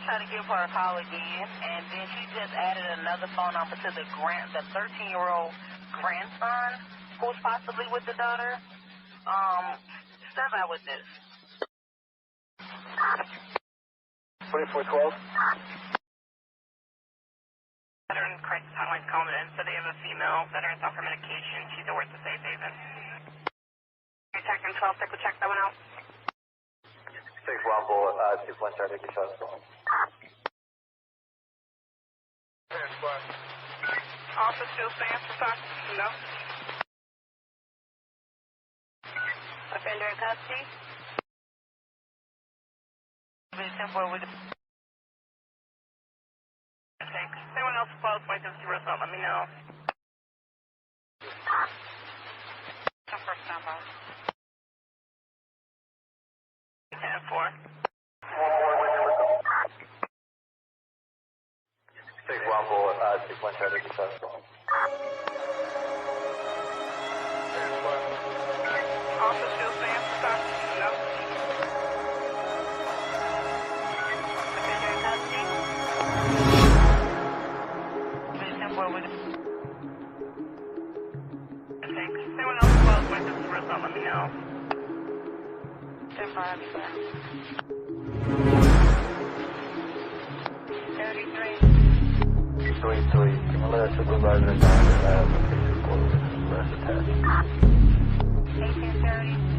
tried to give her a call again, and then she just added another phone number to the 13-year-old grandson, who's possibly with the daughter. Step out with this. 2412. Veteran crisis hotline's calling in, so they have a female veteran off her medication. She's over at the safe haven. Detective 12, check that one out. 6 Rumble, 2 1 star, take your shots. Officer still stands for time? No. Offender in custody? Thanks. Anyone else close, point to 0 something, let me know. First number. 10-4. 6 Rumble, 2 1 star, take your shots. Officer still stands for time? No. Offender in custody? Thanks. Anyone else close, point to 0 something, let me know. 10-5, 33. 3-3. Can I let a supervisor know that I have a case report with arrest attached? 1830.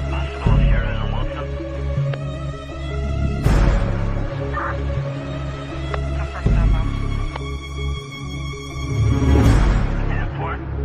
Possible Sheridan and Wilson. First number. 10-4.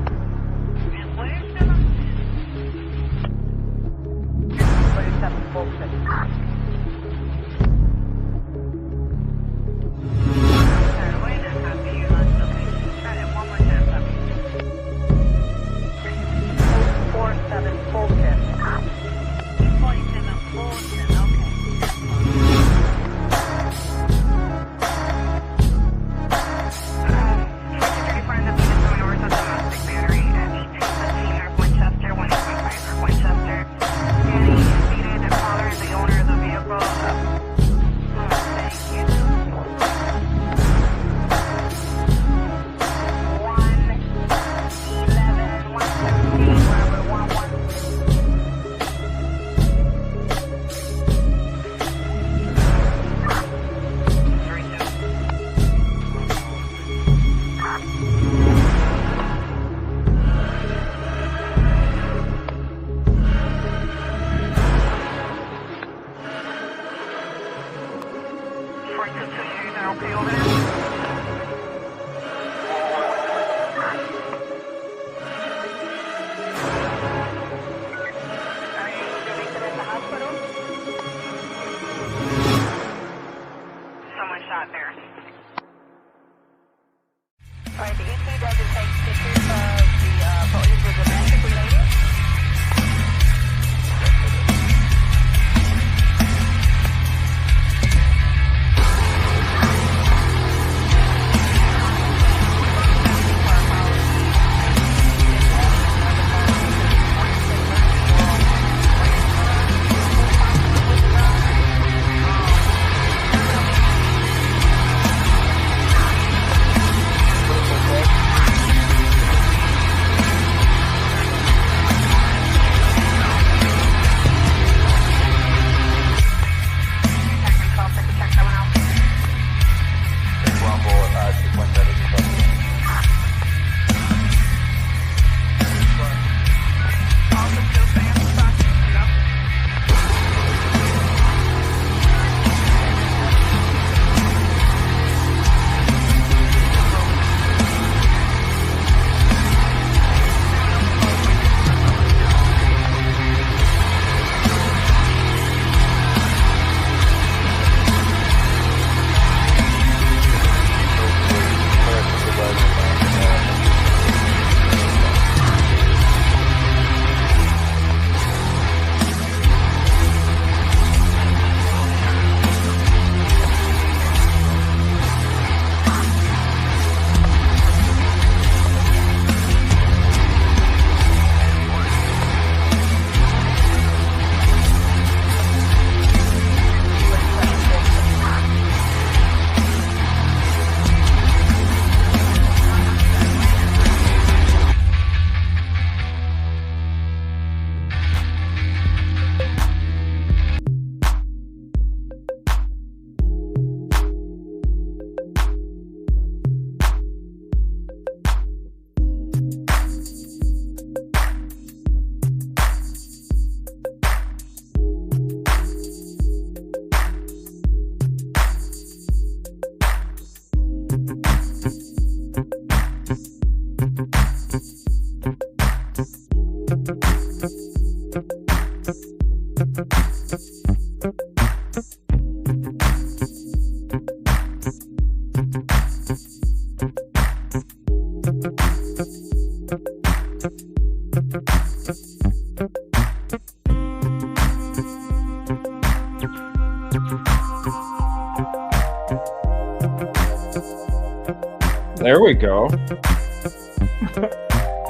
There we go.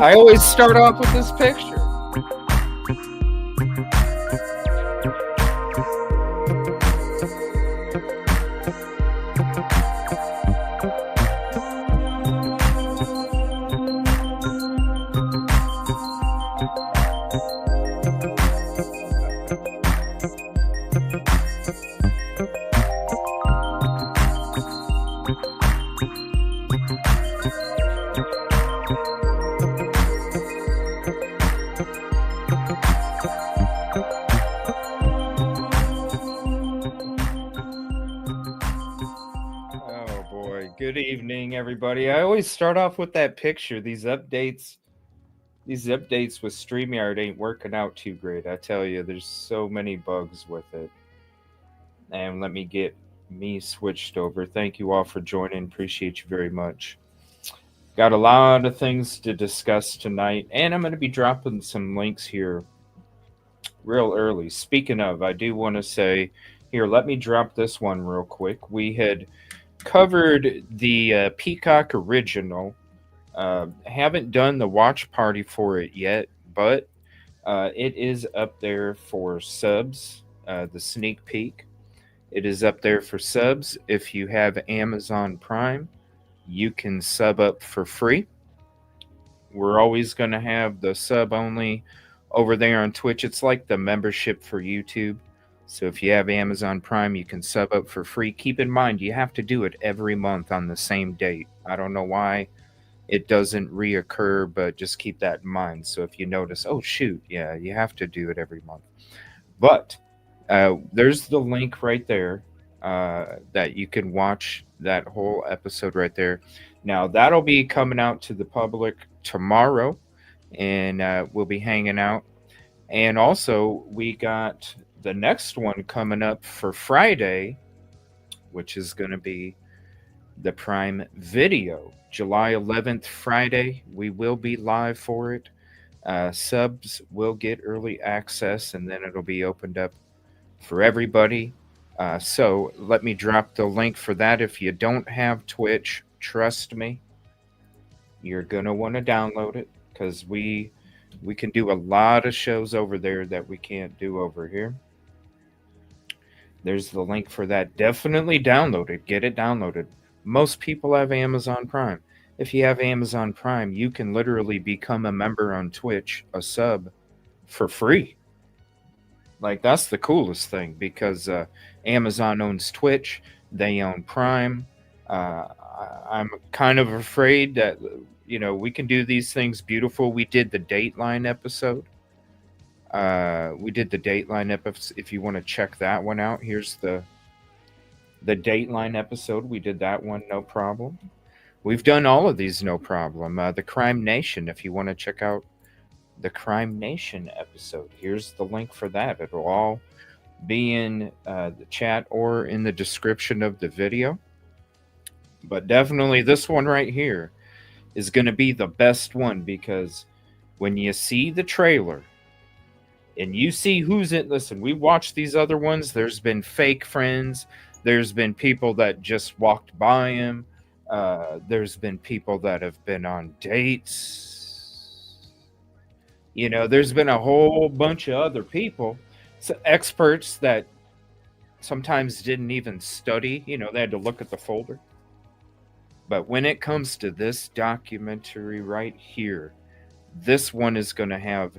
I always start off with this picture. Good evening, everybody. I always start off with that picture. These updates with StreamYard ain't working out too great. I tell you, there's so many bugs with it. And let me get me switched over. Thank you all for joining. Appreciate you very much. Got a lot of things to discuss tonight, and I'm going to be dropping some links here real early. Speaking of, I do want to say, here, let me drop this one real quick. We had covered the Peacock original. Haven't done the watch party for it yet, but it is up there for subs, the sneak peek. It is up there for subs. If you have Amazon Prime, you can sub up for free. We're always going to have the sub only over there on Twitch. It's like the membership for YouTube. So if you have Amazon Prime, you can sub up for free. Keep in mind, you have to do it every month on the same date. I don't know why it doesn't reoccur, but just keep that in mind. So if you notice, oh, shoot, yeah, you have to do it every month. But there's the link right there that you can watch that whole episode right there. Now, that'll be coming out to the public tomorrow, and we'll be hanging out. And also, we got the next one coming up for Friday, which is going to be the Prime Video. July 11th, Friday, we will be live for it. Subs will get early access, and then it'll be opened up for everybody. So let me drop the link for that. If you don't have Twitch, trust me, you're going to want to download it, because we can do a lot of shows over there that we can't do over here. There's the link for that. Definitely download it. Get it downloaded. Most people have Amazon Prime. If you have Amazon Prime, you can literally become a member on Twitch, a sub, for free. Like, that's the coolest thing, because Amazon owns Twitch. They own Prime. I'm kind of afraid that, we can do these things beautiful. We did the Dateline episode. If you want to check that one out, here's the Dateline episode. We did that one, no problem. We've done all of these, no problem. The Crime Nation, if you want to check out the Crime Nation episode, here's the link for that. It'll all be in the chat or in the description of the video. But definitely this one right here is going to be the best one, because when you see the trailer and you see who's in, listen, we watched these other ones. There's been fake friends. There's been people that just walked by him. There's been people that have been on dates. There's been a whole bunch of other people, so experts that sometimes didn't even study. They had to look at the folder. But when it comes to this documentary right here, this one is going to have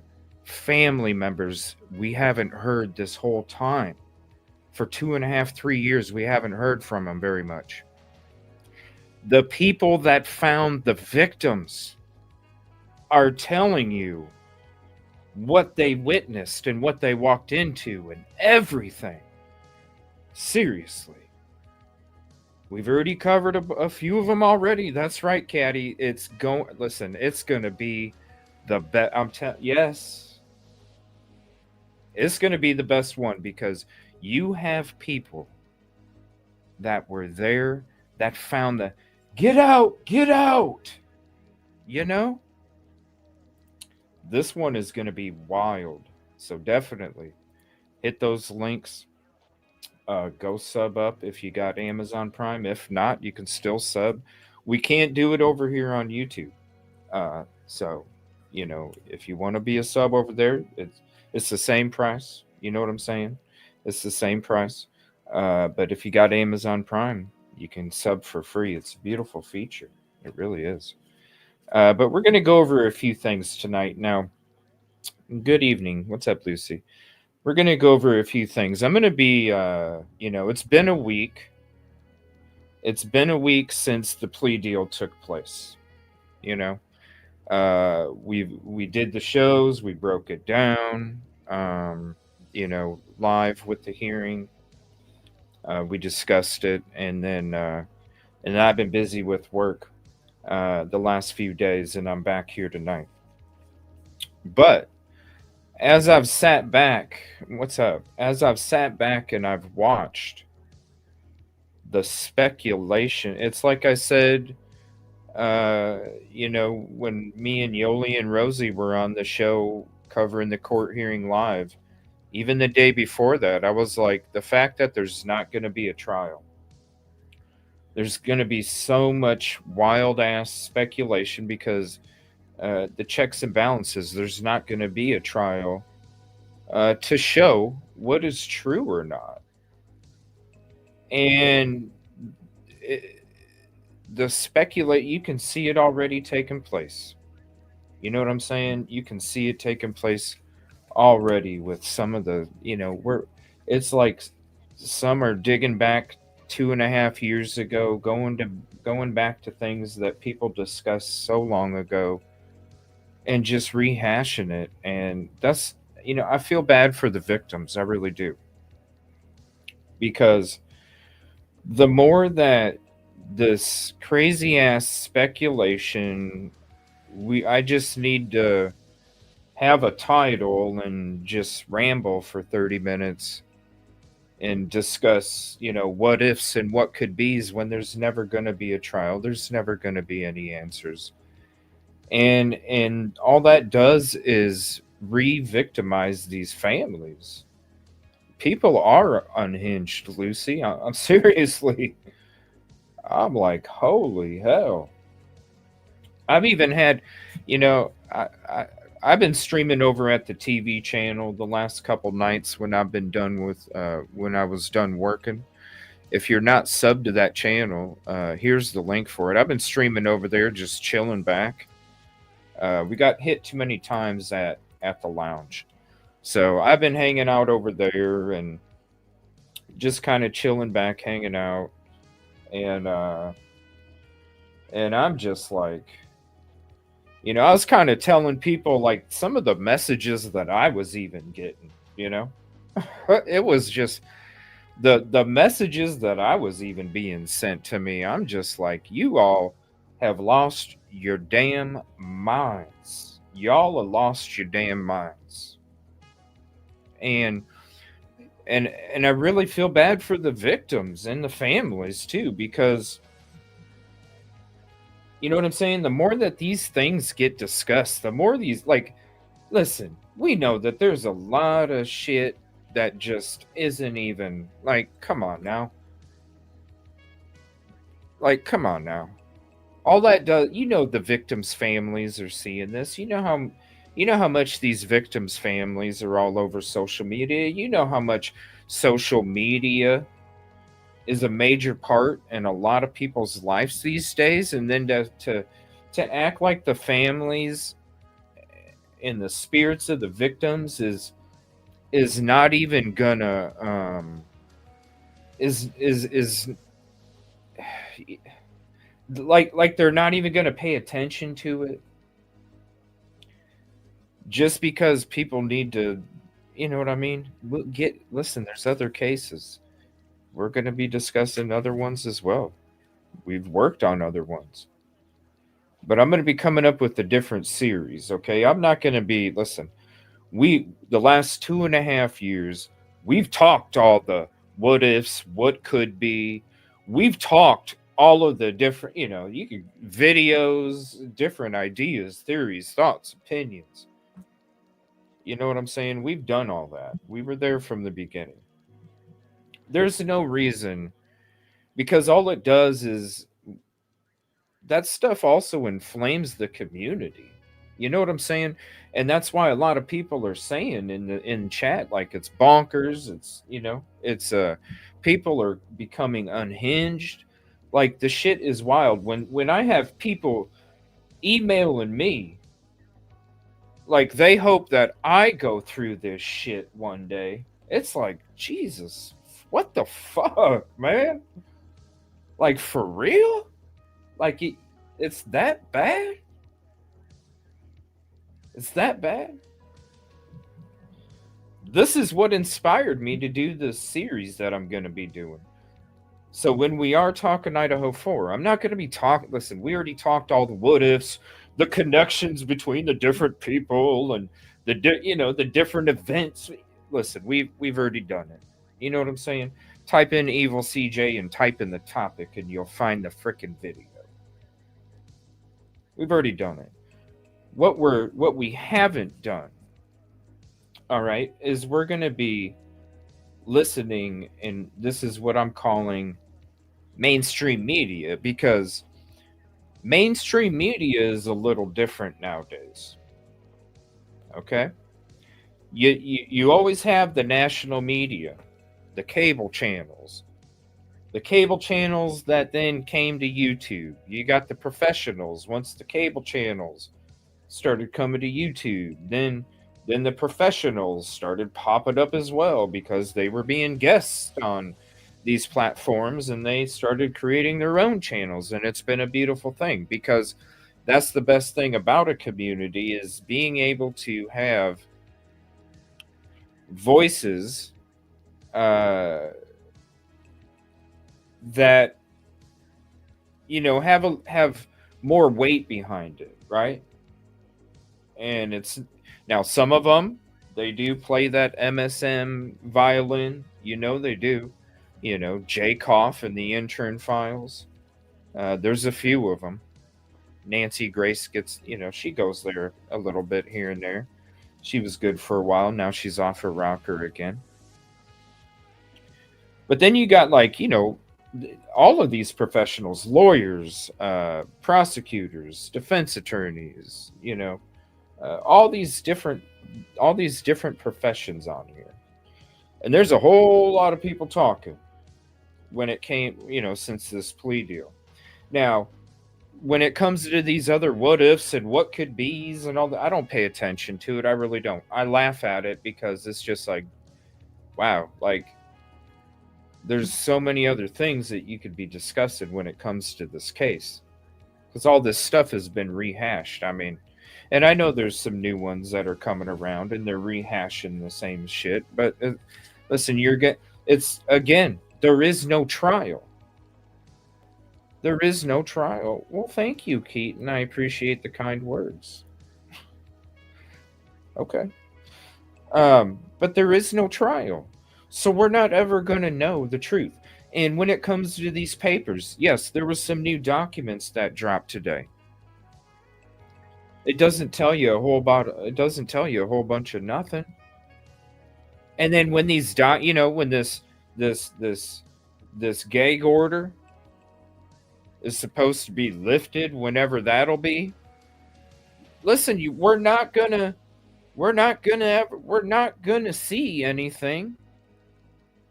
family members we haven't heard this whole time. For 2.5, 3 years, we haven't heard from them very much. The people that found the victims are telling you what they witnessed and what they walked into and everything. Seriously. We've already covered a few of them already. That's right, Caddy. It's going to be the best. Yes. It's going to be the best one because you have people that were there that found the get out, get out. You know, this one is going to be wild. So definitely hit those links. Go sub up if you got Amazon Prime. If not, you can still sub. We can't do it over here on YouTube. So, if you want to be a sub over there, it's the same price. You know what I'm saying? It's the same price. But if you got Amazon Prime, you can sub for free. It's a beautiful feature. It really is. But we're going to go over a few things tonight. Now, good evening. What's up, Lucy? We're going to go over a few things. I'm going to be, it's been a week. It's been a week since the plea deal took place. We did the shows, we broke it down, live with the hearing. We discussed it, and I've been busy with work the last few days, and I'm back here tonight. But as I've sat back, what's up? As I've sat back and I've watched the speculation, it's like I said, when me and Yoli and Rosie were on the show covering the court hearing live, even the day before that, I was like, the fact that there's not going to be a trial, there's going to be so much wild ass speculation because the checks and balances, there's not going to be a trial to show what is true or not. And you can see it already taking place. You know what I'm saying? You can see it taking place already with some of the, it's like some are digging back 2.5 years ago, going back to things that people discussed so long ago and just rehashing it. And that's, I feel bad for the victims. I really do. Because the more that this crazy ass speculation, I just need to have a title and just ramble for 30 minutes and discuss, what ifs and what could be's when there's never going to be a trial. There's never going to be any answers. And all that does is re-victimize these families. People are unhinged, Lucy. I'm seriously. I'm like, holy hell. I've even had, I've been streaming over at the TV channel the last couple nights when I've been done with, when I was done working. If you're not subbed to that channel, here's the link for it. I've been streaming over there, just chilling back. We got hit too many times at the lounge. So I've been hanging out over there and just kind of chilling back, hanging out. And I'm just like, I was kind of telling people like some of the messages that I was even getting, it was just the messages that I was even being sent to me. I'm just like, you all have lost your damn minds. Y'all have lost your damn minds. And I really feel bad for the victims and the families too, because you know what I'm saying? The more that these things get discussed, the more these, like, listen, we know that there's a lot of shit that just isn't even, like, come on now. Like, come on now. All that does, the victims' families are seeing this. You know how much these victims' families are all over social media. You know how much social media is a major part in a lot of people's lives these days, and then to act like the families and the spirits of the victims is not even gonna is like they're not even gonna pay attention to it just because people need to, you know what I mean? Listen, there's other cases. We're going to be discussing other ones as well. We've worked on other ones. But I'm going to be coming up with a different series, okay? I'm not going to be, listen, The last 2.5 years, we've talked all the what ifs, what could be. We've talked all of the different, you could videos, different ideas, theories, thoughts, opinions. You know what I'm saying? We've done all that. We were there from the beginning. There's no reason, because all it does is that stuff also inflames the community. You know what I'm saying? And that's why a lot of people are saying in chat, like, it's bonkers. It's people are becoming unhinged. Like, the shit is wild. When I have people emailing me, like, they hope that I go through this shit one day. It's like, Jesus, what the fuck, man? Like, for real? Like, it's that bad? It's that bad? This is what inspired me to do this series that I'm going to be doing. So when we are talking Idaho 4, I'm not going to be talking. Listen, we already talked all the what ifs, the connections between the different people, and the different events. Listen, we've already done it. You know what I'm saying? Type in EvilleCJ and type in the topic, and you'll find the freaking video. We've already done it. What we haven't done, all right, is we're going to be listening, and this is what I'm calling mainstream media, because mainstream media is a little different nowadays. Okay? You always have the national media, the cable channels. The cable channels that then came to YouTube. You got the professionals once the cable channels started coming to YouTube. Then the professionals started popping up as well, because they were being guests on these platforms, and they started creating their own channels, and it's been a beautiful thing, because that's the best thing about a community, is being able to have voices that have more weight behind it, right? And it's now, some of them, they do play that MSM violin. They do. Jacoff and the Intern Files. There's a few of them. Nancy Grace gets, she goes there a little bit here and there. She was good for a while. Now she's off her rocker again. But then you got, like, all of these professionals, lawyers, prosecutors, defense attorneys, all these different professions on here. And there's a whole lot of people talking when it came, since this plea deal. Now, when it comes to these other what ifs and what could be's and all that, I don't pay attention to it. I really don't. I laugh at it, because it's just like, wow, like, there's so many other things that you could be discussing when it comes to this case, because all this stuff has been rehashed. I mean, and I know there's some new ones that are coming around, and they're rehashing the same shit. But listen, it's, again, there is no trial. There is no trial. Well, thank you, Keaton. I appreciate the kind words. Okay. But there is no trial. So we're not ever going to know the truth. And when it comes to these papers, yes, there was some new documents that dropped today. It doesn't tell you a whole bunch of nothing. And then when these when this gag order is supposed to be lifted, whenever that'll be. Listen, we're not gonna see anything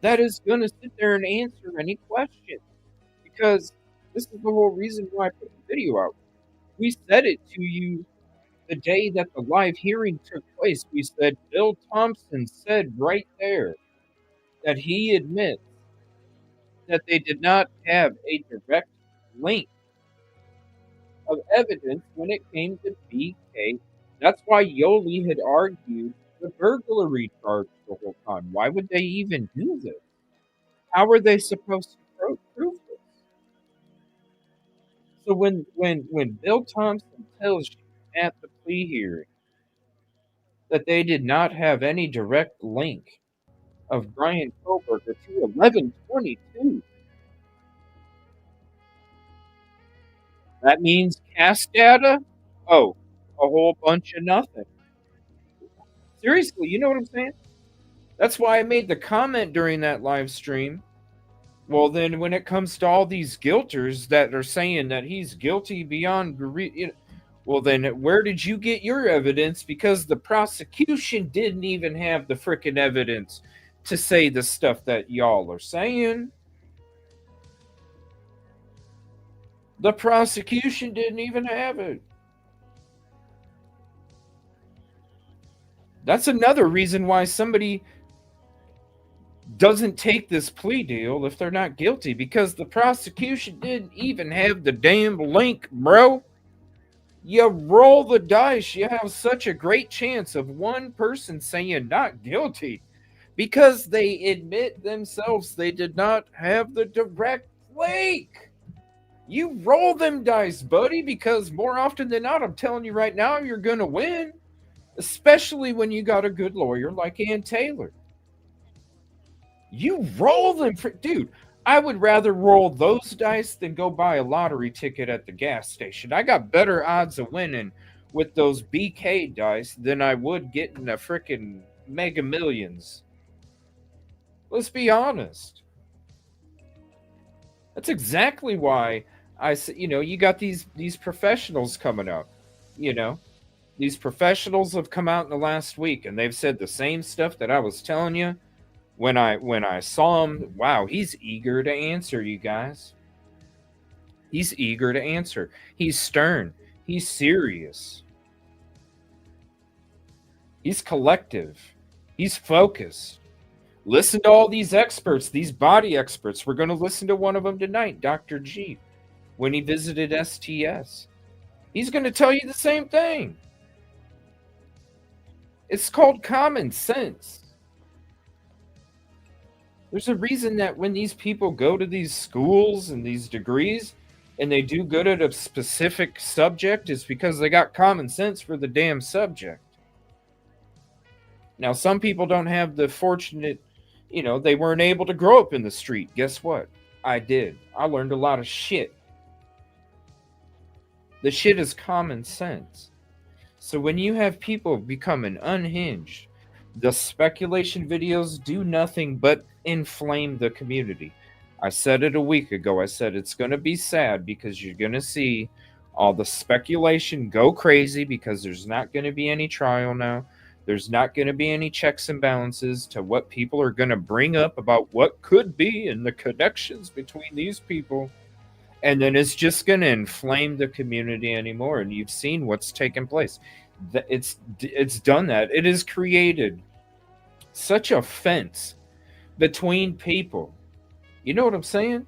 that is gonna sit there and answer any questions, because this is the whole reason why I put the video out. We said it to you the day that the live hearing took place. We said Bill Thompson said right there that he admits that they did not have a direct link of evidence when it came to BK. That's why Yoli had argued the burglary charge the whole time. Why would they even do this? How are they supposed to prove this? So when Bill Thompson tells you at the plea hearing that they did not have any direct link of Brian Koberger to 1122. That means cast data? Oh, a whole bunch of nothing. Seriously, you know what I'm saying? That's why I made the comment during that live stream. Well, then when it comes to all these guilters that are saying that he's guilty beyond, well, then where did you get your evidence? Because the prosecution didn't even have the frickin' evidence to say the stuff that y'all are saying. The prosecution didn't even have it. That's another reason why somebody doesn't take this plea deal if they're not guilty, because the prosecution didn't even have the damn link, bro. You roll the dice, you have such a great chance of one person saying not guilty because they admit themselves they did not have the direct link. You roll them dice, buddy, because more often than not, I'm telling you right now, you're going to win, especially when you got a good lawyer like Ann Taylor. You roll them for, dude. I would rather roll those dice than go buy a lottery ticket at the gas station. I got better odds of winning with those BK dice than I would getting a freaking Mega Millions. Let's be honest. That's exactly why I say, you got these professionals coming up. These professionals have come out in the last week and they've said the same stuff that I was telling you. When I saw him, wow, he's eager to answer, you guys. He's eager to answer. He's stern. He's serious. He's collective. He's focused. Listen to all these experts, these body experts. We're going to listen to one of them tonight, Dr. G, when he visited STS. He's going to tell you the same thing. It's called common sense. There's a reason that when these people go to these schools and these degrees and they do good at a specific subject is because they got common sense for the damn subject. Now, some people don't have the fortunate, they weren't able to grow up in the street. Guess what? I did. I learned a lot of shit. The shit is common sense. So when you have people becoming unhinged, the speculation videos do nothing but inflame the community. I said it a week ago. I said it's going to be sad because you're going to see all the speculation go crazy because there's not going to be any trial now. There's not going to be any checks and balances to what people are going to bring up about what could be and the connections between these people. And then it's just going to inflame the community anymore. And you've seen what's taken place. It's done that. It has created such a fence between people. You know what I'm saying?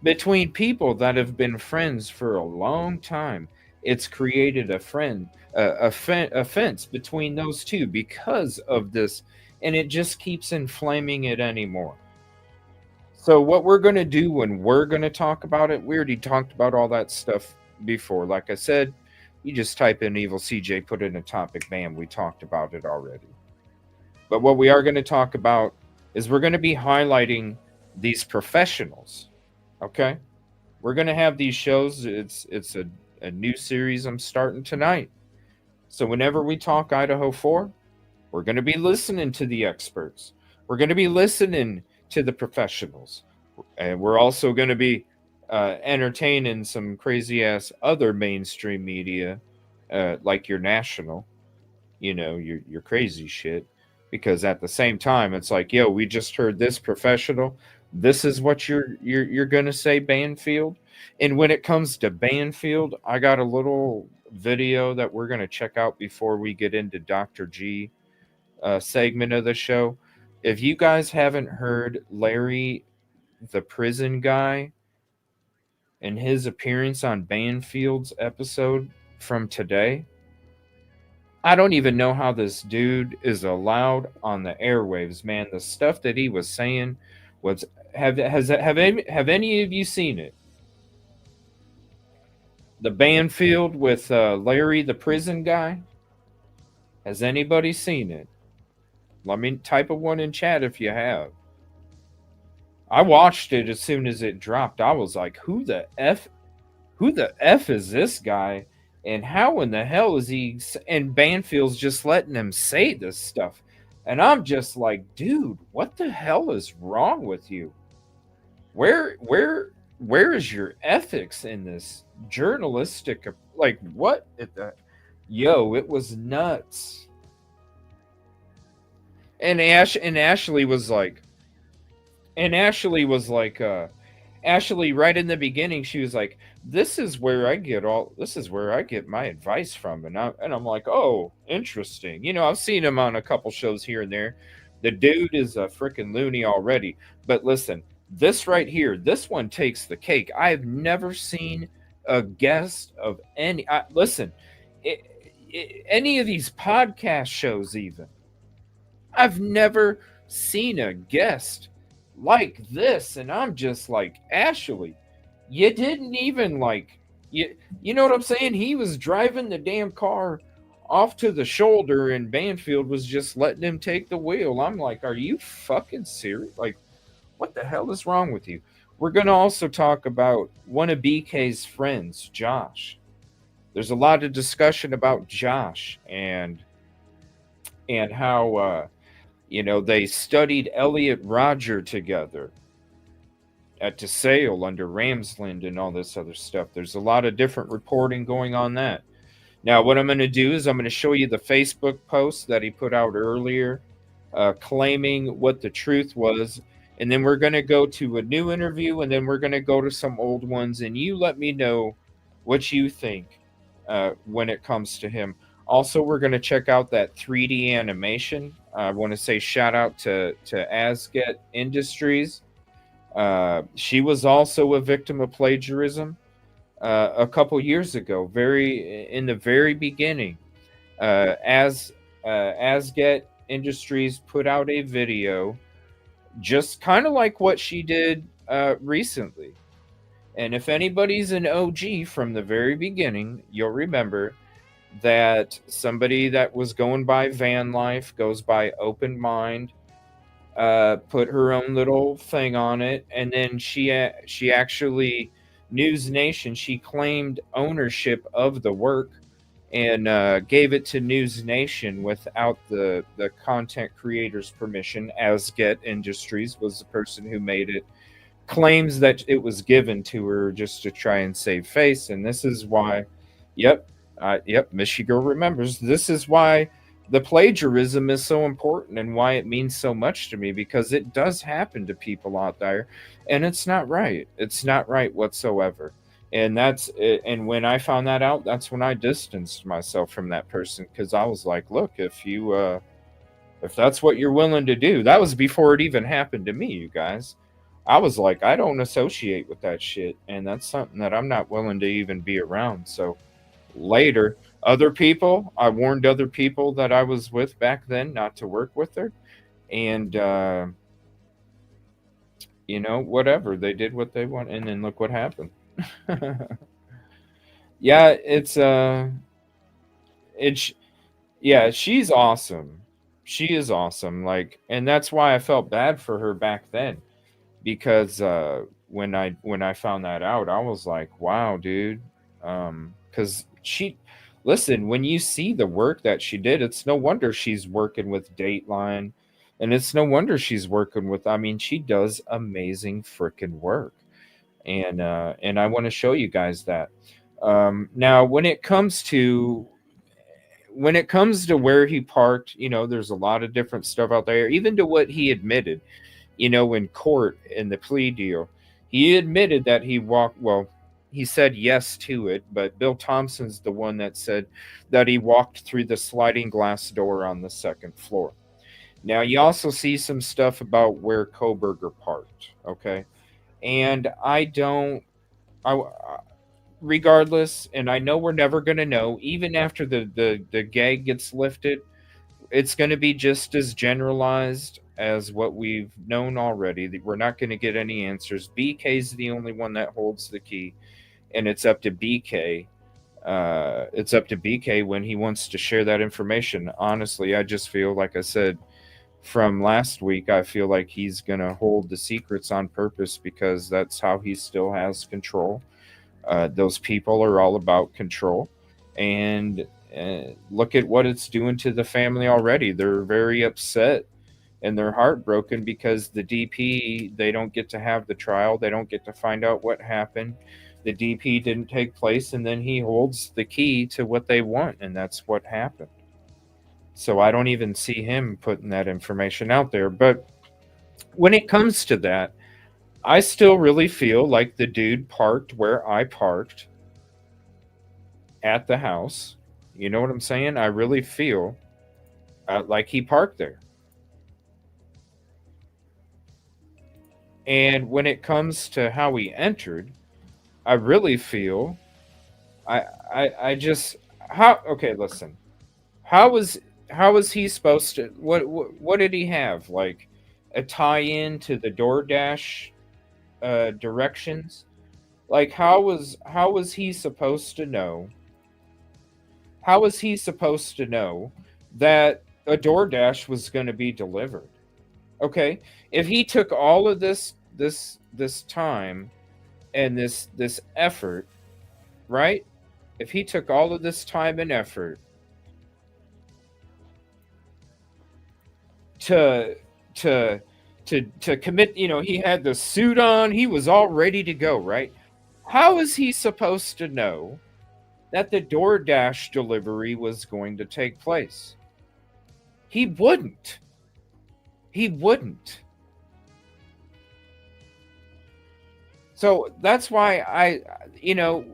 Between people that have been friends for a long time. It's created a fence between those two because of this. And it just keeps inflaming it anymore. So what we're going to do when we're going to talk about it, we already talked about all that stuff before. Like I said, you just type in EvilleCJ, put in a topic, bam, we talked about it already. But what we are going to talk about is we're going to be highlighting these professionals, okay? We're going to have these shows. It's a new series I'm starting tonight. So whenever we talk Idaho 4, we're going to be listening to the experts. We're going to be listening to the professionals. And we're also going to be entertaining some crazy-ass other mainstream media, like your national, your crazy shit. Because at the same time, it's like, yo, we just heard this professional. This is what you're gonna say, Banfield. And when it comes to Banfield, I got a little video that we're gonna check out before we get into Dr. G segment of the show. If you guys haven't heard Larry, the prison guy, and his appearance on Banfield's episode from today, I don't even know how this dude is allowed on the airwaves, man. The stuff that he was saying was have any of you seen it? The Banfield with Larry, the prison guy. Has anybody seen it? Let me type a one in chat if you have. I watched it as soon as it dropped. I was like, who the F is this guy? And how in the hell is he? And Banfield's just letting him say this stuff. And I'm just like, dude, what the hell is wrong with you? Where is your ethics in this journalistic? Like, what? Yo, it was nuts. And Ashley was like, Ashley, right in the beginning, she was like, this is where I get my advice from. And I'm like, oh, interesting. You know, I've seen him on a couple shows here and there. The dude is a freaking loony already. But listen, this right here, this one takes the cake. I've never seen a guest of any, listen, any of these podcast shows even. I've never seen a guest like this, and I'm just like, Ashley, you didn't even like, you know what I'm saying? He was driving the damn car off to the shoulder, and Banfield was just letting him take the wheel. I'm like, are you fucking serious? Like, what the hell is wrong with you? We're going to also talk about one of BK's friends, Josh. There's a lot of discussion about Josh and how you know, they studied Elliot Rodger together at DeSale under Ramsland and all this other stuff. There's a lot of different reporting going on that. Now, what I'm going to do is I'm going to show you the Facebook post that he put out earlier, claiming what the truth was. And then we're going to go to a new interview, and then we're going to go to some old ones. And you let me know what you think when it comes to him. Also, we're going to check out that 3D animation. I want to say shout out to Asget Industries. She was also a victim of plagiarism a couple years ago, in the very beginning. Asget Industries put out a video just kind of like what she did recently. And if anybody's an OG from the very beginning, you'll remember that somebody that was going by van life, goes by open mind, put her own little thing on it, and then she actually, News Nation, she claimed ownership of the work and gave it to News Nation without the content creator's permission. Asget Industries was the person who made it, claims that it was given to her just to try and save face. And this is why, yep, Michigan remembers. This is why the plagiarism is so important and why it means so much to me, because it does happen to people out there, and it's not right. It's not right whatsoever. And and when I found that out, that's when I distanced myself from that person, because I was like, look, if that's what you're willing to do, that was before it even happened to me, you guys. I was like, I don't associate with that shit, and that's something that I'm not willing to even be around. So later, other people, I warned other people that I was with back then not to work with her, and you know, whatever, they did what they want, and then look what happened. Yeah, yeah, she's awesome. She is awesome. Like, and that's why I felt bad for her back then, because when I found that out, I was like, wow, dude. Because listen, when you see the work that she did, it's no wonder she's working with Dateline, and it's no wonder she's working with, I mean, she does amazing freaking work. And I want to show you guys that. Now, when it comes to where he parked, you know, there's a lot of different stuff out there, even to what he admitted, you know, in court in the plea deal. He admitted that he said yes to it, but Bill Thompson's the one that said that he walked through the sliding glass door on the second floor. Now, you also see some stuff about where Koberger parked, okay? And regardless, and I know we're never going to know, even after the gag gets lifted, it's going to be just as generalized as what we've known already. We're not going to get any answers. BK's the only one that holds the key, and it's up to BK It's up to BK when he wants to share that information. Honestly, I just feel, like I said from last week, I feel like he's going to hold the secrets on purpose because that's how he still has control. Those people are all about control. And look at what it's doing to the family already. They're very upset and they're heartbroken because the DP, they don't get to have the trial. They don't get to find out what happened. The DP didn't take place, and then he holds the key to what they want, and that's what happened. So I don't even see him putting that information out there. But when it comes to that, I still really feel like the dude parked where I parked at the house. You know what I'm saying? I really feel like he parked there. And when it comes to how he entered, I really feel I just how okay, listen. How was he supposed to what did he have? Like a tie-in to the DoorDash directions? Like how was he supposed to know? How was he supposed to know that a DoorDash was going to be delivered? Okay? If he took all of this time and this effort, right? If he took all of this time and effort to to to commit, he had the suit on, he was all ready to go, right? How is he supposed to know that the DoorDash delivery was going to take place? He wouldn't. He wouldn't. So that's why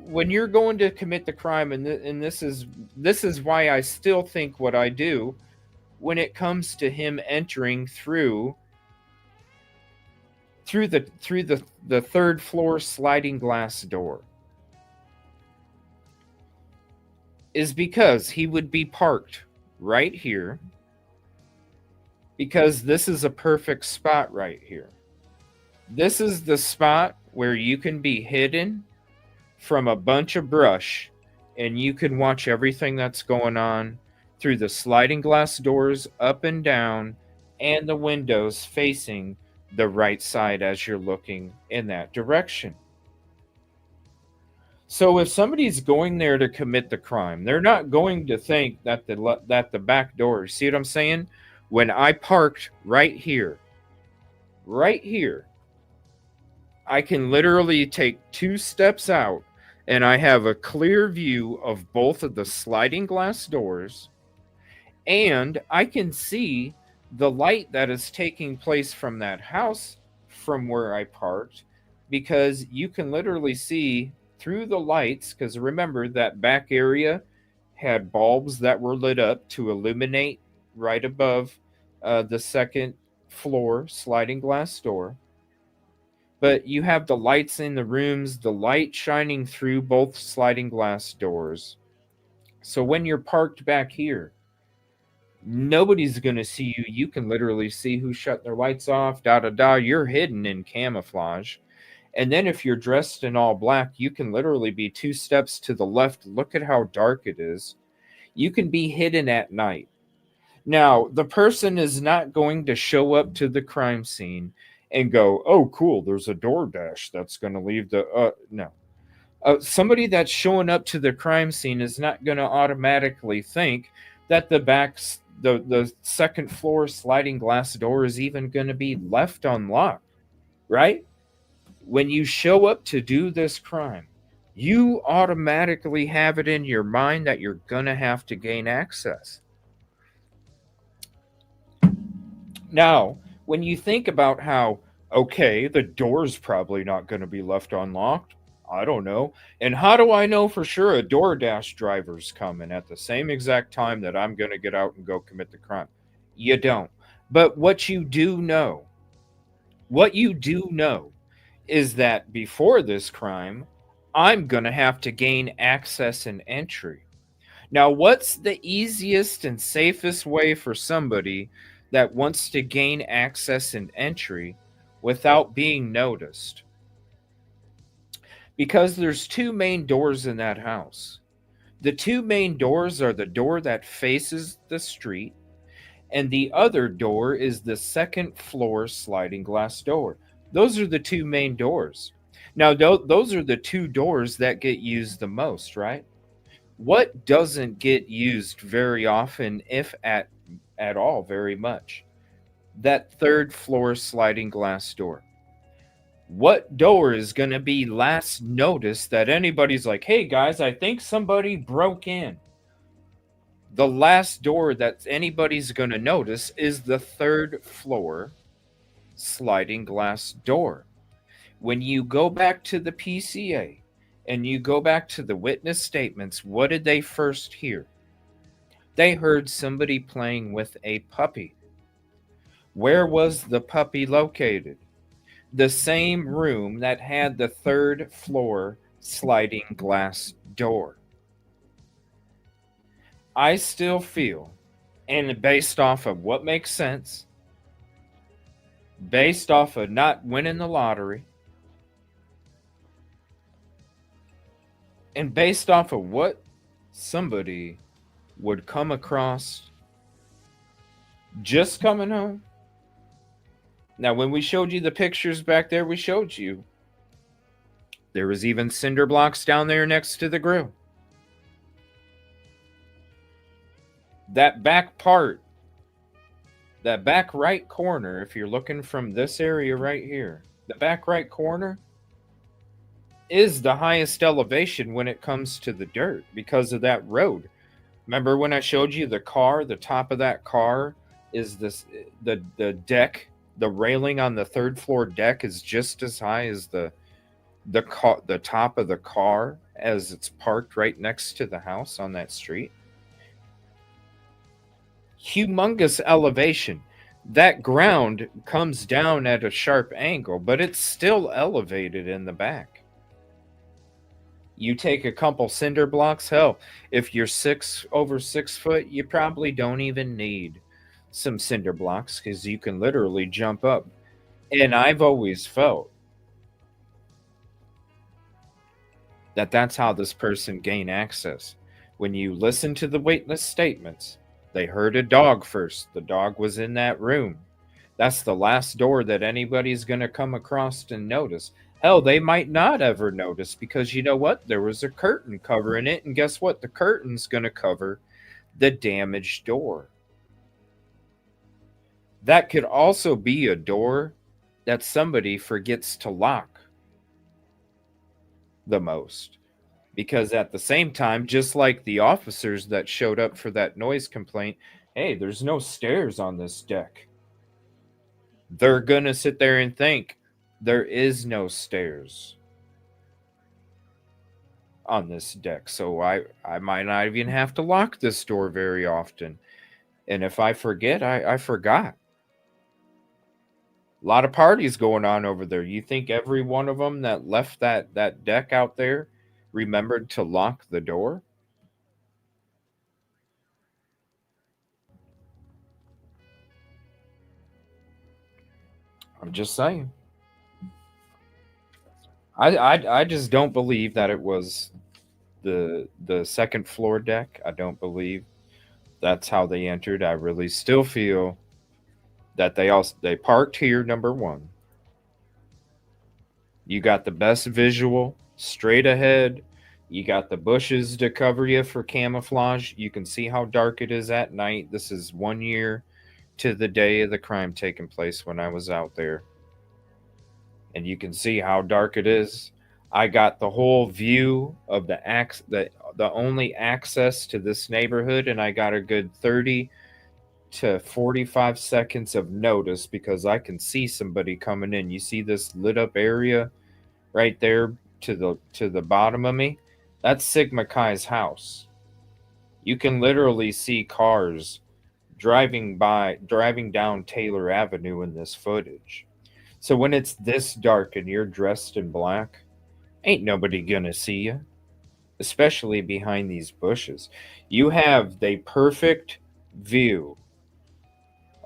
when you're going to commit the crime, and this is why I still think what I do when it comes to him entering through the third floor sliding glass door, is because he would be parked right here, because this is a perfect spot right here. This is the spot where you can be hidden from a bunch of brush and you can watch everything that's going on through the sliding glass doors up and down and the windows facing the right side as you're looking in that direction. So if somebody's going there to commit the crime, they're not going to think that the back door, see what I'm saying? When I parked right here, I can literally take 2 steps out and I have a clear view of both of the sliding glass doors, and I can see the light that is taking place from that house from where I parked, because you can literally see through the lights, because remember that back area had bulbs that were lit up to illuminate right above the second floor sliding glass door. But you have the lights in the rooms, the light shining through both sliding glass doors. So when you're parked back here, nobody's going to see you. You can literally see who shut their lights off, You're hidden in camouflage. And then if you're dressed in all black, you can literally be 2 steps to the left. Look at how dark it is. You can be hidden at night. Now, the person is not going to show up to the crime scene and go, oh, cool, there's a DoorDash that's going to leave the... no. Somebody that's showing up to the crime scene is not going to automatically think that the second floor sliding glass door is even going to be left unlocked, right? When you show up to do this crime, you automatically have it in your mind that you're going to have to gain access. Now, when you think about how, okay, the door's probably not going to be left unlocked, I don't know. And how do I know for sure a DoorDash driver's coming at the same exact time that I'm going to get out and go commit the crime? You don't. But what you do know is that before this crime, I'm going to have to gain access and entry. Now, what's the easiest and safest way for somebody that wants to gain access and entry without being noticed? Because there's 2 main doors in that house. The two main doors are the door that faces the street, and the other door is the second floor sliding glass door. Those are the two main doors. Now, those are the two doors that get used the most, right? What doesn't get used very often, if at all, very much? That third floor sliding glass door. What door is going to be last noticed that anybody's like, hey guys, I think somebody broke in? The last door that anybody's going to notice is the third floor sliding glass door. When you go back to the PCA and you go back to the witness statements, what did they first hear? They heard somebody playing with a puppy. Where was the puppy located? The same room that had the third floor sliding glass door. I still feel, and based off of what makes sense, based off of not winning the lottery, and based off of what somebody would come across just coming home. Now, when we showed you the pictures back there, we showed you there was even cinder blocks down there next to the grill. That back part, that back right corner, if you're looking from this area right here, the back right corner is the highest elevation when it comes to the dirt because of that road. Remember when I showed you the car, the top of that car is the deck, the railing on the third floor deck is just as high as the top of the car as it's parked right next to the house on that street. Humongous elevation. That ground comes down at a sharp angle, but it's still elevated in the back. You take a couple cinder blocks, hell, if you're over 6 foot, you probably don't even need some cinder blocks because you can literally jump up. And I've always felt that that's how this person gained access. When you listen to the witness statements, they heard a dog first. The dog was in that room. That's the last door that anybody's going to come across and notice. Hell, they might not ever notice because you know what? There was a curtain covering it. And guess what? The curtain's going to cover the damaged door. That could also be a door that somebody forgets to lock the most. Because at the same time, just like the officers that showed up for that noise complaint, hey, there's no stairs on this deck. They're going to sit there and think there is no stairs on this deck. So I might not even have to lock this door very often. And if I forget, I forgot. A lot of parties going on over there. You think every one of them that left that deck out there remembered to lock the door? I'm just saying. I just don't believe that it was the second floor deck. I don't believe that's how they entered. I really still feel that they parked here, number one. You got the best visual straight ahead. You got the bushes to cover you for camouflage. You can see how dark it is at night. This is 1 year to the day of the crime taking place when I was out there. And you can see how dark it is. I got the whole view of the only access to this neighborhood, and I got a good 30 to 45 seconds of notice because I can see somebody coming in. You see this lit up area right there to the bottom of me? That's Sigma Chi's house. You can literally see cars driving down Taylor Avenue in this footage. So when it's this dark and you're dressed in black, ain't nobody gonna see you, especially behind these bushes. You have the perfect view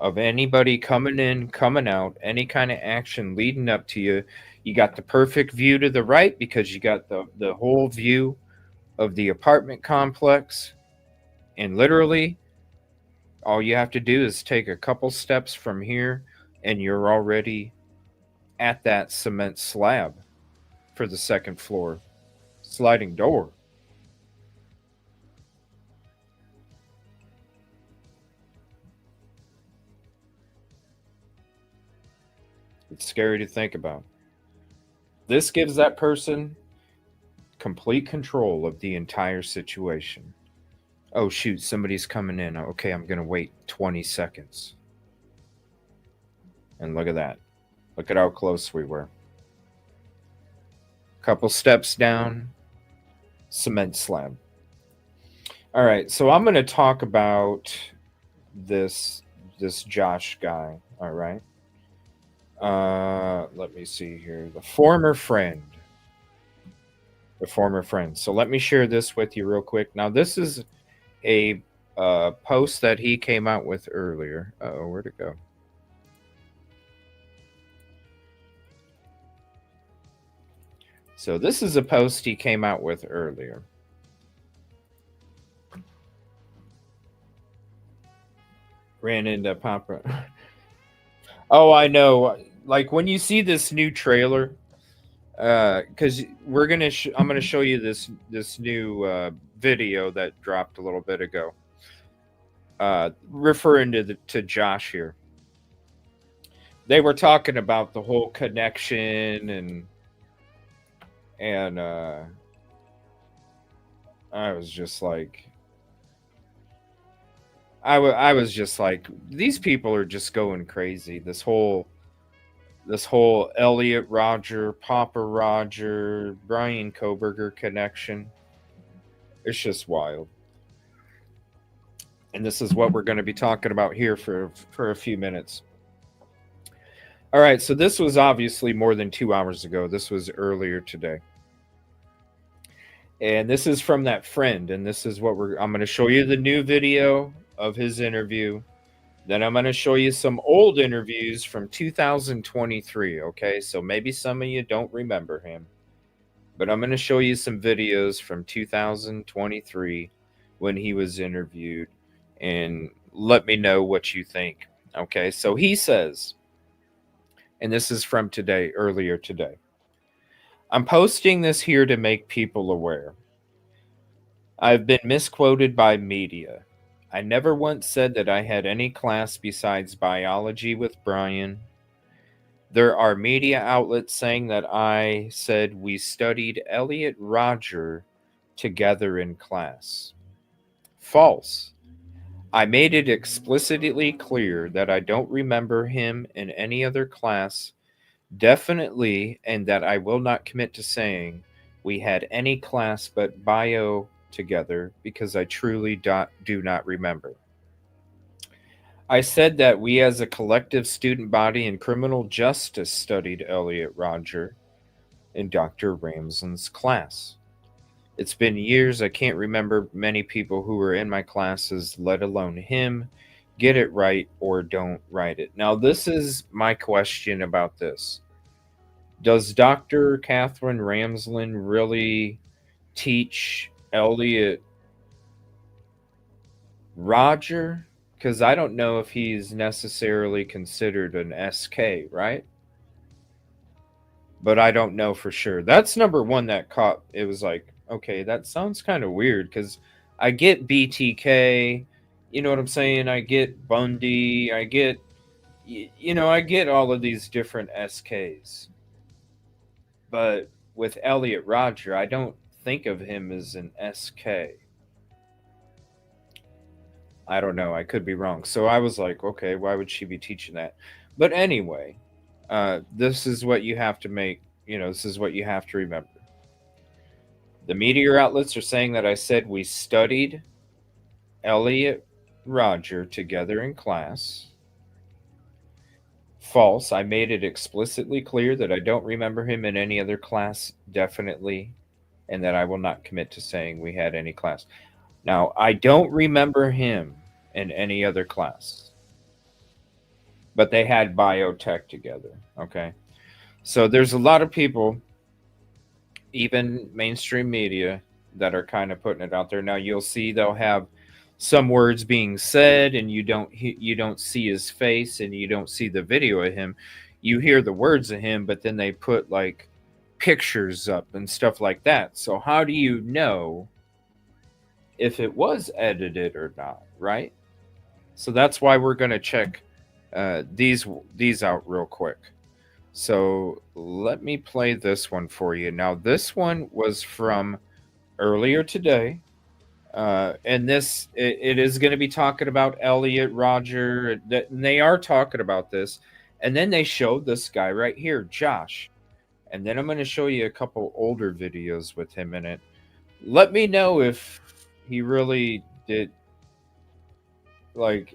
of anybody coming in, coming out, any kind of action leading up to you. You got the perfect view to the right because you got the whole view of the apartment complex. And literally, all you have to do is take a couple steps from here, and you're already at that cement slab for the second floor sliding door. It's scary to think about. This gives that person complete control of the entire situation. Oh, shoot, somebody's coming in. Okay, I'm going to wait 20 seconds. And look at that. Look at how close we were. Couple steps down, cement slab. All right, so I'm going to talk about this Josh guy. All right. Let me see here. The former friend. So let me share this with you real quick. Now, this is a post that he came out with earlier. Oh, where'd it go? So this is a post he came out with earlier. Ran into Papa. Oh, I know. Like when you see this new trailer, because I'm gonna show you this new video that dropped a little bit ago, referring to Josh here. They were talking about the whole connection and I was just like, I was just like, these people are just going crazy. This whole Elliot Roger, Papa Roger, Brian Koberger connection. It's just wild. And this is what we're going to be talking about here for a few minutes. All right, so this was obviously more than 2 hours ago. This was earlier today. And this is from that friend, and this is what I'm going to show you the new video of his interview. Then I'm going to show you some old interviews from 2023, okay? So maybe some of you don't remember him. But I'm going to show you some videos from 2023 when he was interviewed, and let me know what you think, okay? So he says, and this is from today, earlier today, I'm posting this here to make people aware. I've been misquoted by media. I never once said that I had any class besides biology with Brian. There are media outlets saying that I said we studied Elliot Roger together in class. False. I made it explicitly clear that I don't remember him in any other class, definitely, and that I will not commit to saying we had any class but bio together because I truly do not remember. I said that we as a collective student body in criminal justice studied Elliot Roger in Dr. Ramsland's class. It's been years, I can't remember many people who were in my classes, let alone him. Get it right or don't write it. Now, this is my question about this. Does Dr. Catherine Ramsland really teach Elliot Roger? Because I don't know if he's necessarily considered an SK, right? But I don't know for sure. That's number one that caught. It was like, okay, that sounds kind of weird because I get BTK, you know what I'm saying? I get Bundy, I get, I get all of these different SKs. But with Elliot Roger, I don't think of him as an SK. I don't know. I could be wrong. So I was like, okay, why would she be teaching that? But anyway, this is what you have to make, this is what you have to remember. The media outlets are saying that I said we studied Elliot Roger together in class. False. I made it explicitly clear that I don't remember him in any other class, definitely, and that I will not commit to saying we had any class. Now, I don't remember him in any other class, but they had biotech together, okay? So there's a lot of people, even mainstream media, that are kind of putting it out there. Now you'll see they'll have some words being said, and you don't see his face, and you don't see the video of him. You hear the words of him, but then they put like pictures up and stuff like that. So how do you know if it was edited or not, right? So that's why we're going to check these out real quick. So let me play this one for you. Now this one was from earlier today. And this it is going to be talking about Elliot Roger. And they are talking about this. And then they showed this guy right here, Josh. And then I'm going to show you a couple older videos with him in it. Let me know if he really did, like,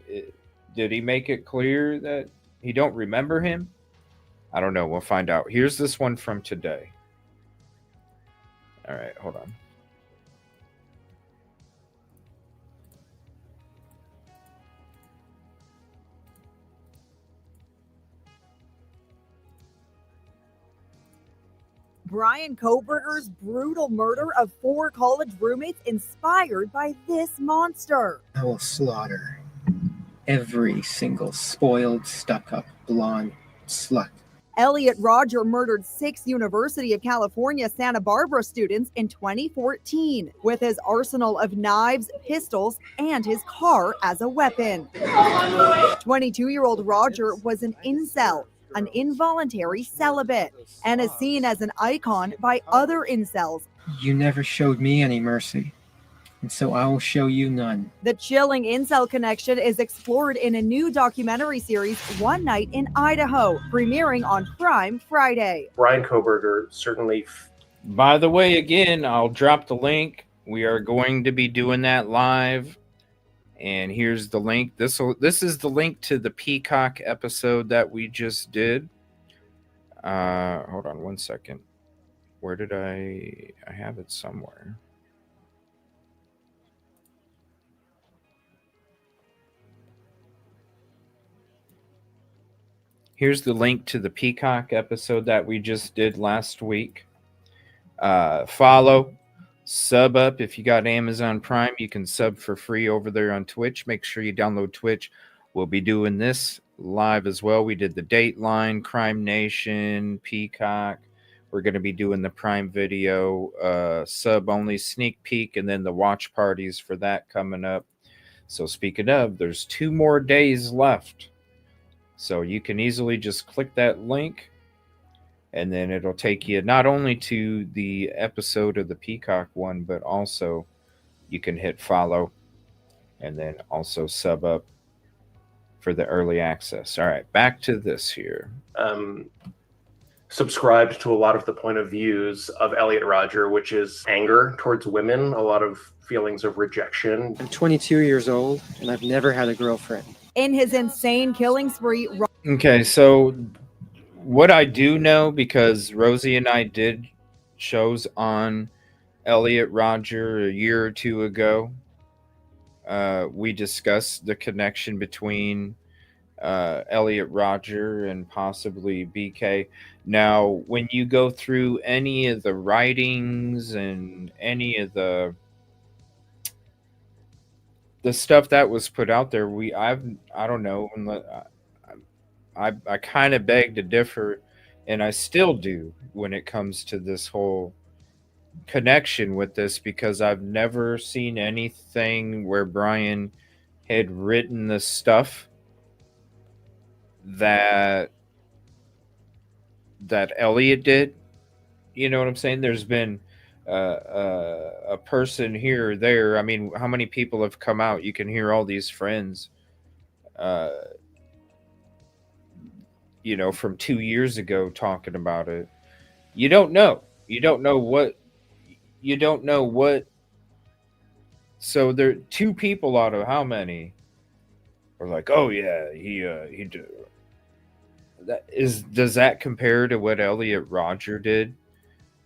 did he make it clear that he don't remember him? I don't know. We'll find out. Here's this one from today. All right, hold on. Brian Kohberger's brutal murder of 4 college roommates inspired by this monster. I will slaughter every single spoiled, stuck-up, blonde slut. Elliot Roger murdered 6 University of California, Santa Barbara students in 2014 with his arsenal of knives, pistols, and his car as a weapon. 22-year-old Roger was an incel, an involuntary celibate, and is seen as an icon by other incels. You never showed me any mercy, and so I will show you none. The chilling incel connection is explored in a new documentary series, One Night in Idaho, premiering on Prime Friday. Brian Kohberger certainly... By the way, again, I'll drop the link. We are going to be doing that live. And here's the link. This is the link to the Peacock episode that we just did. Hold on one second. Where did I have it somewhere. Here's the link to the Peacock episode that we just did last week. Follow. Sub up. If you got Amazon Prime, you can sub for free over there on Twitch. Make sure you download Twitch. We'll be doing this live as well. We did the Dateline, Crime Nation, Peacock. We're going to be doing the Prime Video sub only sneak peek, and then the watch parties for that coming up. So speaking of, there's 2 more days left. So you can easily just click that link, and then it'll take you not only to the episode of the Peacock one, but also you can hit follow and then also sub up for the early access. All right, back to this here. Subscribed to a lot of the point of views of Elliot Roger, which is anger towards women, a lot of feelings of rejection. I'm 22 years old, and I've never had a girlfriend. In his insane killing spree... Okay, so... what I do know, because Rosie and I did shows on Elliot Roger a year or 2 ago, we discussed the connection between Elliot Roger and possibly BK. Now, when you go through any of the writings and any of the stuff that was put out there, I don't know. I kind of beg to differ, and I still do when it comes to this whole connection with this, because I've never seen anything where Brian had written the stuff that Elliot did. You know what I'm saying? There's been a person here or there. I mean, how many people have come out? You can hear all these friends from 2 years ago talking about it. You don't know what. So there 2 people out of how many are like, oh yeah, he did. Does that compare to what Elliot Roger did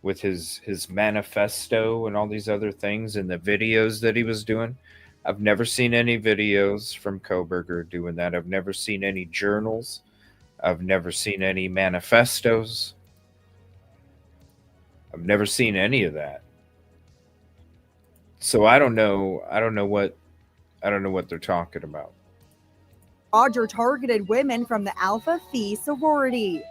with his manifesto and all these other things and the videos that he was doing? I've never seen any videos from Kohberger doing that. I've never seen any journals. I've never seen any manifestos. I've never seen any of that. So I don't know. I don't know what they're talking about. Roger targeted women from the Alpha Phi sorority.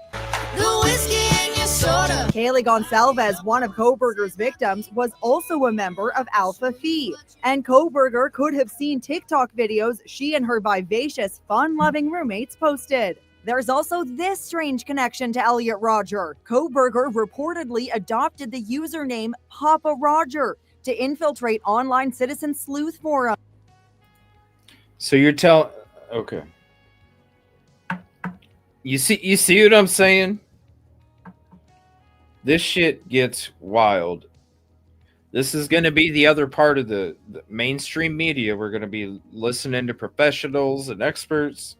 The whiskey in your soda. Kaylee Gonsalves, one of Kohberger's victims, was also a member of Alpha Phi. And Kohberger could have seen TikTok videos she and her vivacious, fun-loving roommates posted. There's also this strange connection to Elliot Rodger. Kohberger reportedly adopted the username Papa Roger to infiltrate online citizen sleuth forums. So you're telling, okay. You see what I'm saying? This shit gets wild. This is going to be the other part of the mainstream media. We're going to be listening to professionals and experts,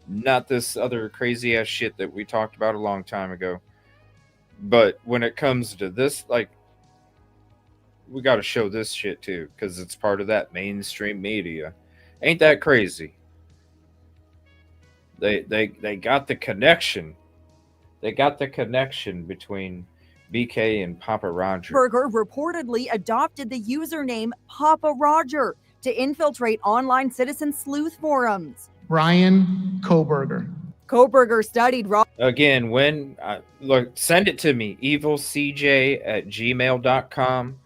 not this other crazy ass shit that we talked about a long time ago. But when it comes to this, like, we got to show this shit too, because it's part of that mainstream media. Ain't that crazy? They got the connection. They got the connection between BK and Papa Roger. Kohberger reportedly adopted the username Papa Roger to infiltrate online citizen sleuth forums. Brian Kohberger. Kohberger studied Again, look, send it to me, EvilleCJ@gmail.com.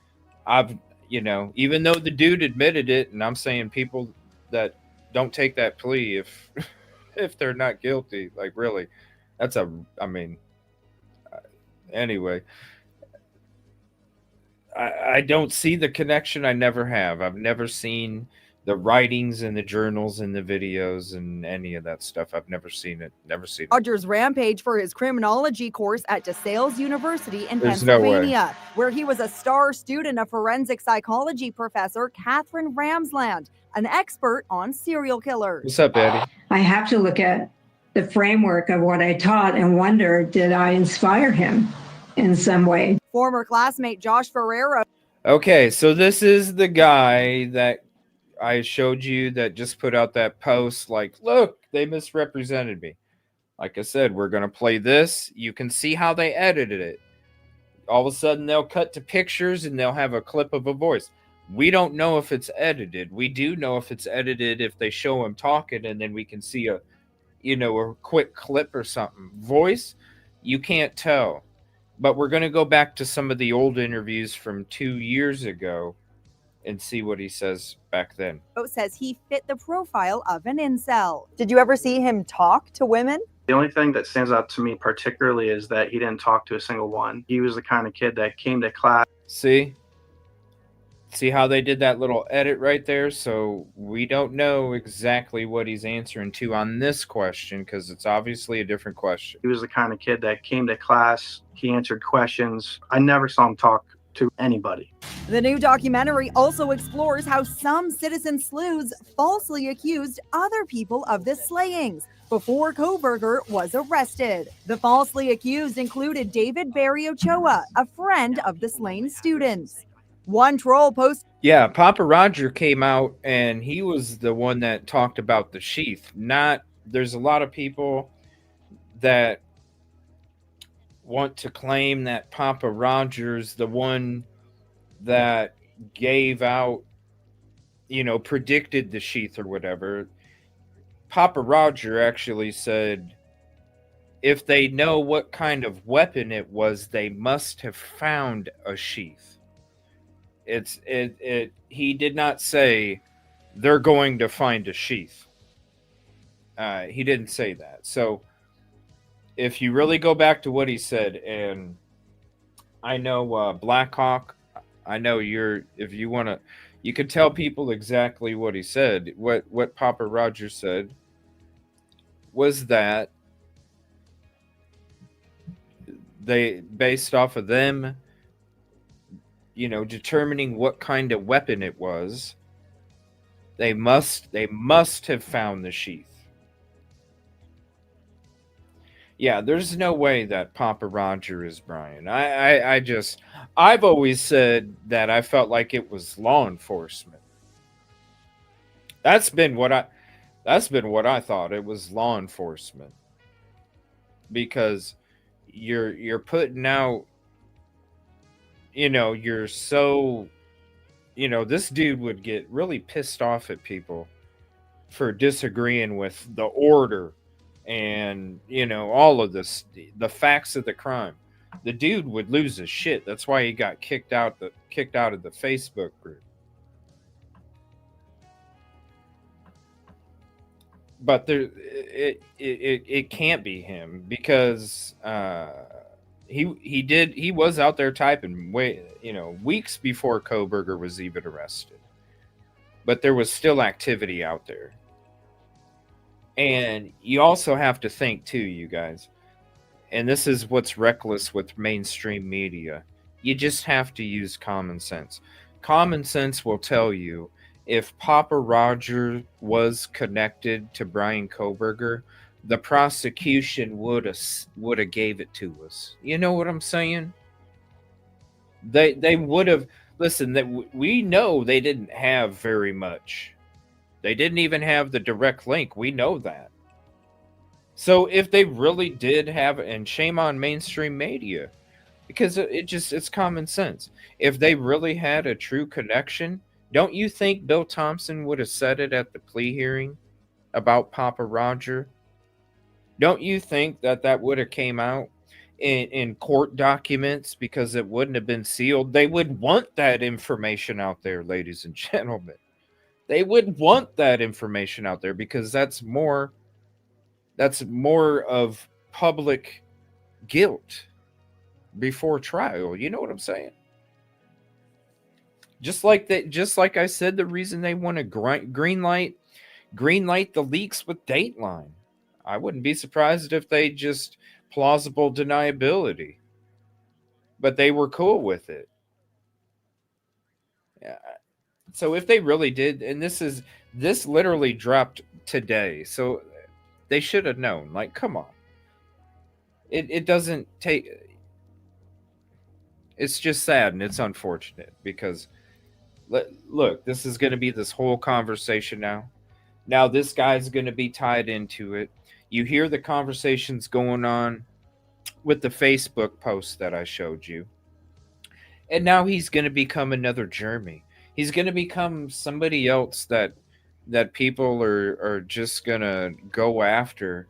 I've, even though the dude admitted it, and I'm saying people that don't take that plea if they're not guilty, like, really, anyway, I don't see the connection. I never have. I've never seen the writings and the journals and the videos and any of that stuff. I've never seen it. Rogers' rampage for his criminology course at DeSales University in There's no way. Pennsylvania, where he was a star student of forensic psychology professor Catherine Ramsland, an expert on serial killers. What's up, Eddie? I have to look at the framework of what I taught and wonder, did I inspire him in some way? Former classmate Josh Ferraro. Okay, so this is the guy that I showed you that just put out that post like, look, they misrepresented me. Like I said, we're going to play this. You can see how they edited it. All of a sudden, they'll cut to pictures and they'll have a clip of a voice. We don't know if it's edited. We do know if it's edited if they show him talking and then we can see a quick clip or something. Voice, you can't tell. But we're going to go back to some of the old interviews from 2 years ago and see what he says back then. Says he fit the profile of an incel. Did you ever see him talk to women? The only thing that stands out to me particularly is that he didn't talk to a single one. He was the kind of kid that came to class. See how they did that little edit right there? So we don't know exactly what he's answering to on this question because it's obviously a different question. He was the kind of kid that came to class. He answered questions. I never saw him talk to anybody. The new documentary also explores how some citizen sleuths falsely accused other people of the slayings before Kohberger was arrested. The falsely accused included David Barry Ochoa, a friend of the slain students. One troll post. Yeah, Papa Roger came out and he was the one that talked about the sheath. There's a lot of people that want to claim that Papa Roger's the one that gave out, predicted the sheath or whatever. Papa Roger actually said if they know what kind of weapon it was, they must have found a sheath. He did not say they're going to find a sheath. He didn't say that. So if you really go back to what he said, and I know Blackhawk, I know if you want to, you could tell people exactly what he said. What Papa Roger said was that they, based off of them, determining what kind of weapon it was, they must have found the sheath. Yeah, there's no way that Papa Roger is Brian. I've always said that I felt like it was law enforcement. That's been what I thought. It was law enforcement. Because you're putting out, you're so this dude would get really pissed off at people for disagreeing with the order and, all of this, the facts of the crime. The dude would lose his shit. That's why he got kicked out of the Facebook group. But it can't be him, because he was out there typing weeks before Kohberger was even arrested. But there was still activity out there. And you also have to think too, you guys, and this is what's reckless with mainstream media. You just have to use common sense. Common sense will tell you, if Papa Roger was connected to Brian Kohberger, the prosecution would have gave it to us. You know what I'm saying? They would have. Listen, that we know they didn't have very much. They didn't even have the direct link. We know that. So if they really did have, and shame on mainstream media, because it's common sense. If they really had a true connection, don't you think Bill Thompson would have said it at the plea hearing about Papa Roger? Don't you think that would have came out in court documents, because it wouldn't have been sealed? They would want that information out there, ladies and gentlemen. They would want that information out there, because that's more of public guilt before trial. You know what I'm saying? Just like I said, the reason they want to green light the leaks with Dateline. I wouldn't be surprised if they just plausible deniability, but they were cool with it. Yeah. So if they really did, and this literally dropped today, so they should have known. Like, come on. It doesn't take. It's just sad and it's unfortunate, because look, this is going to be this whole conversation now. Now this guy's going to be tied into it. You hear the conversations going on with the Facebook post that I showed you. And now he's going to become another Jeremy. He's going to become somebody else that people are just going to go after,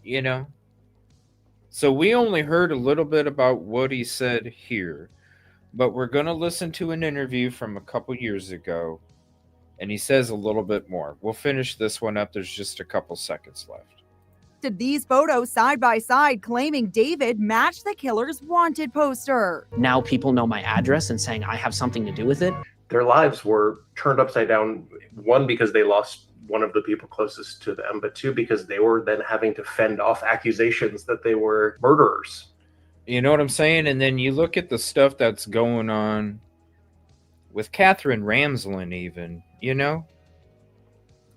you know? So we only heard a little bit about what he said here, but we're going to listen to an interview from a couple years ago, and he says a little bit more. We'll finish this one up. There's just a couple seconds left. These photos side by side, claiming David matched the killer's wanted poster. Now people know my address and saying I have something to do with it. Their lives were turned upside down, one, because they lost one of the people closest to them, but two, because they were then having to fend off accusations that they were murderers. You know what I'm saying? And then you look at the stuff that's going on with Catherine Ramsland, even, you know,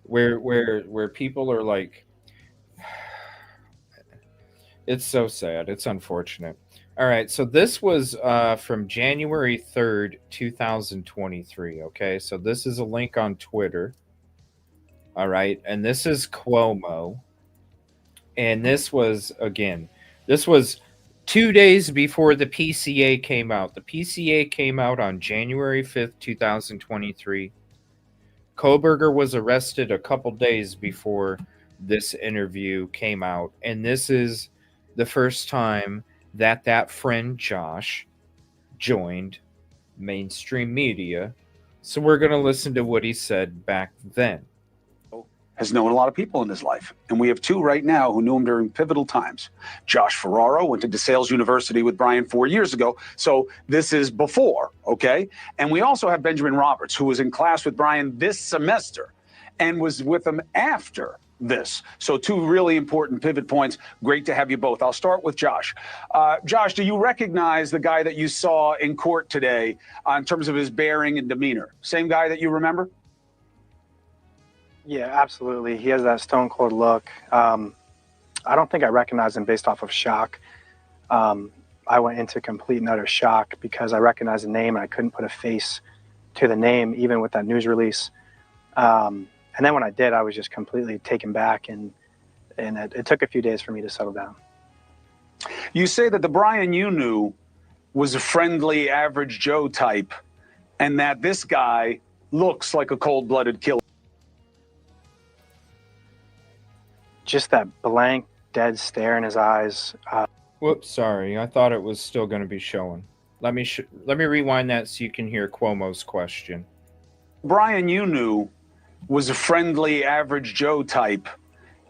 where people are like, it's so sad. It's unfortunate. All right. So this was from January 3rd, 2023. Okay. So this is a link on Twitter. All right. And this is Cuomo. And this was 2 days before the PCA came out. The PCA came out on January 5th, 2023. Kohberger was arrested a couple days before this interview came out. And this is the first time that friend Josh joined mainstream media. So we're going to listen to what he said back then. Has known a lot of people in his life, and we have two right now who knew him during pivotal times. Josh Ferraro went to DeSales University with Brian 4 years ago, so this is before, okay? And we also have Benjamin Roberts, who was in class with Brian this semester and was with him after this. So two really important pivot points. Great to have you both. I'll start with Josh. Josh, do you recognize the guy that you saw in court today in terms of his bearing and demeanor? Same guy that you remember? Yeah, absolutely. He has that stone cold look. I don't think I recognize him based off of shock. I went into complete and utter shock because I recognized the name and I couldn't put a face to the name, even with that news release. And then when I did, I was just completely taken back, and it took a few days for me to settle down. You say that the Brian you knew was a friendly, average Joe type. and that this guy looks like a cold-blooded killer. Just that blank, dead stare in his eyes. Whoops, sorry. I thought it was still going to be showing. Let me rewind that so you can hear Cuomo's question. Brian, you knew, was a friendly, average Joe type,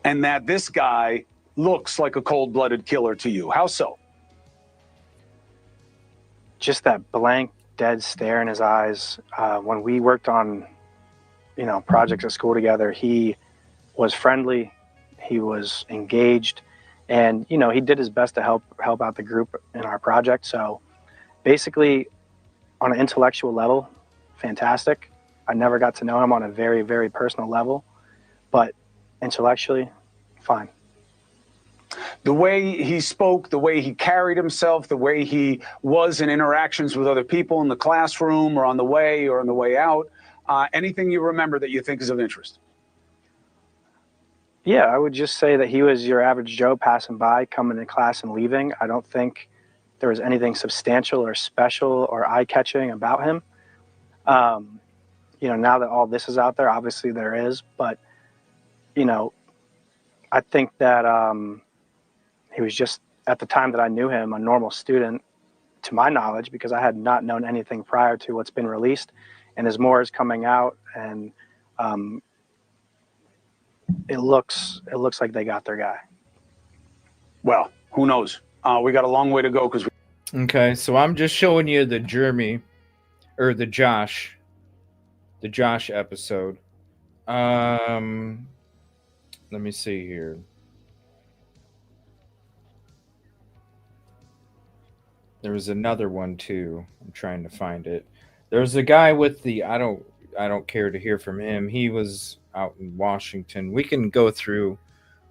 and that this guy looks like a cold-blooded killer to you. How so? Just that blank, dead stare in his eyes. When we worked on, projects at school together, he was friendly, he was engaged, and he did his best to help out the group in our project. So basically, on an intellectual level, fantastic. I never got to know him on a very, very personal level, but intellectually, fine. The way he spoke, the way he carried himself, the way he was in interactions with other people in the classroom or on the way out, anything you remember that you think is of interest? Yeah, I would just say that he was your average Joe passing by, coming to class and leaving. I don't think there was anything substantial or special or eye-catching about him. Now that all this is out there, obviously there is, but, I think that he was just, at the time that I knew him, a normal student, to my knowledge, because I had not known anything prior to what's been released. And as more is coming out, and it looks like they got their guy. Well, who knows? We got a long way to go because. Okay, so I'm just showing you the Josh episode. Let me see here. There was another one too. I'm trying to find it. There's a guy with the I don't care to hear from him. He was out in Washington. We can go through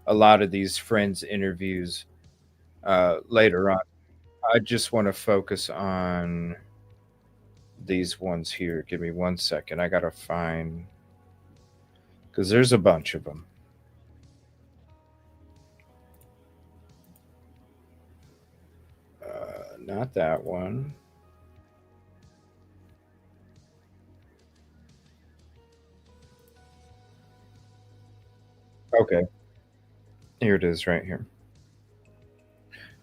a lot of these friends interviews later on. I just want to focus on these ones here. Give me 1 second. I gotta find, because there's a bunch of them. Not that one. Okay. Here it is right here.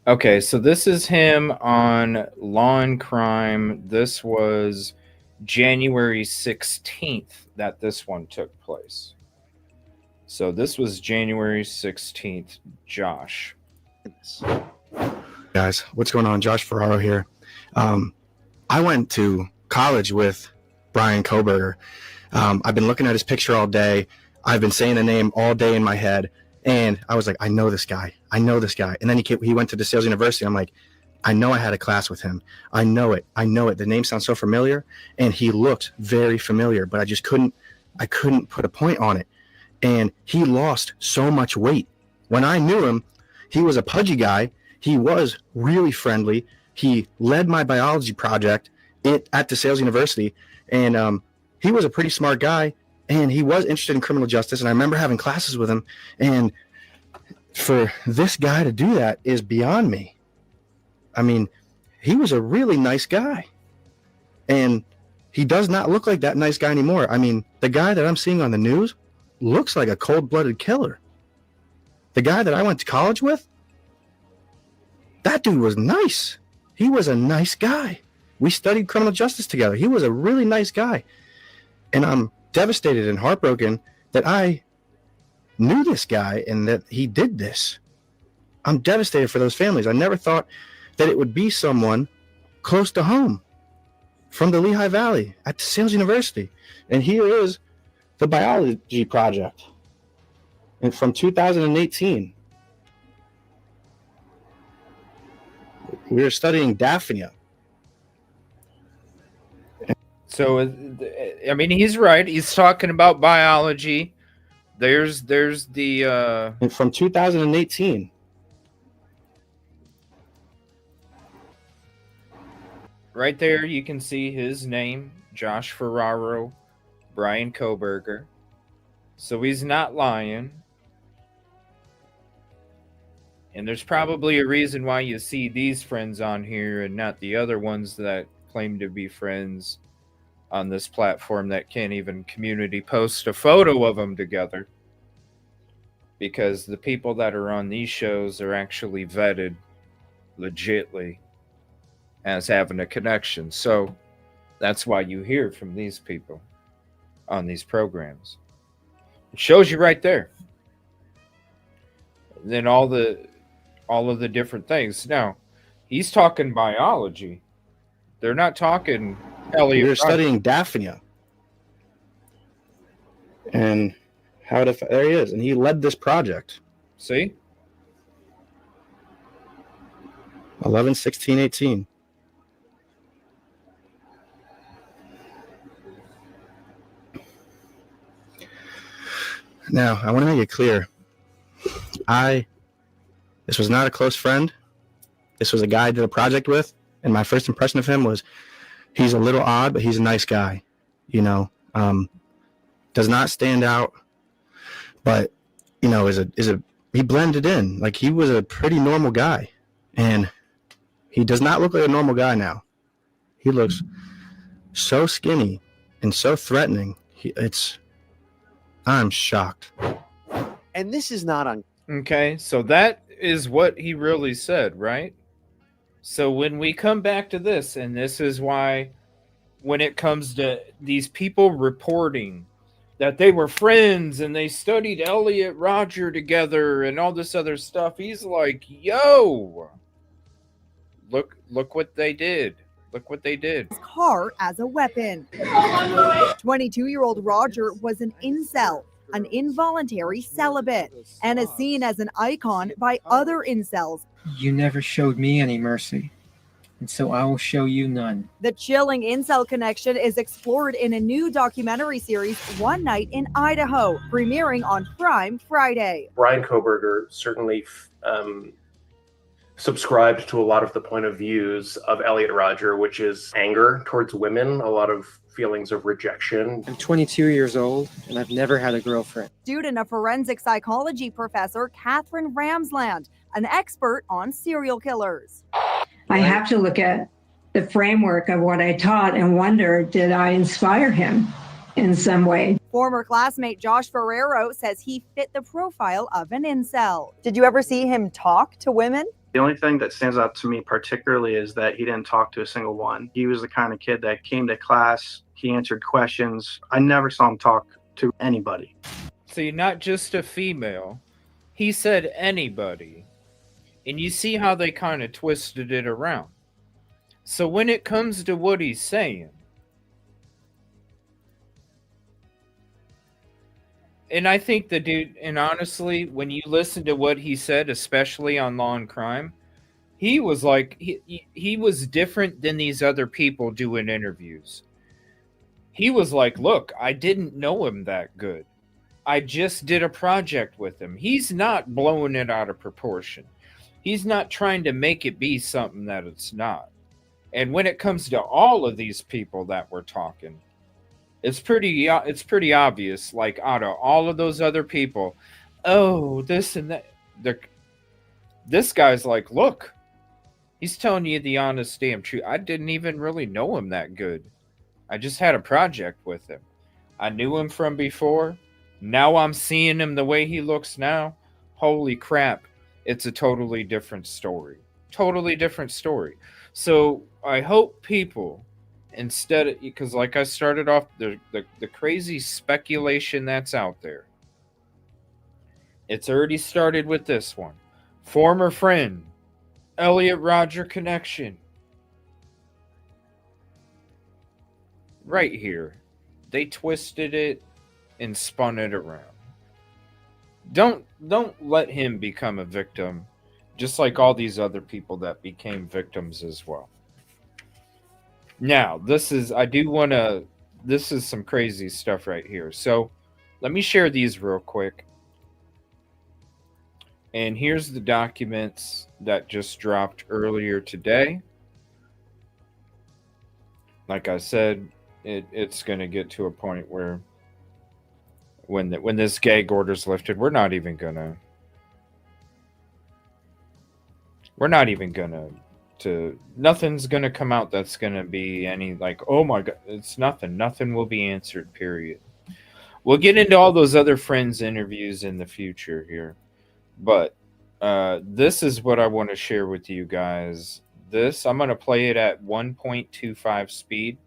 Okay, so this is him on Law and Crime. This was January 16th that this one took place. So this was January 16th, Josh. Guys, what's going on? Josh Ferraro here. I went to college with Brian Koberger. I've been looking at his picture all day. I've been saying the name all day in my head. And I was like, I know this guy. I know this guy. And then he went to DeSales University. I'm like, I know I had a class with him. I know it. The name sounds so familiar. And he looked very familiar, but I couldn't put a point on it. And he lost so much weight. When I knew him, he was a pudgy guy. He was really friendly. He led my biology project at DeSales University. And he was a pretty smart guy. And he was interested in criminal justice. And I remember having classes with him. And for this guy to do that is beyond me. I mean, he was a really nice guy. And he does not look like that nice guy anymore. I mean, the guy that I'm seeing on the news looks like a cold-blooded killer. The guy that I went to college with, that dude was nice. He was a nice guy. We studied criminal justice together. He was a really nice guy. And I'm devastated and heartbroken that I knew this guy and that he did this. I'm devastated for those families. I never thought that it would be someone close to home from the Lehigh Valley at DeSales University. And here is the biology project and from 2018. We were studying Daphnia. So, I mean, he's right. He's talking about biology. There's the and from 2018. Right there, you can see his name, Josh Ferraro, Brian Koberger. So he's not lying. And there's probably a reason why you see these friends on here and not the other ones that claim to be friends. on this platform that can't even community post a photo of them together, because the people that are on these shows are actually vetted legitly as having a connection. So that's why you hear from these people on these programs. It shows you right there. And then all of the different things. Now, he's talking biology. They're not talking Elliot. We were studying Daphnia. And there he is. And he led this project. See? 11, 16, 18. Now, I want to make it clear. This was not a close friend. This was a guy I did a project with. And my first impression of him was he's a little odd, but he's a nice guy. You know, does not stand out, but, you know, he blended in. Like, he was a pretty normal guy. And he does not look like a normal guy now. He looks so skinny and so threatening. I'm shocked. And this is not on. Okay, so that is what he really said, right? So when we come back to this, and this is why when it comes to these people reporting that they were friends and they studied Elliot Rodger together and all this other stuff, he's like, yo, look what they did. Look what they did. His car as a weapon. 22-year-old Rodger was an incel, an involuntary celibate, and is seen as an icon by other incels. You never showed me any mercy, and so I will show you none. The chilling incel connection is explored in a new documentary series, One Night in Idaho, premiering on Prime Friday. Brian Kohberger certainly subscribed to a lot of the point of views of Elliot Rodger, which is anger towards women, a lot of feelings of rejection. I'm 22 years old, and I've never had a girlfriend. Student of forensic psychology professor Catherine Ramsland, an expert on serial killers. I have to look at the framework of what I taught and wonder, did I inspire him in some way? Former classmate Josh Ferraro says he fit the profile of an incel. Did you ever see him talk to women? The only thing that stands out to me particularly is that he didn't talk to a single one. He was the kind of kid that came to class, he answered questions. I never saw him talk to anybody. See, not just a female. He said anybody. And you see how they kind of twisted it around. So when it comes to what he's saying, and I think the dude, and honestly, when you listen to what he said, especially on Law and Crime, he was like, he was different than these other people doing interviews. He was like, look, I didn't know him that good. I just did a project with him. He's not blowing it out of proportion. He's not trying to make it be something that it's not. And when it comes to all of these people that we're talking, it's pretty obvious, like out of all of those other people, oh, this and that, this guy's like, look, he's telling you the honest damn truth. I didn't even really know him that good. I just had a project with him. I knew him from before. Now I'm seeing him the way he looks now. Holy crap. It's a totally different story. Totally different story. So I hope people, instead of, because like I started off, the crazy speculation that's out there. It's already started with this one. Former friend, Elliot Rodger connection. Right here. They twisted it and spun it around. Don't let him become a victim, just like all these other people that became victims as well. Now, this is some crazy stuff right here. So let me share these real quick. And here's the documents that just dropped earlier today. Like I said, it's going to get to a point where when this gag order's lifted, we're not even gonna nothing's gonna come out that's gonna be any like, oh my god, it's nothing. Nothing will be answered, period. We'll get into all those other friends interviews in the future here. But this is what I want to share with you guys. I'm gonna play it at 1.25 speed.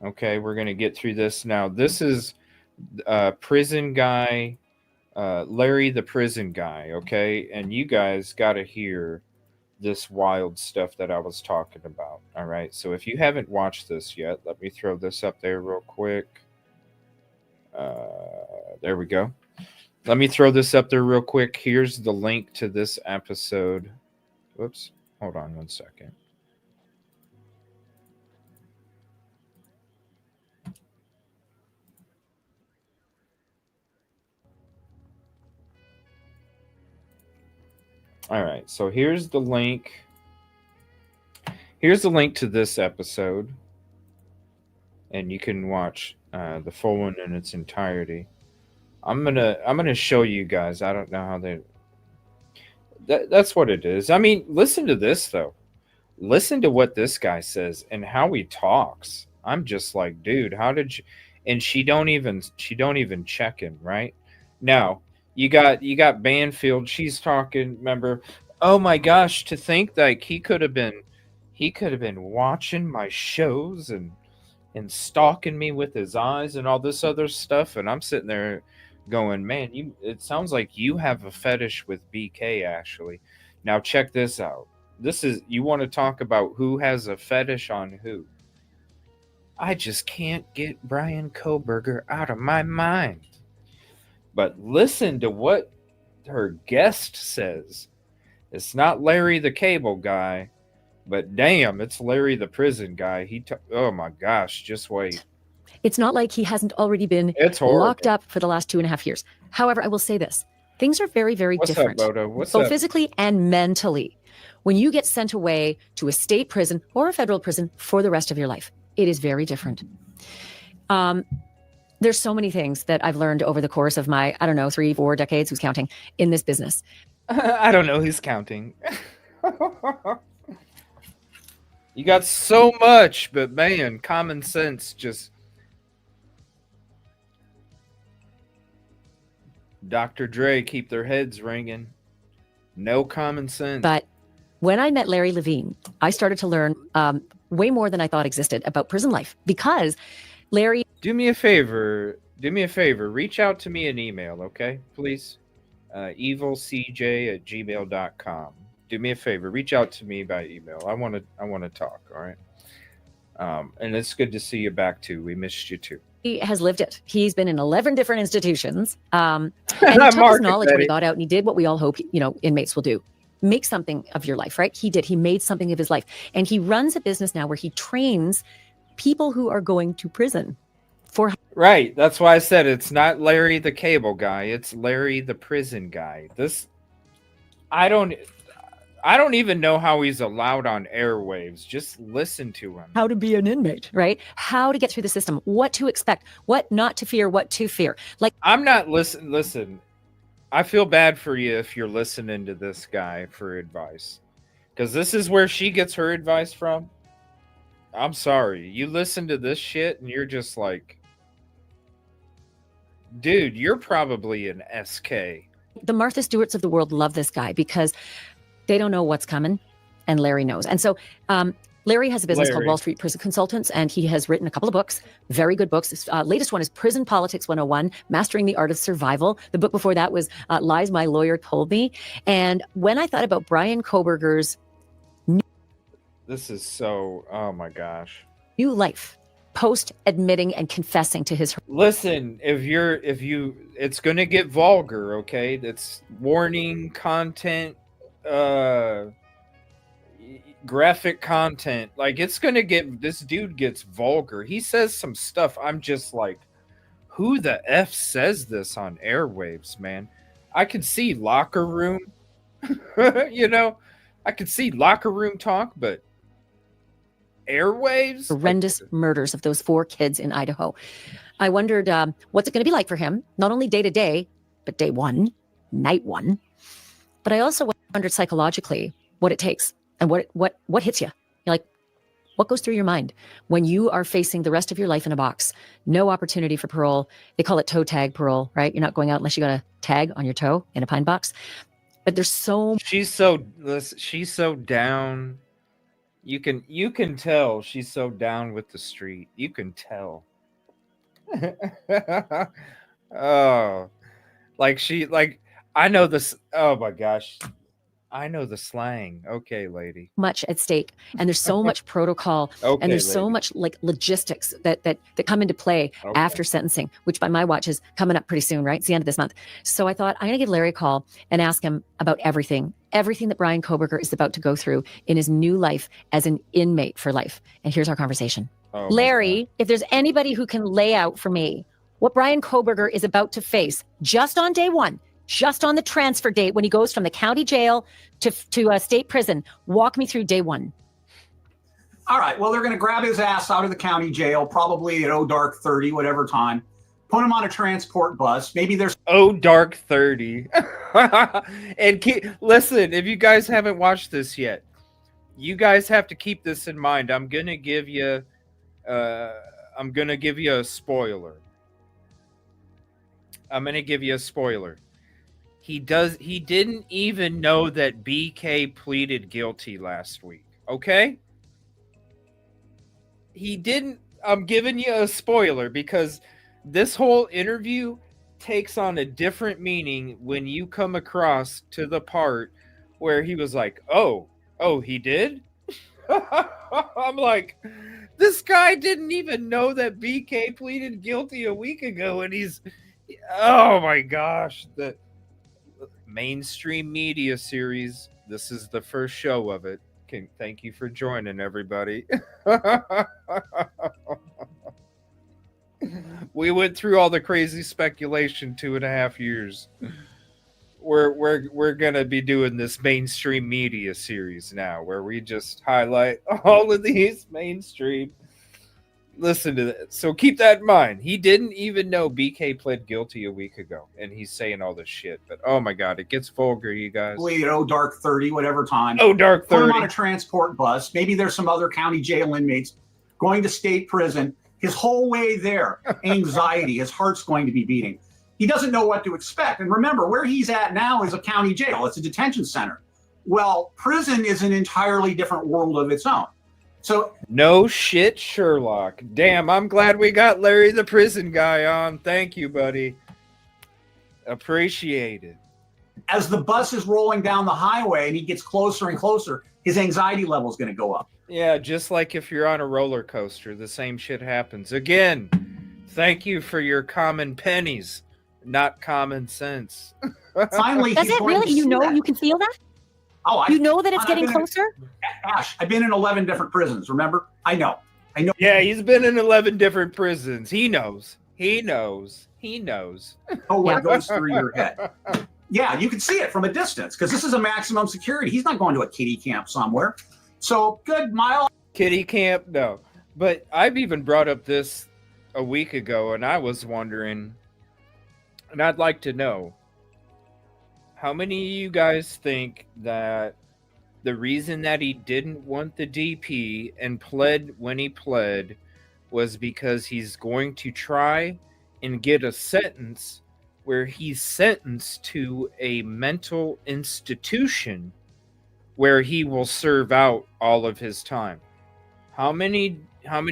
Okay, we're gonna get through this now. This is prison guy, Larry the prison guy, okay? And you guys got to hear this wild stuff that I was talking about, all right? So if you haven't watched this yet, let me throw this up there real quick. There we go. Let me throw this up there real quick. Here's the link to this episode. Whoops. Hold on one second. All right, so here's the link. Here's the link to this episode, and you can watch the full one in its entirety. I'm gonna show you guys. I don't know how that's what it is. I mean, listen to this though. Listen to what this guy says and how he talks. I'm just like, dude, how did you? And she don't even check him, right? Now, you got Banfield. She's talking. Remember? Oh my gosh! To think like he could have been watching my shows and stalking me with his eyes and all this other stuff. And I'm sitting there going, man, it sounds like you have a fetish with BK. Actually, now check this out. You want to talk about who has a fetish on who? I just can't get Brian Koberger out of my mind. But listen to what her guest says. It's not Larry the cable guy, but damn, it's Larry the prison guy. Oh my gosh, just wait. It's not like he hasn't already been locked up for the last 2.5 years. However, I will say this. Things are very, very different. What's up, Bodo? What's both up? Physically and mentally. When you get sent away to a state prison or a federal prison for the rest of your life, it is very different. There's so many things that I've learned over the course of my, 3-4 decades, who's counting, in this business. I don't know who's counting. You got so much, but man, common sense just... Dr. Dre, keep their heads ringing. No common sense. But when I met Larry Levine, I started to learn way more than I thought existed about prison life, because Larry... Do me a favor. Reach out to me an email, okay? Please. EvilleCJ@gmail.com. Do me a favor. Reach out to me by email. I want to talk, all right? And it's good to see you back, too. We missed you, too. He has lived it. He's been in 11 different institutions. And he took his knowledge when he got out, and he did what we all hope, inmates will do. Make something of your life, right? He did. He made something of his life. And he runs a business now where he trains people who are going to prison. Right. That's why I said it's not Larry the cable guy. It's Larry the prison guy. I don't even know how he's allowed on airwaves. Just listen to him. How to be an inmate, right? How to get through the system, what to expect, what not to fear, what to fear. Like, I'm not listen. I feel bad for you if you're listening to this guy for advice, because this is where she gets her advice from. I'm sorry. You listen to this shit and you're just like, dude, you're probably an SK. The Martha Stewarts of the world love this guy because they don't know what's coming, and Larry knows. And so Larry has a business called Wall Street Prison Consultants, and he has written a couple of books, very good books. His latest one is Prison Politics 101, Mastering the Art of Survival. The book before that was Lies My Lawyer Told Me. And when I thought about Brian Koberger's this is so, oh my gosh, new life, post admitting and confessing to his... Listen, it's going to get vulgar, okay? That's warning content, graphic content. Like, it's going to get, this dude gets vulgar. He says some stuff. I'm just like, who the F says this on airwaves, man? I could see locker room, I could see locker room talk, but airwaves? Horrendous murders of those 4 kids in Idaho. I wondered what's it going to be like for him, not only day to day, but day one, night one. But I also wondered psychologically, what it takes and what hits you. You're like, what goes through your mind when you are facing the rest of your life in a box? No opportunity for parole. They call it toe tag parole, right? You're not going out unless you got a tag on your toe in a pine box. But there's so she's so down. You can tell she's so down with the street. You can tell. Oh, I know this. Oh my gosh. I know the slang. Okay, lady. much at stake, and there's so much protocol, Okay, and there's so lady. much like logistics that come into play Okay. after sentencing, which by my watch is coming up pretty soon, right? It's the end of this month. So I thought I'm going to give Larry a call and ask him about everything that Brian Kohberger is about to go through in his new life as an inmate for life. And here's our conversation. Oh, my Larry, if there's anybody who can lay out for me what Brian Kohberger is about to face just on day one, just on the transfer date when he goes from the county jail to a state prison, walk me through day one. All right. Well, they're going to grab his ass out of the county jail, probably at dark 30, whatever time. Put him on a transport bus. Maybe there's dark 30. And listen, if you guys haven't watched this yet, you guys have to keep this in mind. I'm gonna give you a spoiler. He didn't even know that BK pleaded guilty last week. Okay? He didn't. I'm giving you a spoiler because this whole interview takes on a different meaning when you come across to the part where he was like, oh, he did? I'm like, this guy didn't even know that BK pleaded guilty a week ago, and oh my gosh, the mainstream media series. This is the first show of it. Thank you for joining, everybody. We went through all the crazy speculation 2.5 years. We're gonna be doing this mainstream media series now, where we just highlight all of these mainstream. Listen to that. So keep that in mind. He didn't even know BK pled guilty a week ago, and he's saying all this shit. But oh my god, it gets vulgar, you guys. dark 30, whatever time. Dark 30. Put him on a transport bus. Maybe there's some other county jail inmates going to state prison. His whole way there, anxiety, his heart's going to be beating. He doesn't know what to expect. And remember, where he's at now is a county jail. It's a detention center. Well, prison is an entirely different world of its own. So no shit, Sherlock. Damn, I'm glad we got Larry the prison guy on. Thank you, buddy. Appreciate it. As the bus is rolling down the highway and he gets closer and closer, his anxiety level is going to go up. Yeah, just like if you're on a roller coaster, the same shit happens. Again, thank you for your common pennies, not common sense. Finally, does it really? You know, you can feel that? Oh, you know that it's getting closer? Ash, I've been in 11 different prisons, remember? I know. Yeah, he's been in 11 different prisons. He knows. Oh, what goes through your head. Yeah, you can see it from a distance because this is a maximum security. He's not going to a kiddie camp somewhere. So good, Mile. Kiddie camp? No. But I've even brought up this a week ago, and I was wondering, and I'd like to know, how many of you guys think that the reason that he didn't want the DP and pled when he pled was because he's going to try and get a sentence where he's sentenced to a mental institution where he will serve out all of his time? How many of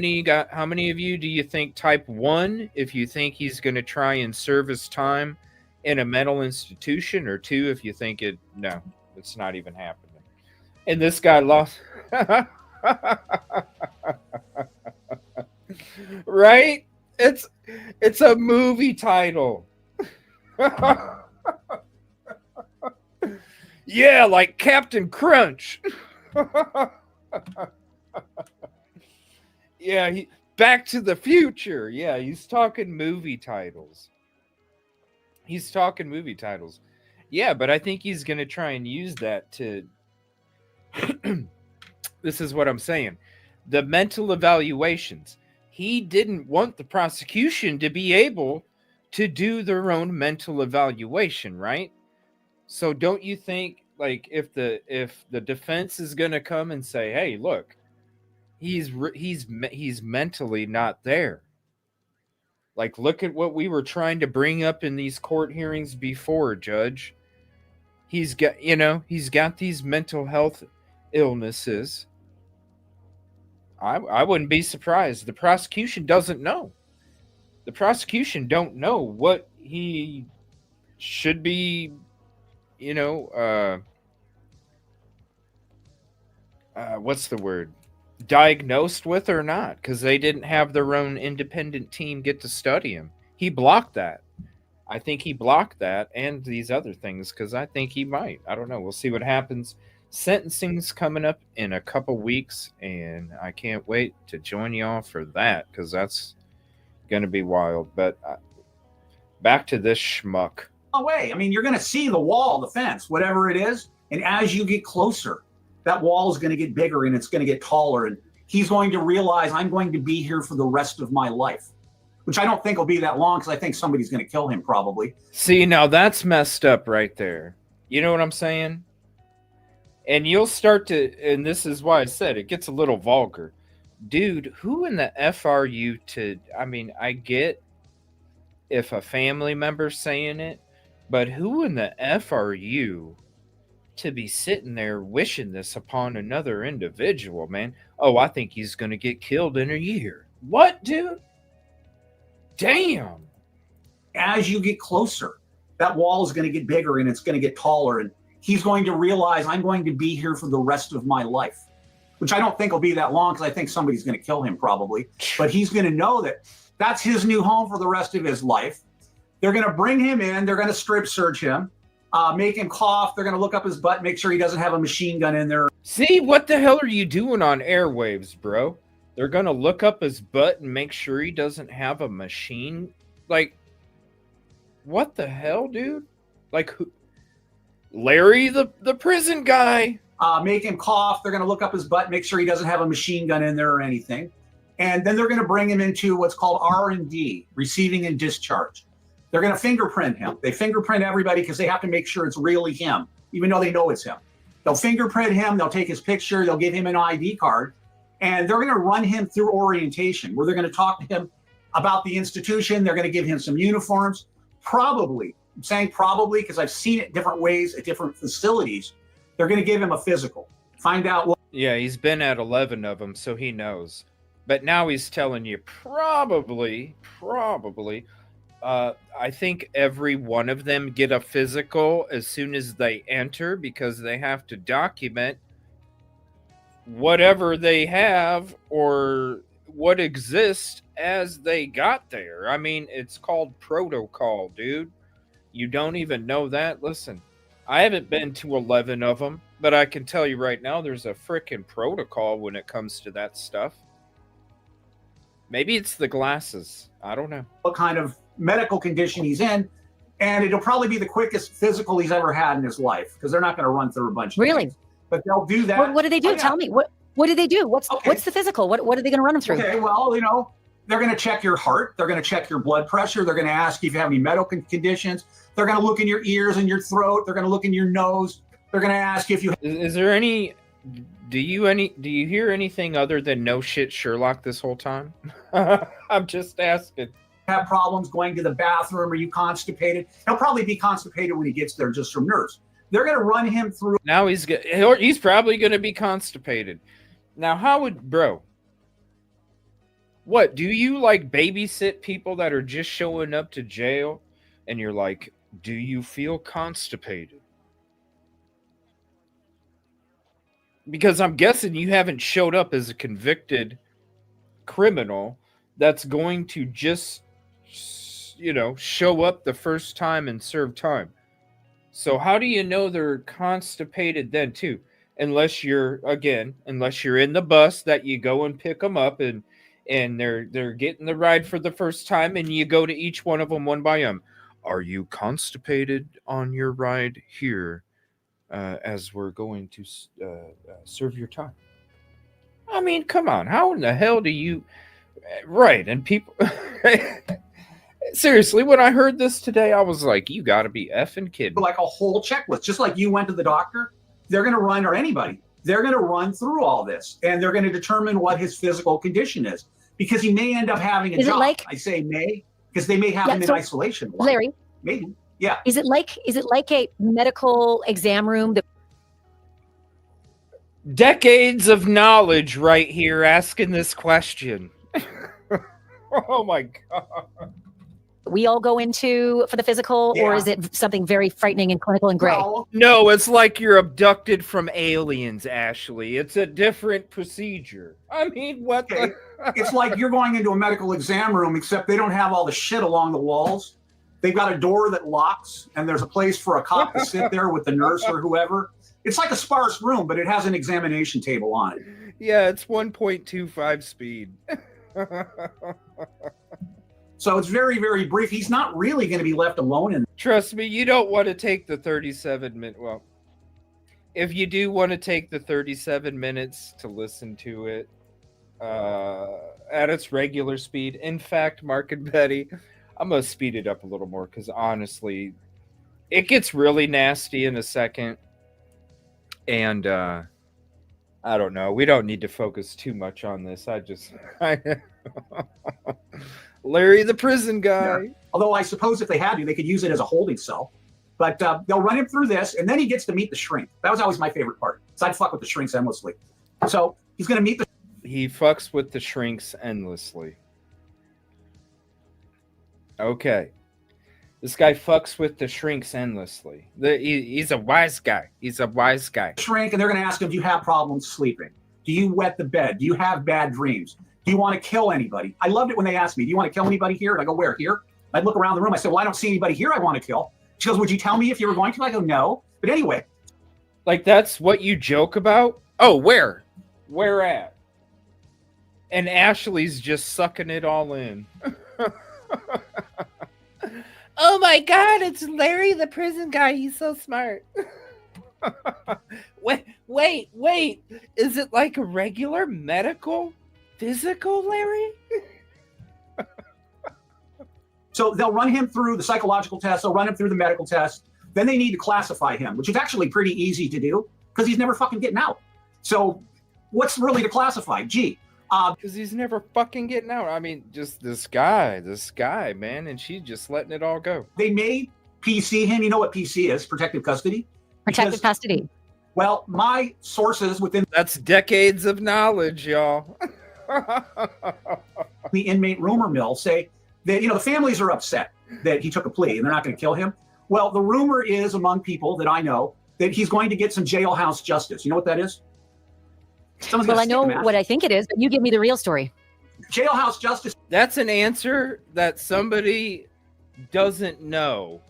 you do you think type 1 if you think he's going to try and serve his time in a mental institution, or 2 if you think no, it's not even happening? And this guy lost. Right? It's a movie title. Yeah, like Captain Crunch. Yeah, Back to the Future. Yeah, he's talking movie titles. Yeah, but I think he's going to try and use that to... This is what I'm saying. The mental evaluations. He didn't want the prosecution to be able to do their own mental evaluation, right? So don't you think, like if the defense is going to come and say, "Hey, look, he's mentally not there." Like, look at what we were trying to bring up in these court hearings before, Judge. He's got these mental health illnesses. I wouldn't be surprised. The prosecution doesn't know. The prosecution don't know what he should be, what's the word? Diagnosed with or not, because they didn't have their own independent team get to study him. He blocked that. I think he blocked that and these other things because I think he might. I don't know. We'll see what happens. Sentencing's coming up in a couple weeks, and I can't wait to join y'all for that because that's going to be wild. But back to this schmuck. Away. I mean, you're going to see the wall, the fence, whatever it is, and as you get closer, that wall is going to get bigger and it's going to get taller, and he's going to realize I'm going to be here for the rest of my life, which I don't think will be that long because I think somebody's going to kill him probably. See, now that's messed up right there. You know what I'm saying? And you'll start to, and this is why I said it gets a little vulgar. Dude, who in the F are you to, I mean, I get if a family member's saying it, but who in the F are you to be sitting there wishing this upon another individual, man? Oh, I think he's going to get killed in a year. What, dude? Damn. As you get closer, that wall is going to get bigger and it's going to get taller, and he's going to realize I'm going to be here for the rest of my life, which I don't think will be that long because I think somebody's going to kill him probably. But he's going to know that that's his new home for the rest of his life. They're going to bring him in. They're going to strip search him, make him cough. They're going to look up his butt, make sure he doesn't have a machine gun in there. See, what the hell are you doing on airwaves, bro? They're going to look up his butt and make sure he doesn't have a machine. Like, what the hell, dude? Like, who? Larry, the prison guy. Make him cough. They're going to look up his butt, make sure he doesn't have a machine gun in there or anything. And then they're going to bring him into what's called R&D, receiving and discharge. They're going to fingerprint him. They fingerprint everybody because they have to make sure it's really him, even though they know it's him. They'll fingerprint him. They'll take his picture. They'll give him an ID card. And they're going to run him through orientation, where they're going to talk to him about the institution. They're going to give him some uniforms. Probably, I'm saying probably because I've seen it different ways at different facilities. They're going to give him a physical. Find out what. Yeah, he's been at 11 of them, so he knows. But now he's telling you probably, I think every one of them get a physical as soon as they enter because they have to document whatever they have or what exists as they got there. I mean, it's called protocol, dude. You don't even know that? Listen, I haven't been to 11 of them, but I can tell you right now there's a frickin' protocol when it comes to that stuff. Maybe it's the glasses. I don't know. What kind of medical condition he's in, and it'll probably be the quickest physical he's ever had in his life because they're not going to run through a bunch of things. But they'll do that. What do they do? Tell me. What do they do? What's the physical? What are they going to run them through? Okay, well, they're going to check your heart. They're going to check your blood pressure. They're going to ask you if you have any medical conditions. They're going to look in your ears and your throat. They're going to look in your nose. They're going to ask you if you. Is there any? Do you hear anything other than no shit Sherlock this whole time? I'm just asking. Have problems going to the bathroom? Are you constipated? He'll probably be constipated when he gets there just from nerves. They're going to run him through. Now he's probably going to be constipated. Now, how would, bro? What, do you like babysit people that are just showing up to jail and you're like, do you feel constipated? Because I'm guessing you haven't showed up as a convicted criminal that's going to just, show up the first time and serve time. So how do you know they're constipated then too? Unless you're in the bus that you go and pick them up and they're getting the ride for the first time and you go to each one of them one by one. Are you constipated on your ride here as we're going to serve your time? I mean, come on. How in the hell do you... Right, and people... Seriously, when I heard this today, I was like, you got to be effing kidding. Like a whole checklist, just like you went to the doctor, they're going to run, or anybody, they're going to run through all this, and they're going to determine what his physical condition is, because he may end up having a Is it job. like- I say may, because they may have him in isolation. Larry, Maybe. Yeah. is it like a medical exam room that Decades of knowledge right here asking this question. Oh my God. we all go into for the physical, or is it something very frightening and clinical and gray? No, it's like you're abducted from aliens, Ashley. It's a different procedure. I mean, what the... It's like you're going into a medical exam room, except they don't have all the shit along the walls. They've got a door that locks, and there's a place for a cop to sit there with the nurse or whoever. It's like a sparse room, but it has an examination table on it. Yeah, it's 1.25 speed. So it's very, very brief. He's not really going to be left alone. And trust me, you don't want to take the 37 minutes. Well, if you do want to take the 37 minutes to listen to it at its regular speed, in fact, Mark and Betty, I'm going to speed it up a little more because honestly, it gets really nasty in a second. And I don't know. We don't need to focus too much on this. Larry, the prison guy. Yeah. Although I suppose if they had to, they could use it as a holding cell. But they'll run him through this, and then he gets to meet the shrink. That was always my favorite part. So I'd fuck with the shrinks endlessly. So he's going to meet the... He fucks with the shrinks endlessly. Okay. This guy fucks with the shrinks endlessly. He's a wise guy. He's a wise guy. Shrink, and they're going to ask him, do you have problems sleeping? Do you wet the bed? Do you have bad dreams? Do you want to kill anybody? I loved it when they asked me, do you want to kill anybody here? And I go, where? Here? I'd look around the room. I said, well, I don't see anybody here I want to kill. She goes, would you tell me if you were going to? I go, no. But anyway. Like, that's what you joke about? Oh, where? Where at? And Ashley's just sucking it all in. Oh my God, it's Larry, the prison guy. He's so smart. Wait. Is it like a regular medical physical, Larry? So they'll run him through the psychological test. They'll run him through the medical test. Then they need to classify him, which is actually pretty easy to do because he's never fucking getting out. So what's really to classify? Because he's never fucking getting out. I mean, just this guy, man, and she's just letting it all go. They may PC him. You know what PC is? Protective custody. Protective custody. Well, my sources within... That's decades of knowledge, y'all. The inmate rumor mill say that, the families are upset that he took a plea and they're not going to kill him. Well, the rumor is among people that I know that he's going to get some jailhouse justice. You know what that is? Well, I know what I think it is, but you give me the real story. Jailhouse justice. That's an answer that somebody doesn't know,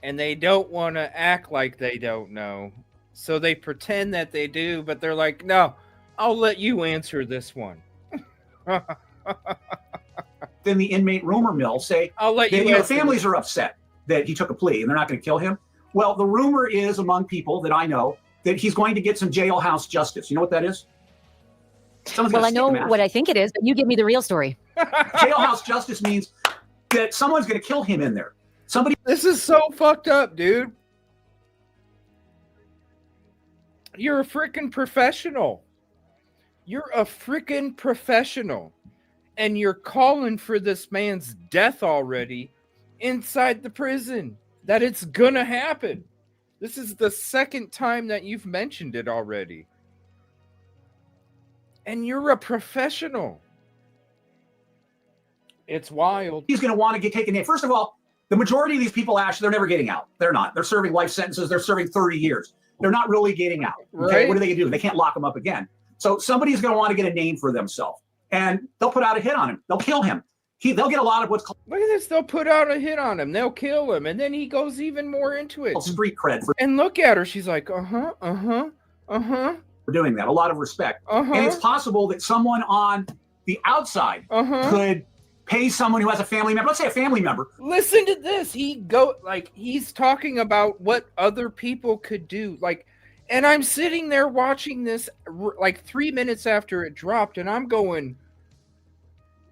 and they don't want to act like they don't know. So they pretend that they do, but they're like, no, I'll let you answer this one. Then the inmate rumor mill say I'll let you that, families are upset that he took a plea and they're not going to kill him. Well, the rumor is among people that I know that he's going to get some jailhouse justice. You know what that is? Well, I know what I think it is, but you give me the real story. Jailhouse justice means that someone's going to kill him in there. This is so fucked up, dude. You're a freaking professional. You're a freaking professional. And you're calling for this man's death already inside the prison. That it's gonna happen. This is the second time that you've mentioned it already. And you're a professional. It's wild. He's going to want to get taken in. First of all, the majority of these people, Ash, they're never getting out. They're not. They're serving life sentences. They're serving 30 years. They're not really getting out. Okay? Right. What are they going to do? They can't lock them up again. So somebody's going to want to get a name for themselves. And they'll put out a hit on him. They'll kill him. They'll get a lot of what's called... Look at this. They'll put out a hit on him. They'll kill him. And then he goes even more into it. Street cred. And look at her. She's like, for doing that. A lot of respect. And it's possible that someone on the outside could pay someone who has a family member. Let's say a family member. Listen to this. He's talking about what other people could do. And I'm sitting there watching this 3 minutes after it dropped, and I'm going,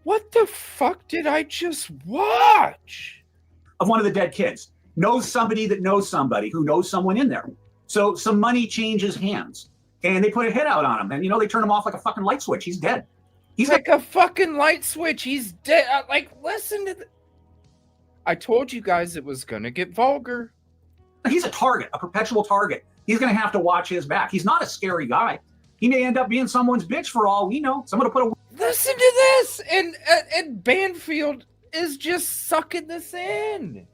What the fuck did I just watch? Of one of the dead kids. Knows somebody that knows somebody who knows someone in there. So some money changes hands. And they put a hit out on him. And, they turn him off like a fucking light switch. He's dead. He's like a fucking light switch. He's dead. Listen to I told you guys it was going to get vulgar. He's a target, a perpetual target. He's going to have to watch his back. He's not a scary guy. He may end up being someone's bitch for all we know. Someone will put a... Listen to this. And Banfield is just sucking this in.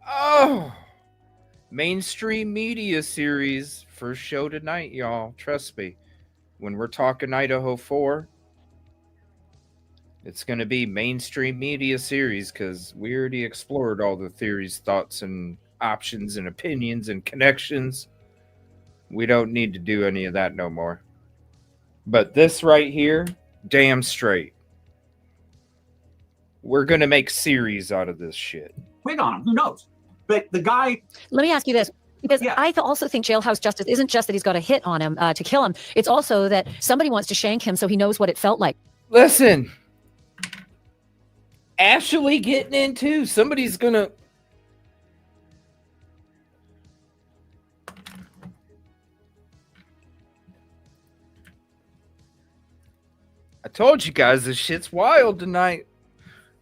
Oh. Mainstream media series. First show tonight, y'all. Trust me. When we're talking Idaho 4, it's going to be mainstream media series because we already explored all the theories, thoughts, and options and opinions and connections. We don't need to do any of that no more. But this right here, damn straight. We're going to make series out of this shit. Wait on him. Who knows? But the guy... Let me ask you this. Because I also think jailhouse justice isn't just that he's got a hit on him to kill him. It's also that somebody wants to shank him so he knows what it felt like. Listen. Ashley getting in too. Somebody's going to... I told you guys this shit's wild tonight.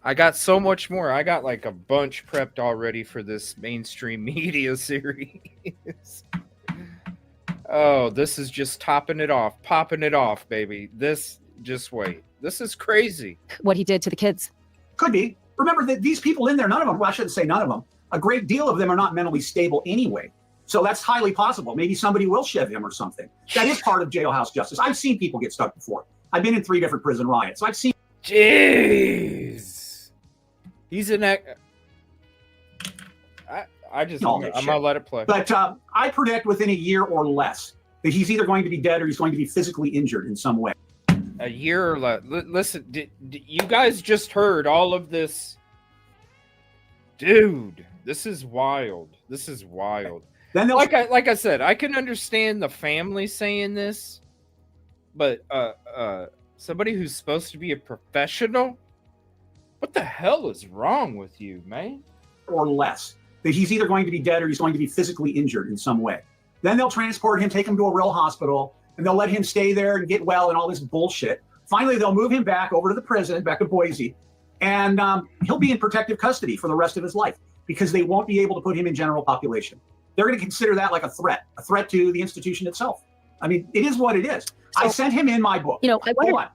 I got so much more. I got like a bunch prepped already for this mainstream media series. Oh, this is just topping it off, popping it off, baby. Just wait. This is crazy. What he did to the kids. Could be. Remember that these people in there, none of them, well, I shouldn't say none of them, a great deal of them are not mentally stable anyway. So that's highly possible. Maybe somebody will shiv him or something. That is part of jailhouse justice. I've seen people get stuck before. I've been in 3 different prison riots. So I've seen... Jeez. He's an... I'm going to let it play. But I predict within a year or less that he's either going to be dead or he's going to be physically injured in some way. A year or less. Listen, you guys just heard all of this. Dude, this is wild. This is wild. Then like I said, I can understand the family saying this, but somebody who's supposed to be a professional, what the hell is wrong with you, man? Or less. That he's either going to be dead or he's going to be physically injured in some way. Then they'll transport him, take him to a real hospital, and they'll let him stay there and get well and all this bullshit. Finally, they'll move him back over to the prison, back to Boise, and he'll be in protective custody for the rest of his life because they won't be able to put him in general population. They're going to consider that like a threat to the institution itself. I mean, it is what it is. So, I sent him in my book. I wonder, hold on.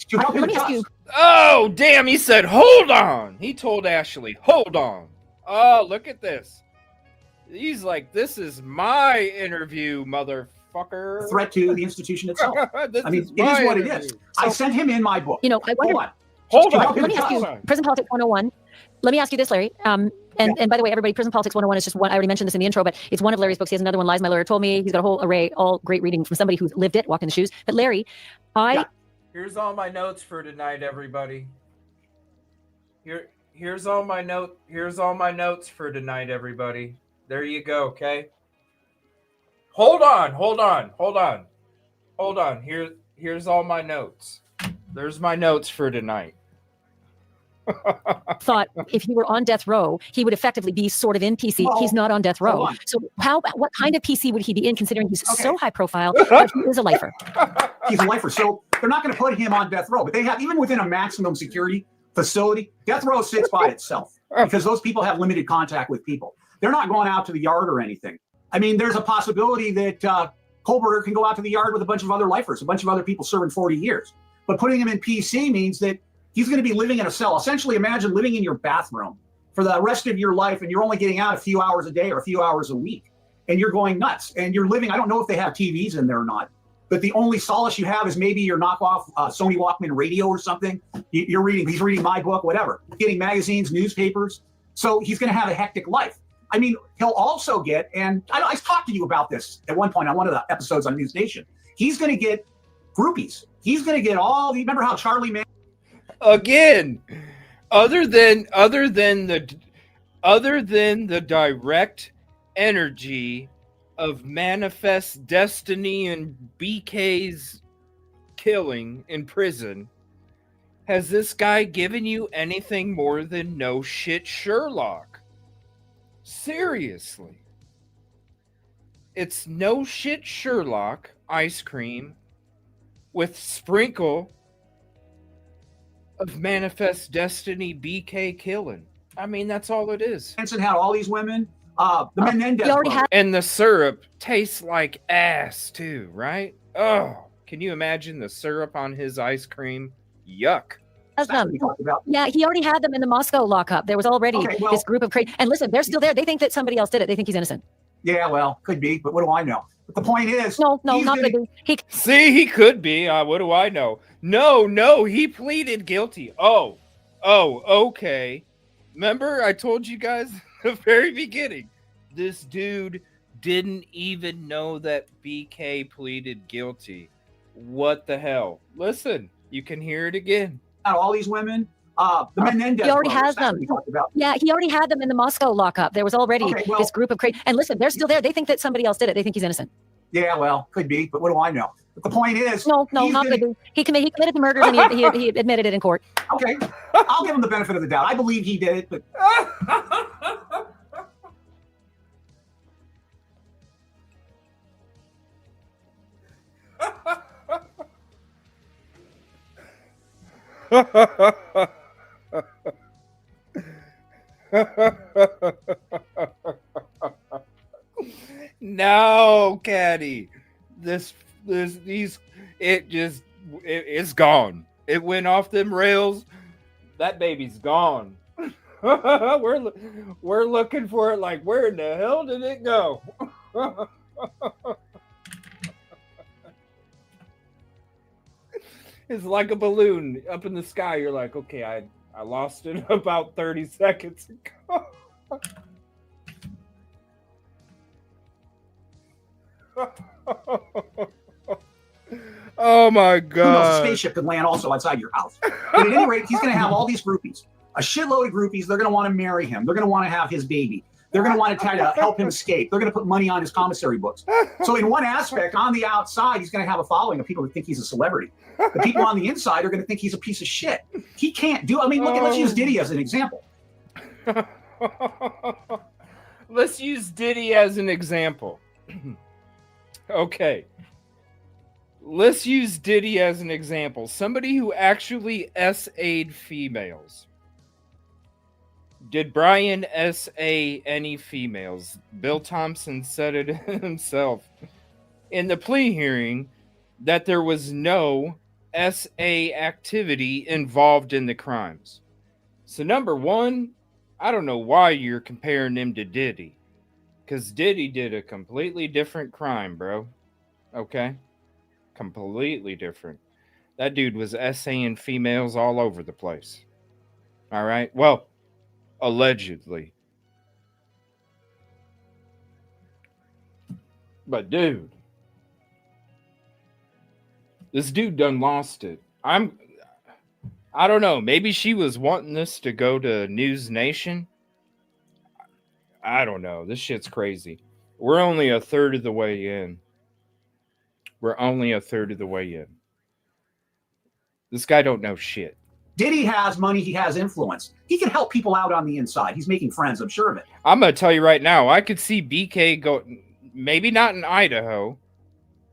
To help him let me ask you. Oh, damn, he said, hold on. He told Ashley, hold on. Oh, look at this. He's like, this is my interview, motherfucker. Threat to the institution itself. I mean, it is what it is. I sent him in my book. I wonder. Hold on. Let me ask you, Prison Politics 101. Let me ask you this, Larry. And by the way, everybody, Prison Politics 101 is just one. I already mentioned this in the intro, but it's one of Larry's books. He has another one, Lies My Lawyer Told Me. He's got a whole array, all great reading from somebody who's lived it, walked in the shoes. But Larry, Here's all my notes for tonight, everybody. Here's all my notes for tonight, everybody. There you go, okay? Hold on. Here's all my notes. There's my notes for tonight. Thought if he were on death row, he would effectively be sort of in PC. Well, he's not on death row. So what kind of PC would he be in, considering he's so high profile, but he is a lifer? He's a lifer. So they're not going to put him on death row, but they have, even within a maximum security facility, death row sits by itself because those people have limited contact with people. They're not going out to the yard or anything. I mean, there's a possibility that Kohlberger can go out to the yard with a bunch of other lifers, a bunch of other people serving 40 years. But putting him in PC means that he's going to be living in a cell. Essentially, imagine living in your bathroom for the rest of your life, and you're only getting out a few hours a day or a few hours a week, and you're going nuts. And you're living, I don't know if they have TVs in there or not, but the only solace you have is maybe your knockoff Sony Walkman radio or something. He's reading my book, whatever, getting magazines, newspapers. So he's going to have a hectic life. I mean, he'll also get, and I talked to you about this at one point on one of the episodes on News Nation. He's going to get groupies. He's going to get all. Remember how Charlie Manson? Again, other than the direct energy of Manifest Destiny and BK's killing in prison, Has this guy given you anything more than no shit Sherlock? Seriously. It's no shit Sherlock ice cream with sprinkle of Manifest Destiny BK killing. I mean, that's all it is. Hanson had all these women. The Menendez brothers. And the syrup tastes like ass too, right? Oh, can you imagine the syrup on his ice cream? Yuck. Yeah, he already had them in the Moscow lockup. There was already this group of crazy. And listen, they're still there. They think that somebody else did it. They think he's innocent. Yeah, well, could be, but what do I know? But the point is, no, not gonna be. See, he could be. What do I know? No, he pleaded guilty. Oh, okay. Remember, I told you guys at the very beginning, this dude didn't even know that BK pleaded guilty. What the hell? Listen, you can hear it again. All these women. The Menendez he already brothers, has them. Yeah, he already had them in the Moscow lockup. There was already this group of crazy. And listen, they're still there. They think that somebody else did it. They think he's innocent. Yeah, well, could be, but what do I know? But the point is, no, not could be. He committed the murders and he admitted it in court. Okay, I'll give him the benefit of the doubt. I believe he did it, but. No, Caddy. It's gone. It went off them rails. That baby's gone. We're looking for it like, where in the hell did it go? It's like a balloon up in the sky. You're like, okay, I lost it about 30 seconds ago. Oh my God. Who knows, a spaceship could land also outside your house. But at any rate, he's going to have all these groupies, a shitload of groupies. They're going to want to marry him. They're going to want to have his baby. They're going to want to try to help him escape. They're going to put money on his commissary books. So in one aspect, on the outside, he's going to have a following of people that think he's a celebrity. The people on the inside are going to think he's a piece of shit. He can't do. I mean, let's use Diddy as an example. Let's use Diddy as an example. Okay. Let's use Diddy as an example. Somebody who actually SA'd females. Did Brian S.A. any females? Bill Thompson said it himself in the plea hearing that there was no S.A. activity involved in the crimes. So number one, I don't know why you're comparing him to Diddy. Because Diddy did a completely different crime, bro. Okay? Completely different. That dude was S.A.ing females all over the place. All right? Well, allegedly. But dude, this dude done lost it. I don't know. Maybe she was wanting this to go to News Nation. I don't know. This shit's crazy. We're only a third of the way in. This guy don't know shit. Diddy has money. He has influence. He can help people out on the inside. He's making friends. I'm sure of it. I'm going to tell you right now, I could see BK go, maybe not in Idaho,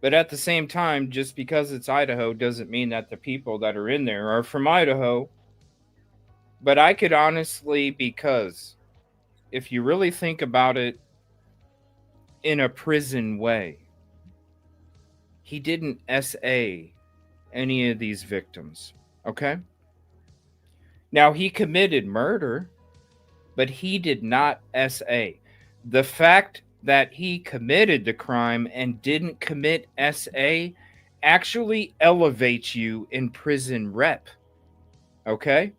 but at the same time, just because it's Idaho doesn't mean that the people that are in there are from Idaho. But I could honestly, because if you really think about it in a prison way, he didn't SA any of these victims. Okay? Now, he committed murder, but he did not SA. The fact that he committed the crime and didn't commit SA actually elevates you in prison rep. Okay?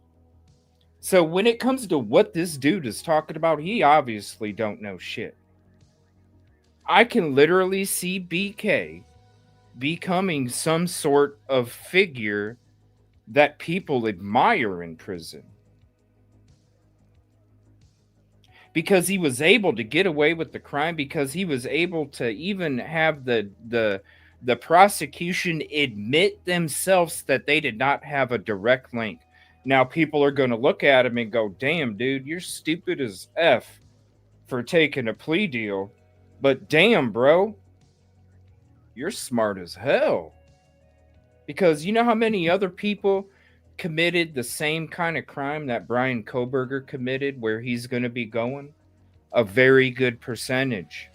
So when it comes to what this dude is talking about, he obviously don't know shit. I can literally see BK becoming some sort of figure that people admire in prison. Because he was able to get away with the crime, because he was able to even have the prosecution admit themselves that they did not have a direct link. Now people are going to look at him and go, damn, dude, you're stupid as F for taking a plea deal. But damn, bro, you're smart as hell. Because you know how many other people committed the same kind of crime that Brian Kohberger committed, where he's going to be going? A very good percentage.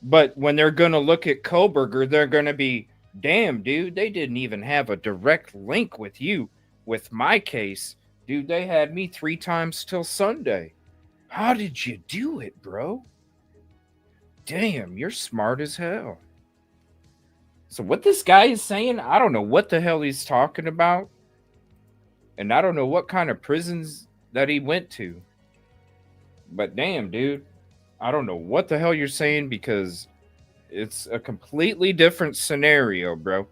But when they're going to look at Kohberger, they're going to be, damn, dude, they didn't even have a direct link with you. With my case, dude, they had me 3 times till Sunday. How did you do it, bro? Damn, you're smart as hell. So what this guy is saying, I don't know what the hell he's talking about. And I don't know what kind of prisons that he went to. But damn, dude, I don't know what the hell you're saying, because it's a completely different scenario, bro.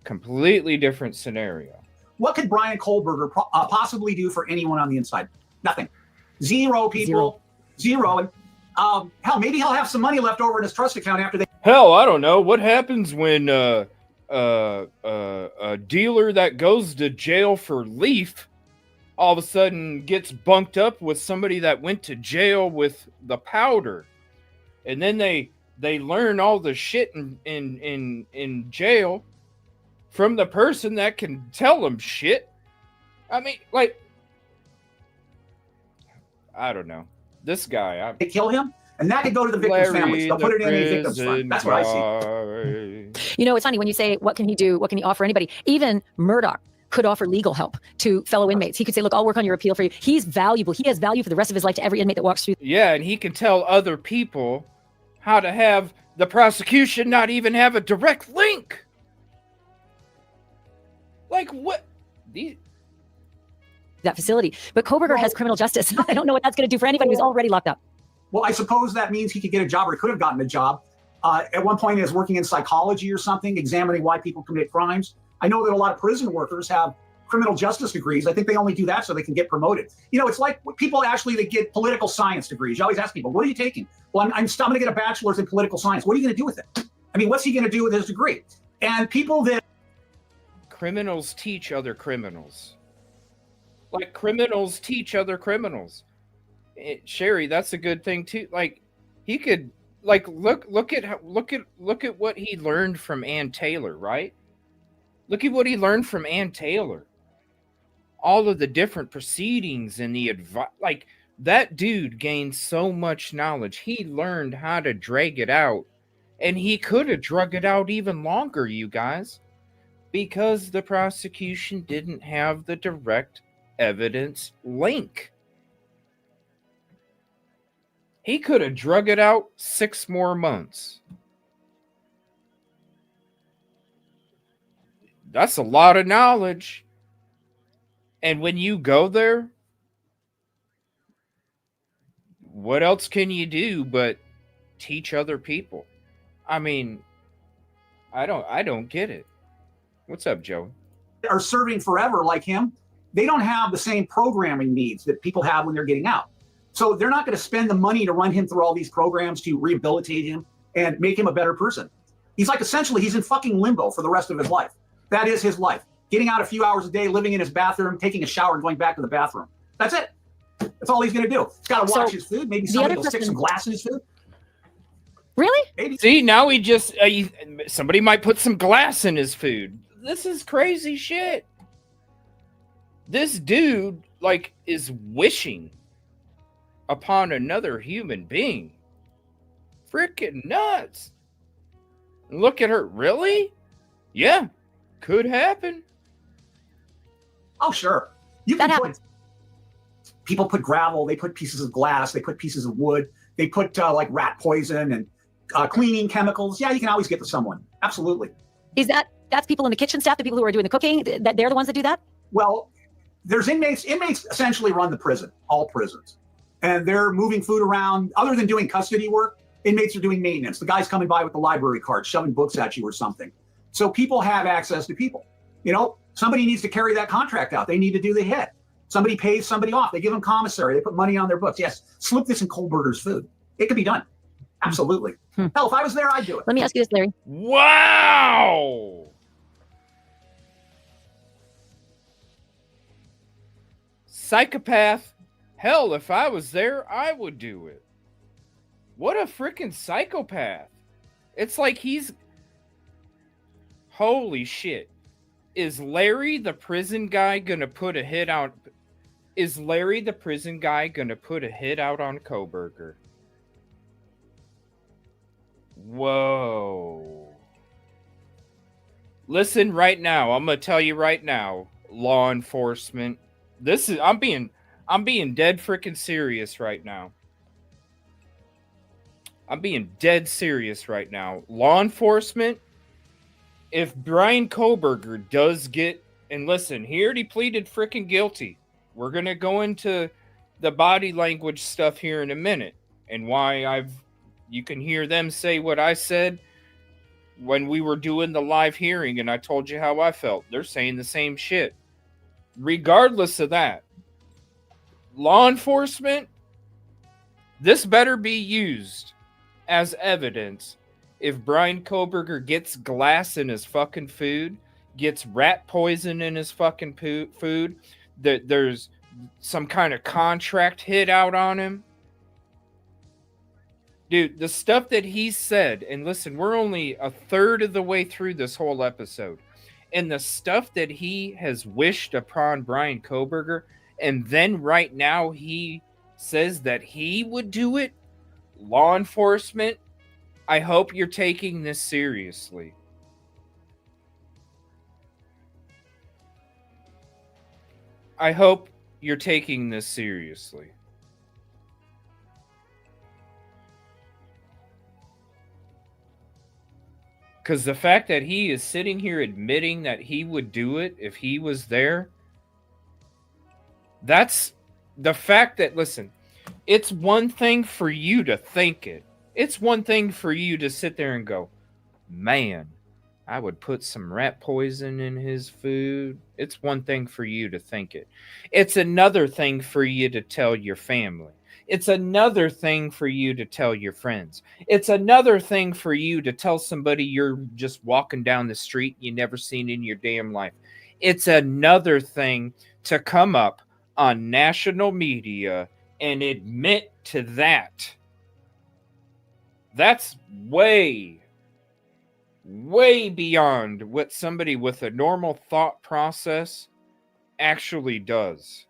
Completely different scenario. What could Brian Kohberger possibly do for anyone on the inside? Nothing. Zero people. Zero. And hell, maybe he'll have some money left over in his trust account after they. Hell, I don't know. What happens when a dealer that goes to jail for leaf all of a sudden gets bunked up with somebody that went to jail with the powder, and then they learn all the shit in jail from the person that can tell them shit. I mean, like, I don't know. This guy, they kill him, and that could go to the victim's families. They'll put it in the victim's fund. That's what I see. You know, it's funny when you say, what can he do? What can he offer anybody? Even Murdoch could offer legal help to fellow inmates. He could say, look, I'll work on your appeal for you. He's valuable. He has value for the rest of his life to every inmate that walks through. Yeah, and he can tell other people how to have the prosecution not even have a direct link. Like, what? That facility. But Kohberger has criminal justice. I don't know what that's going to do for anybody who's already locked up. Well, I suppose that means he could get a job, or he could have gotten a job. At one point, he was working in psychology or something, examining why people commit crimes. I know that a lot of prison workers have criminal justice degrees. I think they only do that so they can get promoted. You know, it's like people actually that get political science degrees. You always ask people, what are you taking? Well, I'm going to get a bachelor's in political science. What are you going to do with it? I mean, what's he going to do with his degree? And people that... Criminals teach other criminals. Like, criminals teach other criminals. Sherry, that's a good thing too. Like, he could, like, look at what he learned from Ann Taylor, right? Look at what he learned from Ann Taylor. All of the different proceedings and the advice. Like, that dude gained so much knowledge. He learned how to drag it out. And he could have drug it out even longer, you guys. Because the prosecution didn't have the direct evidence link. He could have drug it out 6 more months. That's a lot of knowledge. And when you go there, what else can you do but teach other people? I mean, I don't get it. What's up, Joe? Are serving forever like him. They don't have the same programming needs that people have when they're getting out. So they're not going to spend the money to run him through all these programs to rehabilitate him and make him a better person. He's like, essentially, he's in fucking limbo for the rest of his life. That is his life. Getting out a few hours a day, living in his bathroom, taking a shower, and going back to the bathroom. That's it. That's all he's going to do. He's got to watch his food. Maybe somebody will stick some glass in his food. Really? Maybe. See, now he just, somebody might put some glass in his food. This is crazy shit. This dude, like, is wishing upon another human being. Freaking nuts. Look at her. Really? Yeah. Could happen. Oh, sure. You can put, people put gravel, they put pieces of glass, they put pieces of wood, they put like rat poison and cleaning chemicals. Yeah, you can always get to someone. Absolutely. That's people in the kitchen staff, the people who are doing the cooking, that they're the ones that do that? Well, there's inmates. Inmates essentially run the prison, all prisons. And they're moving food around. Other than doing custody work, inmates are doing maintenance. The guy's coming by with the library card, shoving books at you or something. So people have access to people. You know, somebody needs to carry that contract out. They need to do the hit. Somebody pays somebody off. They give them commissary. They put money on their books. Yes, slip this in Kohberger's food. It could be done. Absolutely. Hell, if I was there, I'd do it. Let me ask you this, Larry. Wow. Psychopath. Hell, if I was there, I would do it. What a freaking psychopath. It's like he's... Holy shit. Is Larry the prison guy gonna put a hit out? Is Larry the prison guy gonna put a hit out on Kohberger? Whoa. Listen right now. I'm gonna tell you right now, law enforcement. I'm being dead freaking serious right now. I'm being dead serious right now. Law enforcement, if Brian Kohberger does get, and listen, he already pleaded freaking guilty. We're going to go into the body language stuff here in a minute and why you can hear them say what I said when we were doing the live hearing and I told you how I felt. They're saying the same shit. Regardless of that, law enforcement, this better be used as evidence. If Brian Kohberger gets glass in his fucking food, gets rat poison in his fucking food, there's some kind of contract hit out on him. Dude, the stuff that he said, and listen, we're only a third of the way through this whole episode, and the stuff that he has wished upon Brian Kohberger, and then right now he says that he would do it. Law enforcement, I hope you're taking this seriously. I hope you're taking this seriously. Because the fact that he is sitting here admitting that he would do it if he was there, that's the fact that, listen, it's one thing for you to think it. It's one thing for you to sit there and go, man, I would put some rat poison in his food. It's one thing for you to think it. It's another thing for you to tell your family. It's another thing for you to tell your friends. It's another thing for you to tell somebody you're just walking down the street you never seen in your damn life. It's another thing to come up on national media and admit to that. That's way beyond what somebody with a normal thought process actually does.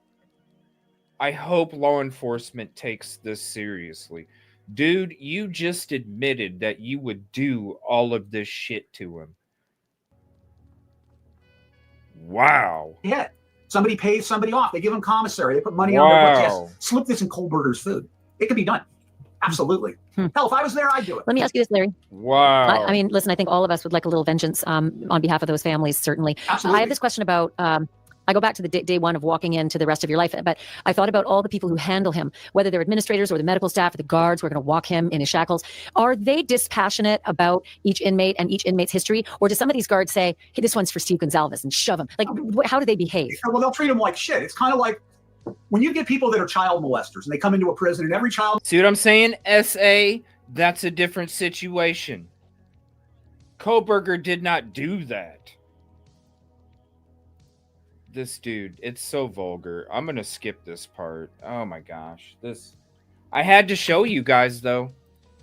I hope law enforcement takes this seriously. Dude, you just admitted that you would do all of this shit to him. Wow. Yeah. Somebody pays somebody off. They give them commissary. They put money on their books. Yes, slip this in Kohberger's food. It could be done. Absolutely. Hell, if I was there, I'd do it. Let me ask you this, Larry. Wow. I mean, listen, I think all of us would like a little vengeance on behalf of those families, certainly. Absolutely. I have this question about, I go back to the day one of walking into the rest of your life, but I thought about all the people who handle him, whether they're administrators or the medical staff or the guards who are going to walk him in his shackles. Are they dispassionate about each inmate and each inmate's history? Or do some of these guards say, hey, this one's for Steve Gonzalez and shove him? Like, how do they behave? Well, they'll treat him like shit. It's kind of like when you get people that are child molesters and they come into a prison and every child... See what I'm saying? SA, that's a different situation. Kohberger did not do that. This dude, it's so vulgar. I'm going to skip this part. Oh my gosh. I had to show you guys, though.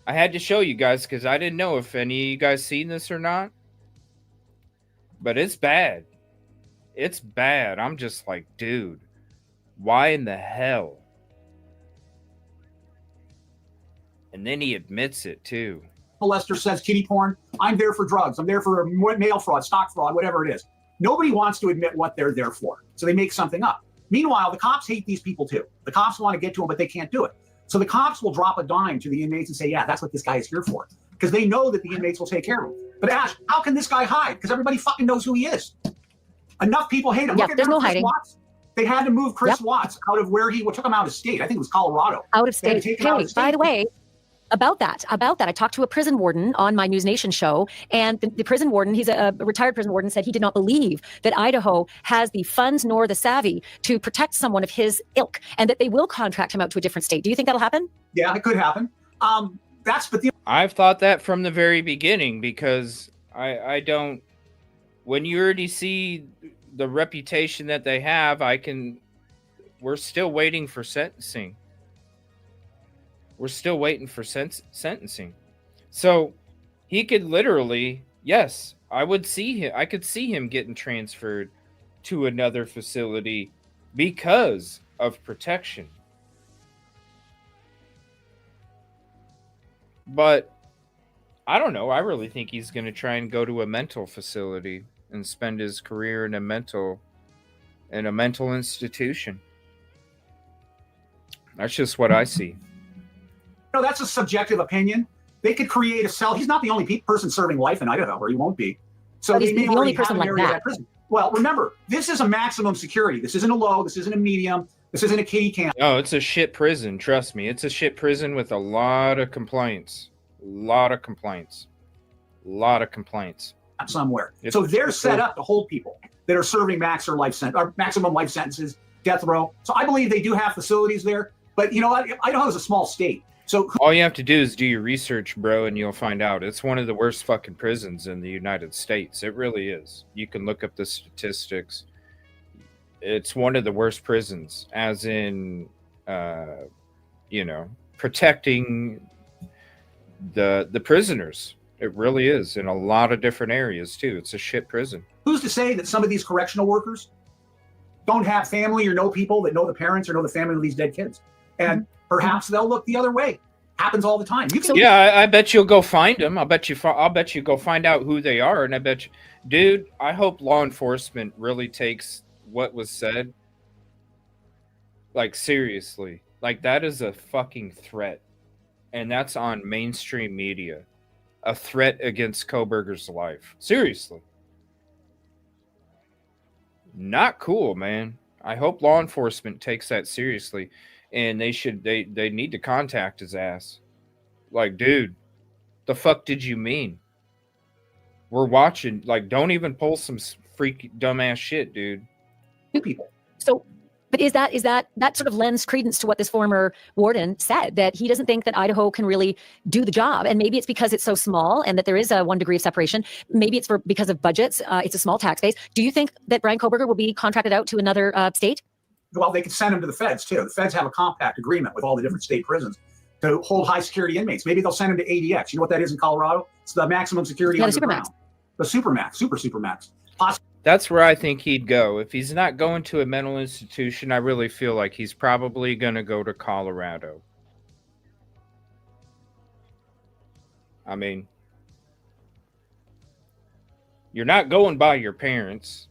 I had to show you guys because I didn't know if any of you guys seen this or not. But it's bad. It's bad. I'm just like, dude, why in the hell? And then he admits it, too. Molester says kitty porn. I'm there for drugs. I'm there for mail fraud, stock fraud, whatever it is. Nobody wants to admit what they're there for. So they make something up. Meanwhile, the cops hate these people, too. The cops want to get to them, but they can't do it. So the cops will drop a dime to the inmates and say, yeah, that's what this guy is here for. Because they know that the inmates will take care of him. But Ash, how can this guy hide? Because everybody fucking knows who he is. Enough people hate him. Yeah, Look at there's no Chris hiding. Watts. They had to move Chris Watts out of where he took him out of state. I think it was Colorado. Out of state. Hey, by the way, about that, I talked to a prison warden on my News Nation show, and the prison warden, he's a retired prison warden, said he did not believe that Idaho has the funds nor the savvy to protect someone of his ilk, and that they will contract him out to a different state. Do you think that'll happen? Yeah, it could happen. I've thought that from the very beginning because I don't. When you already see the reputation that they have, I can. we're still waiting for sentencing. We're still waiting for sentencing. So he could literally, yes, I could see him getting transferred to another facility because of protection. But I don't know. I really think he's going to try and go to a mental facility and spend his career in a mental institution. That's just what I see. No, that's a subjective opinion. They could create a cell. He's not the only person serving life in Idaho, or he won't be. So he's the only person like that. Prison. Well, remember, this is a maximum security. This isn't a low. This isn't a medium. This isn't a kitty camp. No, it's a shit prison. Trust me. It's a shit prison with a lot of complaints. Somewhere. So they're set up to hold people that are serving maximum life sentences, death row. So I believe they do have facilities there. But you know what? Idaho is a small state. So all you have to do is do your research, bro, and you'll find out it's one of the worst fucking prisons in the United States. It really is. You can look up the statistics. It's one of the worst prisons, as in, protecting the prisoners. It really is, in a lot of different areas too. It's a shit prison. Who's to say that some of these correctional workers don't have family or know people that know the parents or know the family of these dead kids? And perhaps they'll look the other way. Happens all the time. I bet you'll go find them. I'll bet you go find out who they are. And I bet you, dude, I hope law enforcement really takes what was said like seriously. Like, that is a fucking threat. And that's on mainstream media. A threat against Kohberger's life. Seriously. Not cool, man. I hope law enforcement takes that seriously. And they need to contact his ass. Like, dude, the fuck did you mean? We're watching. Like, don't even pull some freaky dumbass shit, dude. People. So, but is that sort of lends credence to what this former warden said, that he doesn't think that Idaho can really do the job? And maybe it's because it's so small and that there is a 1 degree of separation. Maybe it's because of budgets. It's a small tax base. Do you think that Brian Kohberger will be contracted out to another state? Well, they could send him to the feds too. The feds have a compact agreement with all the different state prisons to hold high security inmates. Maybe they'll send him to ADX. You know what that is in Colorado? It's the maximum security underground. The Supermax, Supermax. That's where I think he'd go. If he's not going to a mental institution, I really feel like he's probably going to go to Colorado. I mean, you're not going by your parents.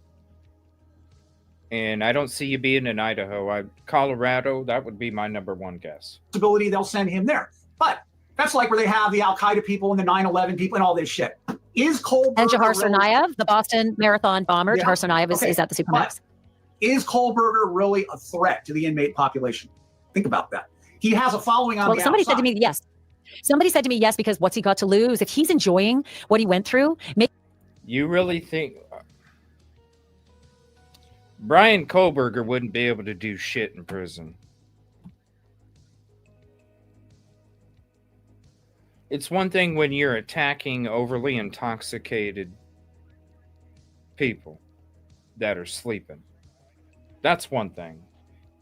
And I don't see you being in Idaho. Colorado, that would be my number one guess. They'll send him there. But that's like where they have the Al-Qaeda people and the 9/11 people and all this shit. Is Kohberger... And Jahar Tsarnaev, the Boston Marathon bomber, Jahar Tsarnaev is at the Supermax. Is Kohberger really a threat to the inmate population? Think about that. He has a following on the somebody outside. said to me, yes. Somebody said to me, yes, because what's he got to lose? If he's enjoying what he went through... You really think... Brian Kohberger wouldn't be able to do shit in prison. It's one thing when you're attacking overly intoxicated people that are sleeping. That's one thing.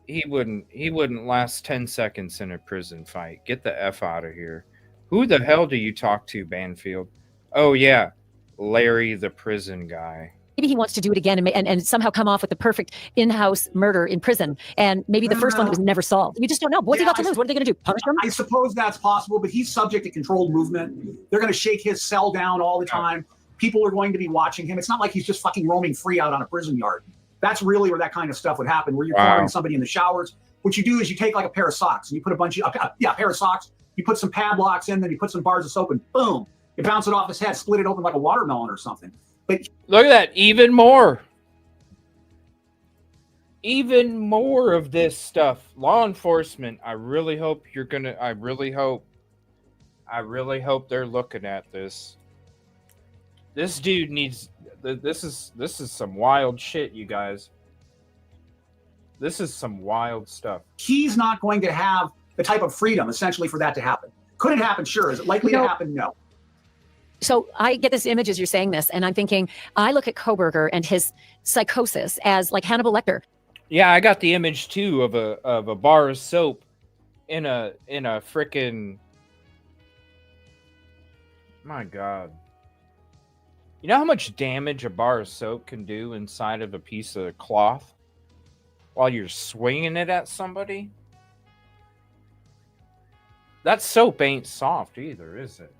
He wouldn't last 10 seconds in a prison fight. Get the F out of here. Who the hell do you talk to, Banfield? Oh yeah, Larry the prison guy. Maybe he wants to do it again and somehow come off with the perfect in-house murder in prison. And maybe the first one that was never solved. You just don't know. What's he got to lose? What are they going to do? Punish him? I suppose that's possible, but he's subject to controlled movement. They're going to shake his cell down all the time. People are going to be watching him. It's not like he's just fucking roaming free out on a prison yard. That's really where that kind of stuff would happen, where you're covering somebody in the showers. What you do is you take like a pair of socks and you put a pair of socks. You put some padlocks in, then you put some bars of soap and boom, you bounce it off his head, split it open like a watermelon or something. But look at that, even more of this stuff. Law enforcement, I really hope they're looking at this. This dude needs, this is some wild shit, you guys. This is some wild stuff. He's not going to have the type of freedom essentially for that to happen. Could it happen? Sure. Is it likely to happen? No. So I get this image as you're saying this, and I'm thinking, I look at Kohberger and his psychosis as like Hannibal Lecter. Yeah, I got the image too of a bar of soap in a frickin'. My God. You know how much damage a bar of soap can do inside of a piece of cloth while you're swinging it at somebody? That soap ain't soft either, is it?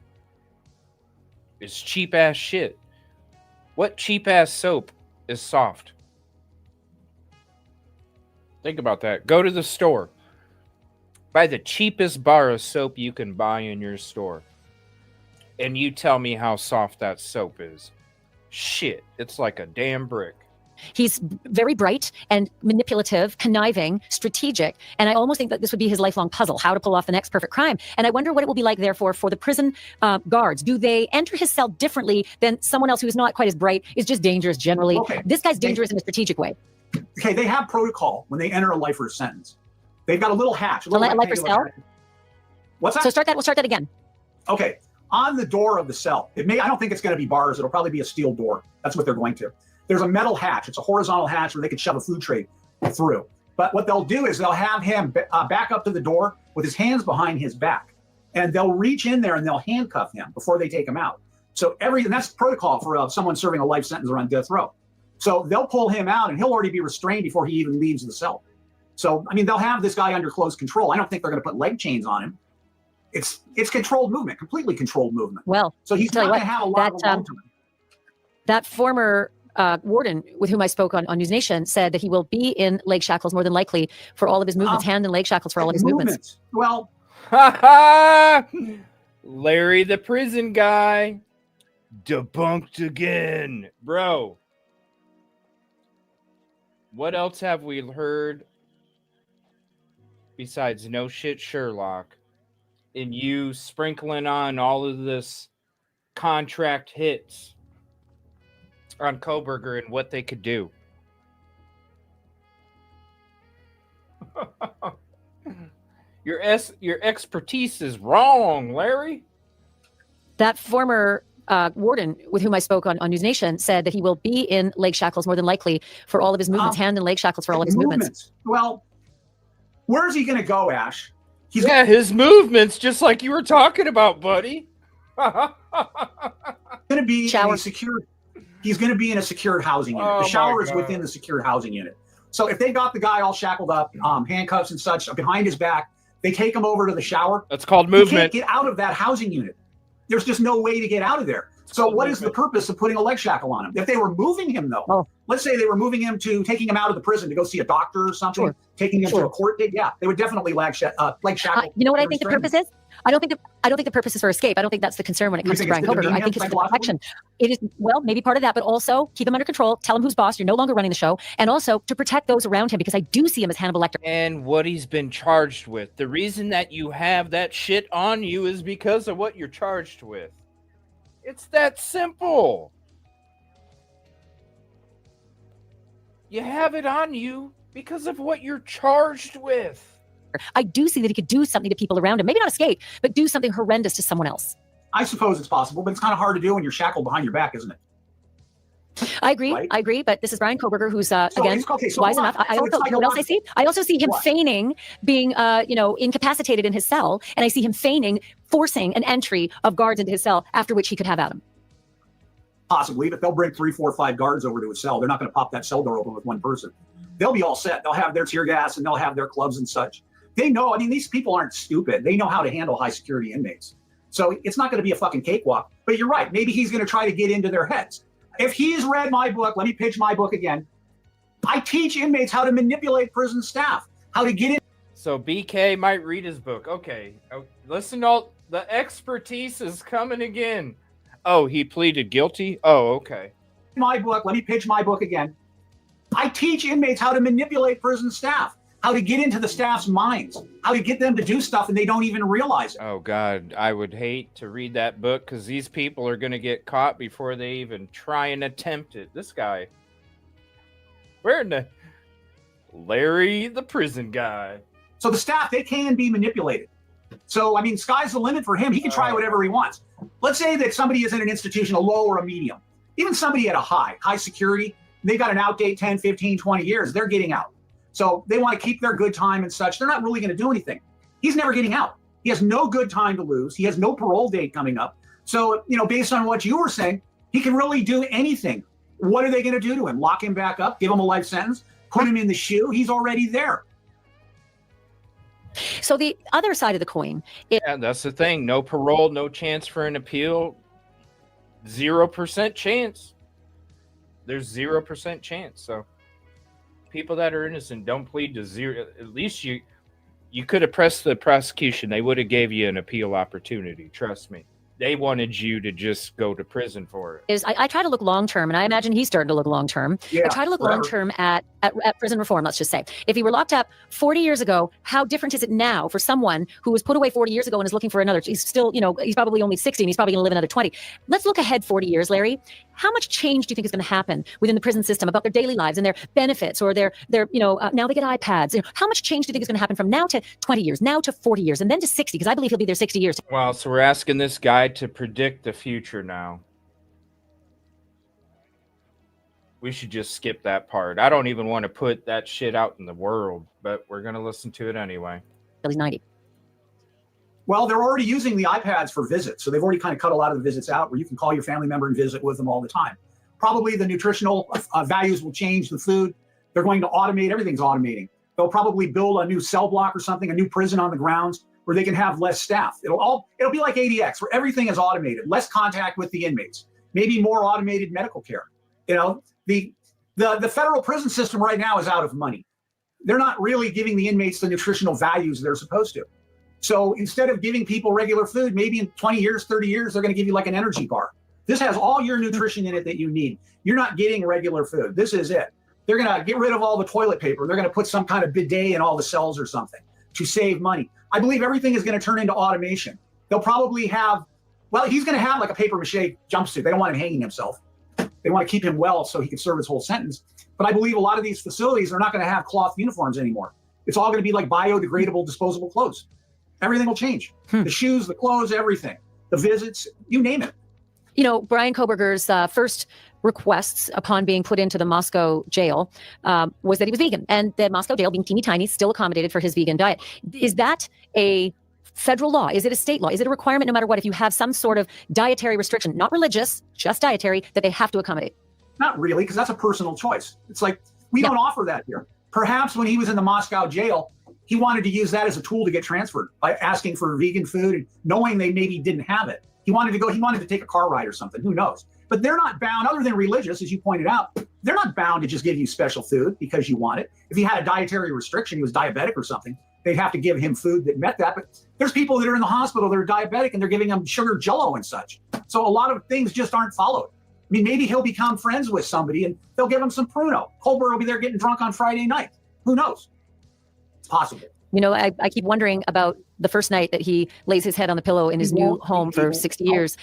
It's cheap ass shit. What cheap ass soap is soft? Think about that. Go to the store. Buy the cheapest bar of soap you can buy in your store. And you tell me how soft that soap is. Shit, it's like a damn brick. He's very bright and manipulative, conniving, strategic. And I almost think that this would be his lifelong puzzle, how to pull off the next perfect crime. And I wonder what it will be like, therefore, for the prison guards. Do they enter his cell differently than someone else who is not quite as bright, is just dangerous generally? Okay. This guy's dangerous in a strategic way. Okay, they have protocol when they enter a lifer sentence. They've got a little hatch. A lifer cell? What's that? So we'll start that again. Okay. On the door of the cell, I don't think it's going to be bars. It'll probably be a steel door. That's what they're going to. There's a metal hatch. It's a horizontal hatch where they could shove a food tray through. But what they'll do is they'll have him back up to the door with his hands behind his back. And they'll reach in there and they'll handcuff him before they take him out. So that's protocol for someone serving a life sentence or on death row. So they'll pull him out and he'll already be restrained before he even leaves the cell. So, they'll have this guy under close control. I don't think they're going to put leg chains on him. It's controlled movement, completely controlled movement. Well, so he's not going to have a lot of long time. That former warden with whom I spoke on News Nation said that he will be in leg shackles more than likely for all of his movements, hand and leg shackles for all of his movements. Well, Larry the prison guy debunked again, bro. What else have we heard besides no shit Sherlock and you sprinkling on all of this contract hits on Kohberger and what they could do? Your expertise is wrong, Larry. That former warden with whom I spoke on News Nation said that he will be in leg shackles more than likely for all of his movements, hand and leg shackles for all of his movements. Well, where's he going to go, Ash? His movements, just like you were talking about, buddy. Going to be in a secure. He's going to be in a secured housing unit. The shower is within the secured housing unit. So if they got the guy all shackled up, handcuffs and such behind his back, they take him over to the shower. That's called movement. He can't get out of that housing unit. There's just no way to get out of there. So what is the purpose of putting a leg shackle on him? If they were moving him, though, let's say they were moving him taking him out of the prison to go see a doctor or something, taking him to a court date, they would definitely leg shackle. You know what I think the purpose is? I don't think the purpose is for escape. I don't think that's the concern when it comes to Brian Kohberger. I think it's for protection. It is, maybe part of that, but also keep him under control, tell him who's boss, you're no longer running the show, and also to protect those around him, because I do see him as Hannibal Lecter. And what he's been charged with. The reason that you have that shit on you is because of what you're charged with. It's that simple. You have it on you because of what you're charged with. I do see that he could do something to people around him. Maybe not escape, but do something horrendous to someone else. I suppose it's possible, but it's kind of hard to do when you're shackled behind your back, isn't it? I agree. Right? I agree. But this is Brian Kohberger, who's again wise enough. I also, you know what else I see? I also see him feigning being, incapacitated in his cell, and I see him feigning forcing an entry of guards into his cell, after which he could have at him. Possibly, but they'll bring 3, 4, 5 guards over to his cell. They're not going to pop that cell door open with one person. They'll be all set. They'll have their tear gas and they'll have their clubs and such. They know. These people aren't stupid. They know how to handle high security inmates. So it's not going to be a fucking cakewalk. But you're right. Maybe he's going to try to get into their heads. If he's read my book, let me pitch my book again. I teach inmates how to manipulate prison staff, how to get in. So BK might read his book. Okay. Listen, all the expertise is coming again. Oh, he pleaded guilty? Oh, okay. My book, let me pitch my book again. I teach inmates how to manipulate prison staff, how to get into the staff's minds, how to get them to do stuff and they don't even realize it. Oh, God, I would hate to read that book because these people are going to get caught before they even try and attempt it. This guy. Where in the... Larry, the prison guy. So the staff, they can be manipulated. So, sky's the limit for him. He can try whatever he wants. Let's say that somebody is in an institution, a low or a medium. Even somebody at a high security, they've got an outdate 10, 15, 20 years, they're getting out. So they want to keep their good time and such. They're not really going to do anything. He's never getting out. He has no good time to lose. He has no parole date coming up. So, based on what you were saying, he can really do anything. What are they going to do to him? Lock him back up, give him a life sentence, put him in the shoe? He's already there. So the other side of the coin. Yeah, that's the thing. No parole, no chance for an appeal. 0% chance. There's 0% chance. So people that are innocent don't plead to zero. At least you could have pressed the prosecution. They would have gave you an appeal opportunity. Trust me. They wanted you to just go to prison for it. I try to look long term, and I imagine he's starting to look long term. Yeah, I try to look long term at prison reform, let's just say. If he were locked up 40 years ago, how different is it now for someone who was put away 40 years ago and is looking for another? He's still, he's probably only 60 and he's probably going to live another 20. Let's look ahead 40 years, Larry. How much change do you think is going to happen within the prison system about their daily lives and their benefits or their now they get iPads? How much change do you think is going to happen from now to 20 years, now to 40 years, and then to 60? Because I believe he'll be there 60 years. Wow, so we're asking this guy to predict the future now. We should just skip that part. I don't even want to put that shit out in the world, but we're going to listen to it anyway. He's 90. Well, they're already using the iPads for visits. So they've already kind of cut a lot of the visits out where you can call your family member and visit with them all the time. Probably the nutritional values will change, the food. They're going to automate. Everything's automating. They'll probably build a new cell block or something, a new prison on the grounds where they can have less staff. It'll be like ADX where everything is automated, less contact with the inmates, maybe more automated medical care. The federal prison system right now is out of money. They're not really giving the inmates the nutritional values they're supposed to. So instead of giving people regular food, maybe in 20 years, 30 years, they're going to give you like an energy bar. This has all your nutrition in it that you need. You're not getting regular food. This is it. They're going to get rid of all the toilet paper. They're going to put some kind of bidet in all the cells or something to save money. I believe everything is going to turn into automation. They'll probably have, he's going to have like a paper mache jumpsuit. They don't want him hanging himself. They want to keep him well so he can serve his whole sentence. But I believe a lot of these facilities are not going to have cloth uniforms anymore. It's all going to be like biodegradable, disposable clothes. Everything will change. The shoes, the clothes, everything. The visits, you name it. Brian Kohberger's first requests upon being put into the Moscow jail was that he was vegan. And the Moscow jail, being teeny tiny, still accommodated for his vegan diet. Is that a federal law? Is it a state law? Is it a requirement no matter what if you have some sort of dietary restriction, not religious, just dietary, that they have to accommodate? Not really, because that's a personal choice. It's like, we don't offer that here. Perhaps when he was in the Moscow jail, he wanted to use that as a tool to get transferred by asking for vegan food and knowing they maybe didn't have it. He wanted to take a car ride or something, who knows? But they're not bound, other than religious, as you pointed out, they're not bound to just give you special food because you want it. If he had a dietary restriction, he was diabetic or something, they'd have to give him food that met that. But there's people that are in the hospital that are diabetic and they're giving them sugar jello and such. So a lot of things just aren't followed. I mean, maybe he'll become friends with somebody and they'll give him some Pruno. Colbert will be there getting drunk on Friday night. Who knows? It's possible. I keep wondering about the first night that he lays his head on the pillow in his new home for 60 years.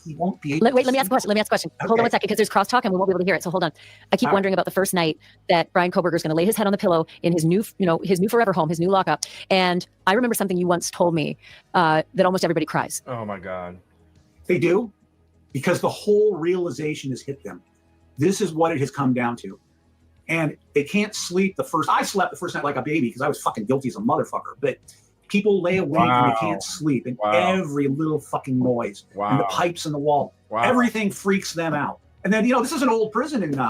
He won't be. Let me ask a question. Okay. Hold on 1 second, because there's crosstalk and we won't be able to hear it. So hold on. I keep wondering about the first night that Brian Kohberger is going to lay his head on the pillow in his new, his new forever home, his new lockup. And I remember something you once told me that almost everybody cries. Oh my God. They do, because the whole realization has hit them. This is what it has come down to. And they can't sleep I slept the first night like a baby because I was fucking guilty as a motherfucker. But people lay awake and they can't sleep. And every little fucking noise and the pipes in the wall, everything freaks them out. And then, this is an old prison in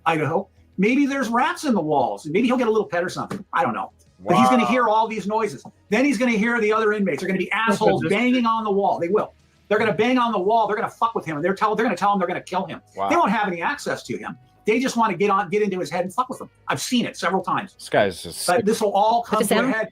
Idaho. Maybe there's rats in the walls. And maybe he'll get a little pet or something. I don't know. But he's going to hear all these noises. Then he's going to hear the other inmates. They're going to be assholes banging on the wall. They will. They're going to bang on the wall. They're going to fuck with him. And they're going to tell him they're going to kill him. They won't have any access to him. They just want to get into his head and fuck with him. I've seen it several times. This guy's just but this will all come to a head.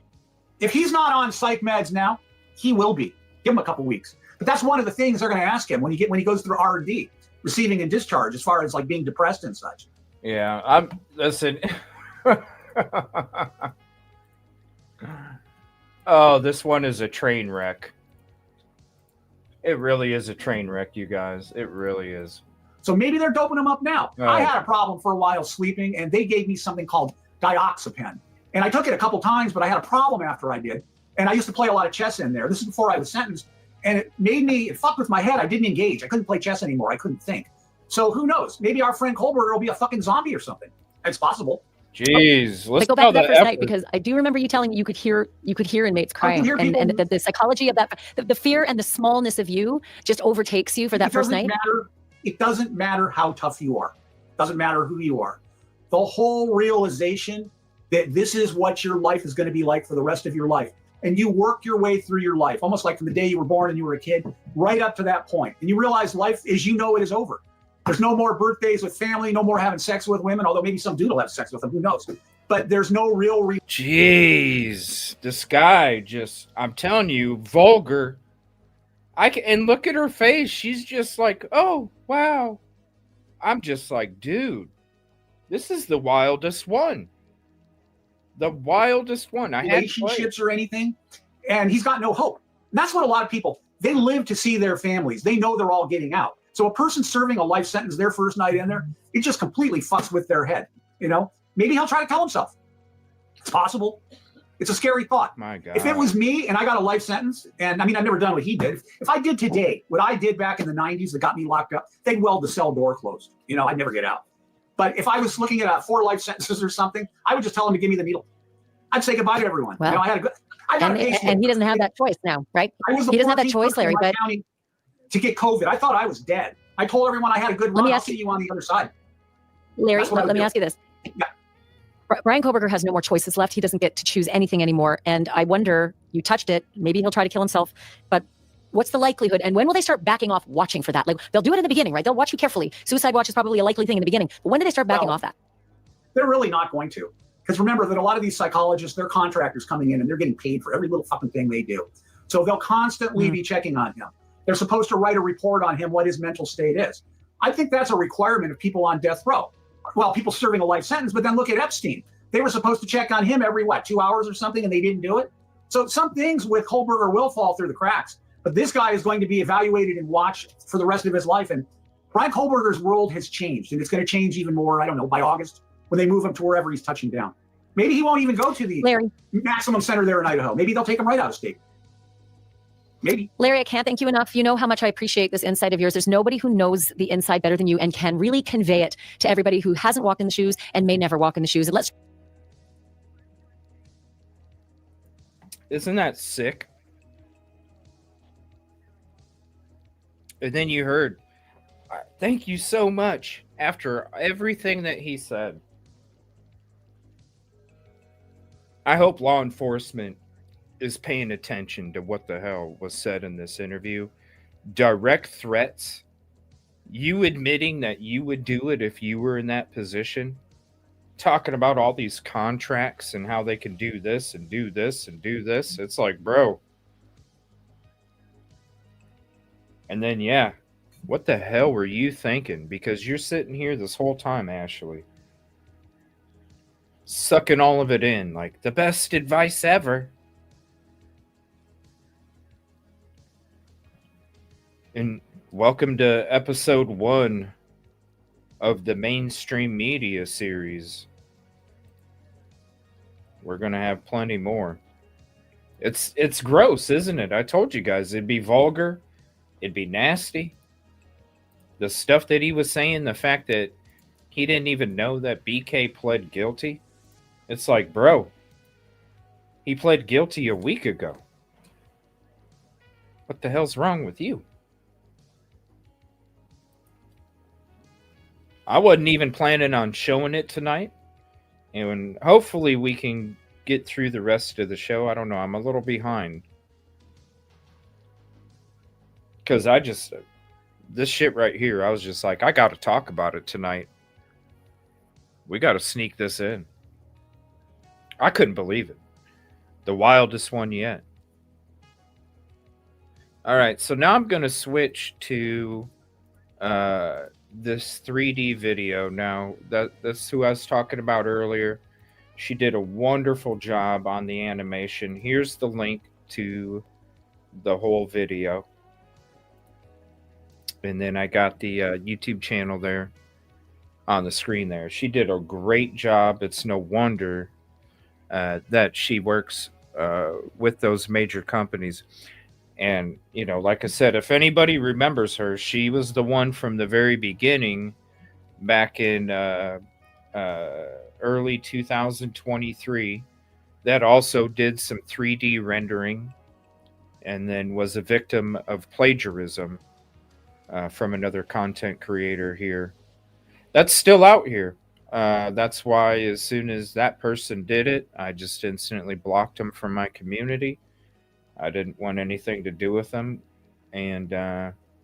If he's not on psych meds now, he will be. Give him a couple weeks. But that's one of the things they're going to ask him when he goes through R&D, receiving and discharge, as far as like being depressed and such. Yeah, listen. Oh, this one is a train wreck. It really is a train wreck, you guys. It really is. So maybe they're doping him up now. I had a problem for a while sleeping, and they gave me something called dioxapen. And I took it a couple times, but I had a problem after I did. And I used to play a lot of chess in there. This is before I was sentenced. And it fucked with my head. I didn't engage. I couldn't play chess anymore. I couldn't think. So who knows? Maybe our friend Colbert will be a fucking zombie or something. It's possible. Jeez, But let's go back tell to that the first night effort. because I do remember you telling me you could hear inmates I crying, can hear and people. the psychology of that, the fear and the smallness of you just overtakes you for that first night. It doesn't matter how tough you are. It doesn't matter who you are. The whole realization that this is what your life is going to be like for the rest of your life. And you work your way through your life, almost like from the day you were born and you were a kid, right up to that point. And you realize life as you know it is over. There's no more birthdays with family, no more having sex with women, although maybe some dude will have sex with them, who knows. But there's no real Jeez, this guy just, I'm telling you, vulgar. And look at her face. She's just like, oh, wow. I'm just like, dude, this is the wildest one. The wildest one. relationships or anything, and he's got no hope. And that's what a lot of people, they live to see their families. They know they're all getting out. So a person serving a life sentence their first night in there, it just completely fucks with their head. You know, maybe he'll try to kill himself. It's possible. It's a scary thought. My God. If it was me and I got a life sentence, and I mean, I've never done what he did. If I did today what I did back in the 90s that got me locked up, they'd weld the cell door closed. You know, I'd never get out. But if I was looking at 4 life sentences or something, I would just tell him to give me the needle. I'd say goodbye to everyone. Well, you know, I got a case and he doesn't have that choice now, right? I was the He doesn't have that 14th choice, person Larry. in my But county to get COVID. I thought I was dead. I told everyone I had a good run. I'll see you on the other side. Larry, That's what I let would me do. ask you this. Brian Kohberger has no more choices left. He doesn't get to choose anything anymore. And I wonder, you touched it, maybe he'll try to kill himself, but what's the likelihood? And when will they start backing off watching for that? Like, they'll do it in the beginning, right? They'll watch you carefully. Suicide watch is probably a likely thing in the beginning. But when do they start backing off that? They're really not going to. Because remember that a lot of these psychologists, they're contractors coming in and they're getting paid for every little fucking thing they do. So they'll constantly be checking on him. They're supposed to write a report on him, what his mental state is. I think that's a requirement of people on death row. Well, people serving a life sentence, but then look at Epstein. They were supposed to check on him every, 2 hours or something, and they didn't do it. So some things with Kohberger will fall through the cracks. But this guy is going to be evaluated and watched for the rest of his life. And Brian Kohberger's world has changed, and it's going to change even more, I don't know, by August, when they move him to wherever he's touching down. Maybe he won't even go to the maximum center there in Idaho. Maybe they'll take him right out of state. Maybe. Larry, I can't thank you enough. You know how much I appreciate this insight of yours. There's nobody who knows the inside better than you and can really convey it to everybody who hasn't walked in the shoes and may never walk in the shoes. And let's. Isn't that sick? And then you heard, thank you so much after everything that he said. I hope law enforcement is paying attention to what the hell was said in this interview. Direct threats. You admitting that you would do it if you were in that position. Talking about all these contracts and how they can do this and do this and do this. It's like, bro. And then, yeah, what the hell were you thinking? Because you're sitting here this whole time, Ashley, sucking all of it in, like the best advice ever. And welcome to episode 1 of the mainstream media series. We're gonna have plenty more. It's gross, isn't it? I told you guys it'd be vulgar, it'd be nasty. The stuff that he was saying, the fact that he didn't even know that BK pled guilty. It's like, bro, he pled guilty a week ago. What the hell's wrong with you? I wasn't even planning on showing it tonight. And hopefully we can get through the rest of the show. I don't know. I'm a little behind. Because this shit right here, I was just like, I got to talk about it tonight. We got to sneak this in. I couldn't believe it. The wildest one yet. All right, so now I'm going to switch to this 3D video. Now, that's who I was talking about earlier. She did a wonderful job on the animation. Here's the link to the whole video. And then I got the YouTube channel there on the screen there. She did a great job. It's no wonder that she works with those major companies. And, you know, like I said, if anybody remembers her, she was the one from the very beginning back in early 2023 that also did some 3D rendering and then was a victim of plagiarism from another content creator here. That's still out here. That's why as soon as that person did it, I just instantly blocked them from my community. I didn't want anything to do with them. And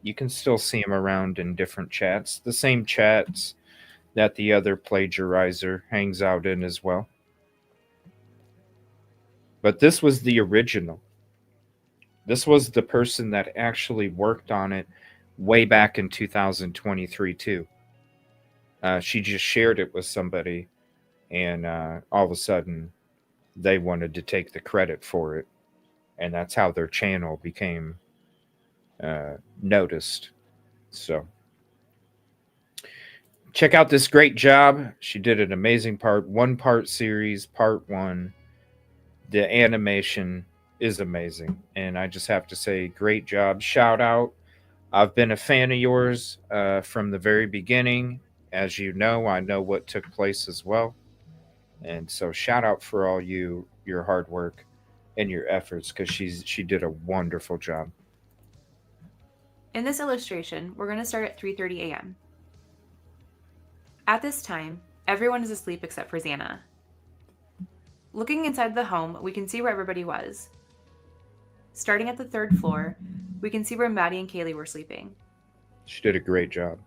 you can still see him around in different chats, the same chats that the other plagiarizer hangs out in as well. But this was the original. This was the person that actually worked on it way back in 2023 too. She just shared it with somebody, and all of a sudden they wanted to take the credit for it. And that's how their channel became noticed. So check out this great job. She did an amazing one-part series, part 1. The animation is amazing, and I just have to say, great job. Shout out. I've been a fan of yours from the very beginning. As you know, I know what took place as well. And so shout out for all your hard work and your efforts, because she did a wonderful job. In this illustration, we're going to start at 3:30 a.m. At this time, everyone is asleep except for Xana. Looking inside the home, we can see where everybody was. Starting at the 3rd floor, we can see where Maddie and Kaylee were sleeping. She did a great job.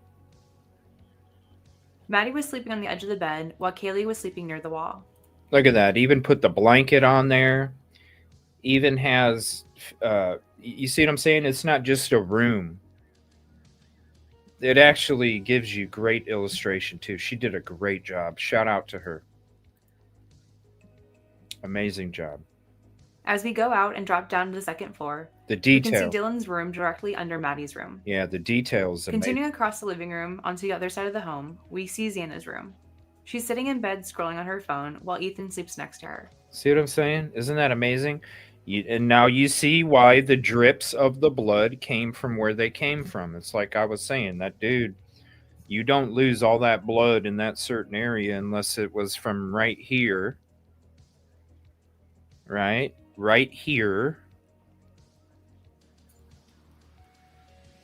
Maddie was sleeping on the edge of the bed, while Kaylee was sleeping near the wall. Look at that. Even put the blanket on there. Even has, you see what I'm saying? It's not just a room. It actually gives you great illustration too. She did a great job. Shout out to her. Amazing job. As we go out and drop down to the 2nd floor, The detail. we can see Dylan's room directly under Maddie's room. Yeah, the details. Continuing across the living room onto the other side of the home, we see Xana's room. She's sitting in bed scrolling on her phone while Ethan sleeps next to her. See what I'm saying? Isn't that amazing? And now you see why the drips of the blood came from where they came from. It's like I was saying, that dude, you don't lose all that blood in that certain area unless it was from right here. Right here,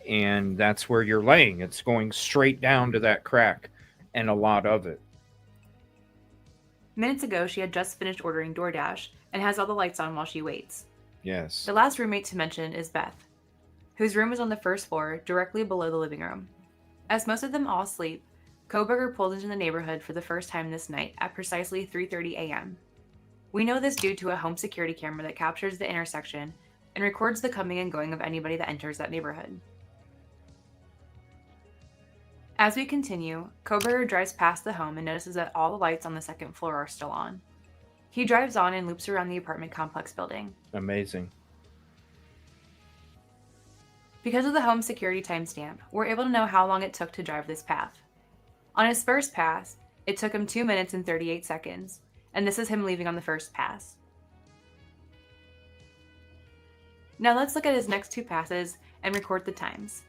and that's where you're laying. It's going straight down to that crack, and a lot of it. Minutes ago, she had just finished ordering DoorDash and has all the lights on while she waits. Yes. The last roommate to mention is Beth, whose room is on the 1st floor, directly below the living room. As most of them all sleep, Kohberger pulled into the neighborhood for the first time this night at precisely 3:30 a.m. We know this due to a home security camera that captures the intersection and records the coming and going of anybody that enters that neighborhood. As we continue, Kohberger drives past the home and notices that all the lights on the 2nd floor are still on. He drives on and loops around the apartment complex building. Amazing. Because of the home security timestamp, we're able to know how long it took to drive this path. On his first pass, it took him 2 minutes and 38 seconds. And this is him leaving on the first pass. Now let's look at his next 2 passes and record the times.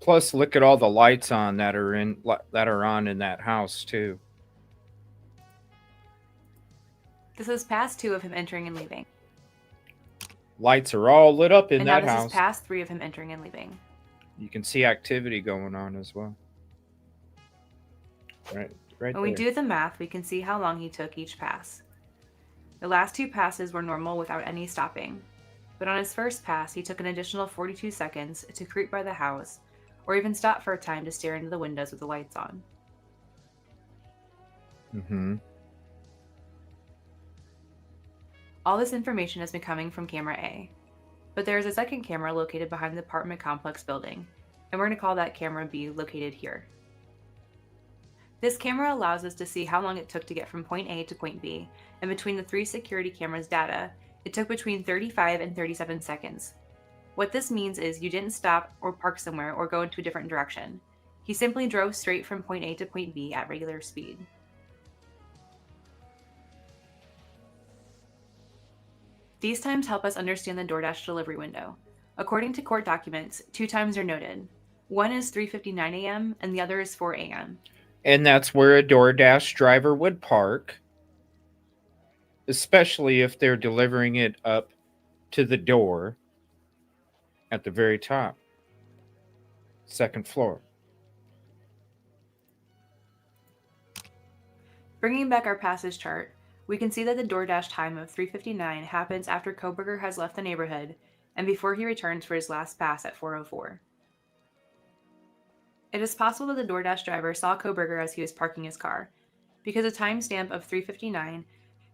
Plus, look at all the lights on that are on in that house too. This is pass 2 of him entering and leaving. Lights are all lit up in that house. And now house. this is pass 3 of him entering and leaving. You can see activity going on as well. Right when we do the math, we can see how long he took each pass. The last 2 passes were normal without any stopping, but on his first pass, he took an additional 42 seconds to creep by the house, or even stop for a time to stare into the windows with the lights on. All this information has been coming from camera A, but there is a second camera located behind the apartment complex building, and we're going to call that camera B, located here. This camera allows us to see how long it took to get from point A to point B, and between the 3 security cameras' data, it took between 35 and 37 seconds. What this means is you didn't stop or park somewhere or go into a different direction. He simply drove straight from point A to point B at regular speed. These times help us understand the DoorDash delivery window. According to court documents, 2 times are noted. One is 3:59 a.m. and the other is 4 a.m. And that's where a DoorDash driver would park, especially if they're delivering it up to the door at the very top, second floor. Bringing back our passage chart, we can see that the DoorDash time of 3:59 happens after Kohberger has left the neighborhood and before he returns for his last pass at 4:04. It is possible that the DoorDash driver saw Kohberger as he was parking his car, because a timestamp of 3:59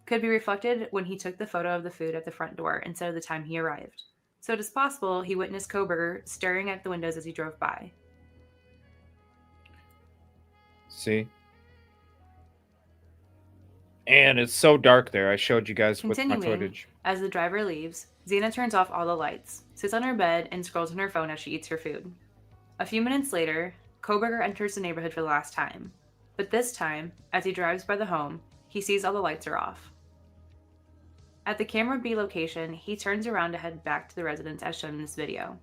could be reflected when he took the photo of the food at the front door instead of the time he arrived. So it is possible he witnessed Kohberger staring at the windows as he drove by. See? And it's so dark there. I showed you guys with my footage. As the driver leaves, Xena turns off all the lights, sits on her bed, and scrolls on her phone as she eats her food. A few minutes later, Kohberger enters the neighborhood for the last time. But this time, as he drives by the home, he sees all the lights are off. At the camera B location, he turns around to head back to the residence as shown in this video.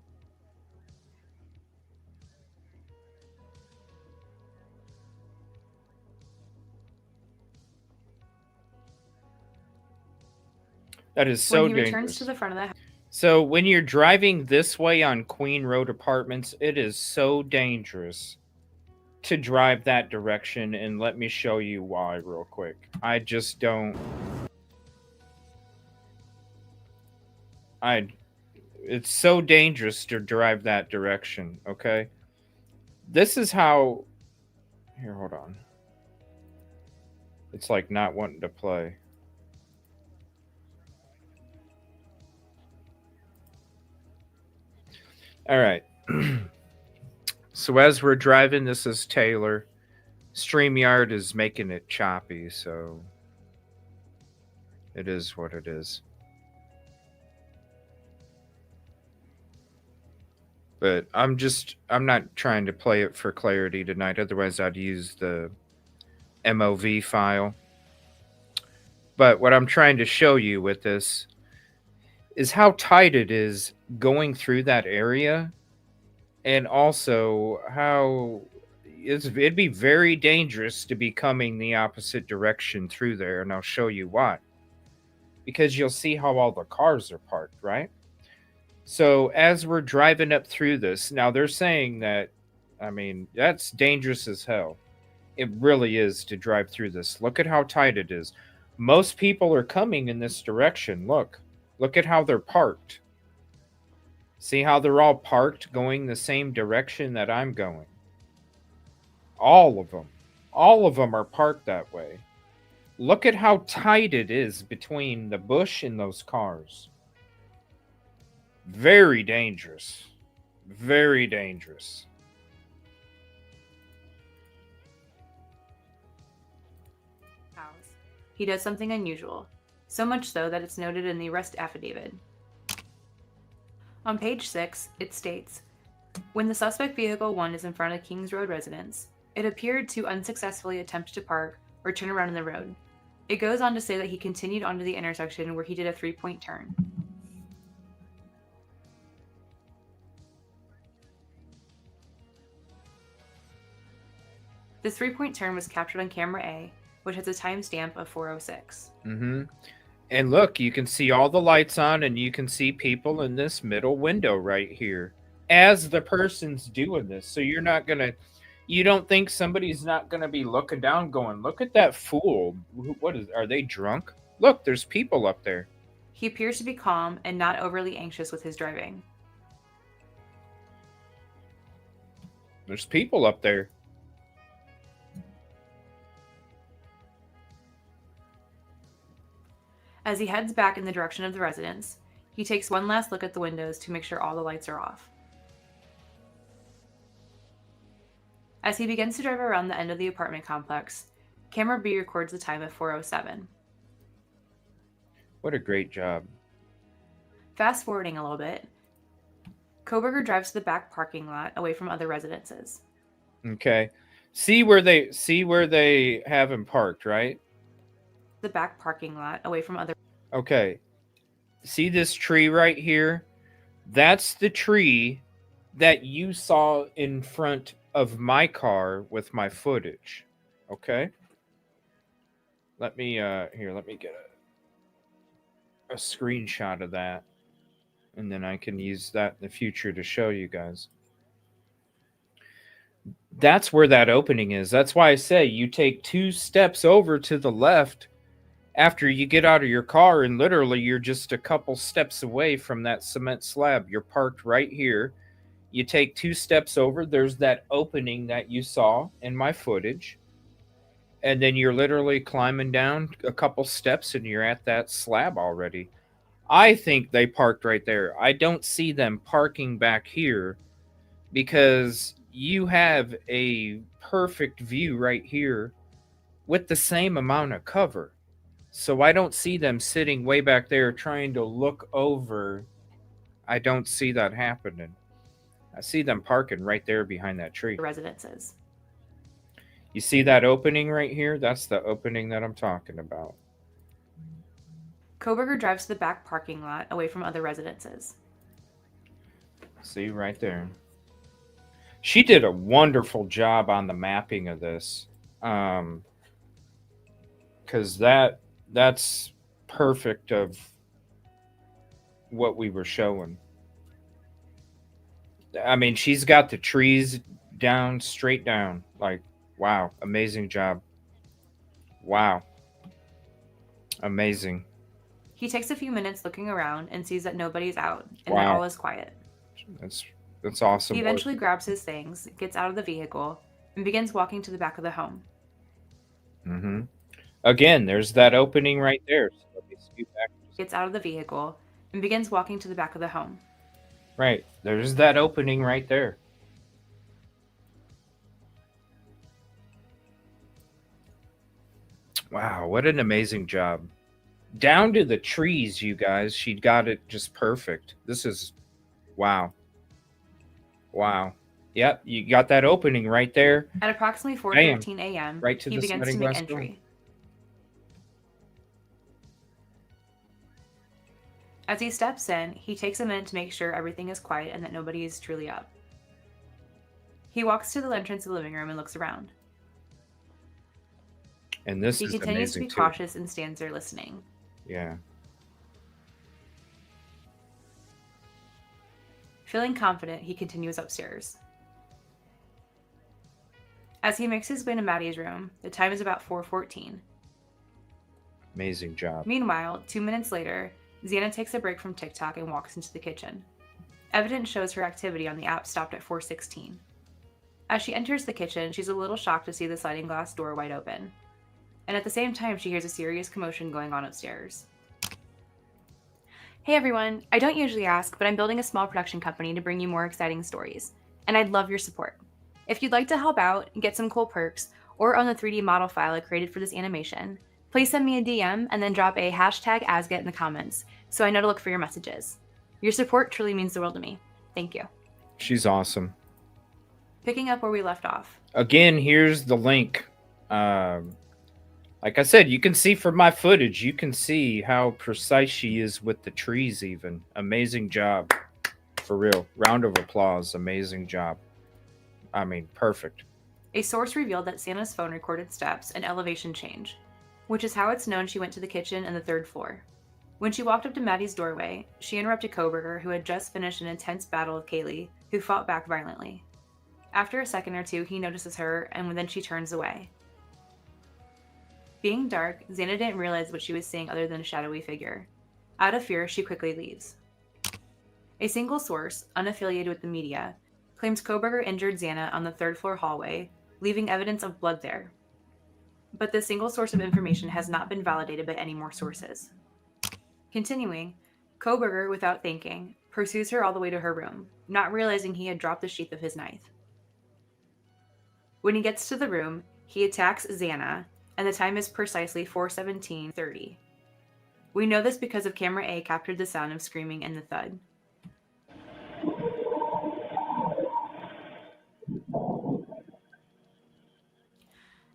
That is so When he dangerous. returns to the front of the house. So when you're driving this way on Queen Road Apartments, it is so dangerous to drive that direction, and let me show you why real quick. I just don't... It's so dangerous to drive that direction, okay? This is how... Here, hold on. It's like not wanting to play. All right. So as we're driving, this is Taylor. StreamYard is making it choppy, so it is what it is. But I'm not trying to play it for clarity tonight. Otherwise, I'd use the MOV file. But what I'm trying to show you with this is how tight it is going through that area, and also how it'd be very dangerous to be coming the opposite direction through there, and I'll show you why. Because you'll see how all the cars are parked, right? So as we're driving up through this, now they're saying that, I mean, that's dangerous as hell. It really is to drive through this. Look at how tight it is. Most people are coming in this direction. Look at how they're parked. See how they're all parked going the same direction that I'm going. All of them. All of them are parked that way. Look at how tight it is between the bush and those cars. Very dangerous. Very dangerous. He does something unusual, so much so that it's noted in the arrest affidavit. On page 6, it states, when the suspect vehicle 1 is in front of Kings Road residence, it appeared to unsuccessfully attempt to park or turn around in the road. It goes on to say that he continued onto the intersection where he did a 3-point turn. This 3-point turn was captured on camera A, which has a timestamp of 4:06. Mm-hmm. And look, you can see all the lights on, and you can see people in this middle window right here as the person's doing this. So you're not gonna, you don't think somebody's not gonna be looking down, going, "Look at that fool! What is? Are they drunk? Look, there's people up there." He appears to be calm and not overly anxious with his driving. There's people up there. As he heads back in the direction of the residence, he takes one last look at the windows to make sure all the lights are off. As he begins to drive around the end of the apartment complex, camera B records the time of 4:07. What a great job. Fast forwarding a little bit, Kohberger drives to the back parking lot away from other residences. Okay. See where they have him parked, right? The back parking lot away from other. Okay. See this tree right here? That's the tree that you saw in front of my car with my footage. Okay. Let me here, let me get a screenshot of that, and then I can use that in the future to show you guys. That's where that opening is. That's why I say you take 2 steps over to the left after you get out of your car, and literally you're just a couple steps away from that cement slab. You're parked right here. You take 2 steps over, there's that opening that you saw in my footage. And then you're literally climbing down a couple steps and you're at that slab already. I think they parked right there. I don't see them parking back here because you have a perfect view right here with the same amount of cover. So I don't see them sitting way back there trying to look over. I don't see that happening. I see them parking right there behind that tree. Residences. You see that opening right here? That's the opening that I'm talking about. Kohberger drives to the back parking lot away from other residences. See right there. She did a wonderful job on the mapping of this. Because that's perfect of what we were showing. I mean, she's got the trees down, straight down. Like, wow, amazing job. Wow. Amazing. He takes a few minutes looking around and sees that nobody's out and Wow. that all is quiet. That's awesome. He eventually grabs his things, gets out of the vehicle, and begins walking to the back of the home. Mm-hmm. Again, there's that opening right there. So let me scoot back. Gets out of the vehicle and begins walking to the back of the home. Right. There's that opening right there. Wow, what an amazing job. Down to the trees, you guys. She got it just perfect. This is, wow. Wow. Yep, you got that opening right there. At approximately 4:13 a.m., right to he the begins to sliding make glass entry. door. As he steps in, he takes a minute to make sure everything is quiet and that nobody is truly up. He walks to the entrance of the living room and looks around. And this He is continues to be amazing too. cautious and stands there listening. Yeah. Feeling confident, he continues upstairs. As he makes his way to Maddie's room, the time is about 4:14. Amazing job. Meanwhile, 2 minutes later, Xana takes a break from TikTok and walks into the kitchen. Evidence shows her activity on the app stopped at 4:16. As she enters the kitchen, she's a little shocked to see the sliding glass door wide open. And at the same time, she hears a serious commotion going on upstairs. Hey everyone, I don't usually ask, but I'm building a small production company to bring you more exciting stories, and I'd love your support. If you'd like to help out and get some cool perks, or own the 3D model file I created for this animation, please send me a DM and then drop a #AsGet in the comments, so I know to look for your messages. Your support truly means the world to me. Thank you. She's awesome. Picking up where we left off. Again, here's the link. Like I said, you can see from my footage, you can see how precise she is with the trees even. Amazing job. For real. Round of applause. Amazing job. I mean, perfect. A source revealed that Santa's phone recorded steps and elevation change, which is how it's known she went to the kitchen and the 3rd floor. When she walked up to Maddie's doorway, she interrupted Kohberger, who had just finished an intense battle with Kaylee, who fought back violently. After a second or two, he notices her, and then she turns away. Being dark, Xana didn't realize what she was seeing other than a shadowy figure. Out of fear, she quickly leaves. A single source, unaffiliated with the media, claims Kohberger injured Xana on the 3rd floor hallway, leaving evidence of blood there. But this single source of information has not been validated by any more sources. Continuing, Kohberger, without thinking, pursues her all the way to her room, not realizing he had dropped the sheath of his knife. When he gets to the room, he attacks Xana, and the time is precisely 4:17:30. We know this because of camera A captured the sound of screaming and the thud.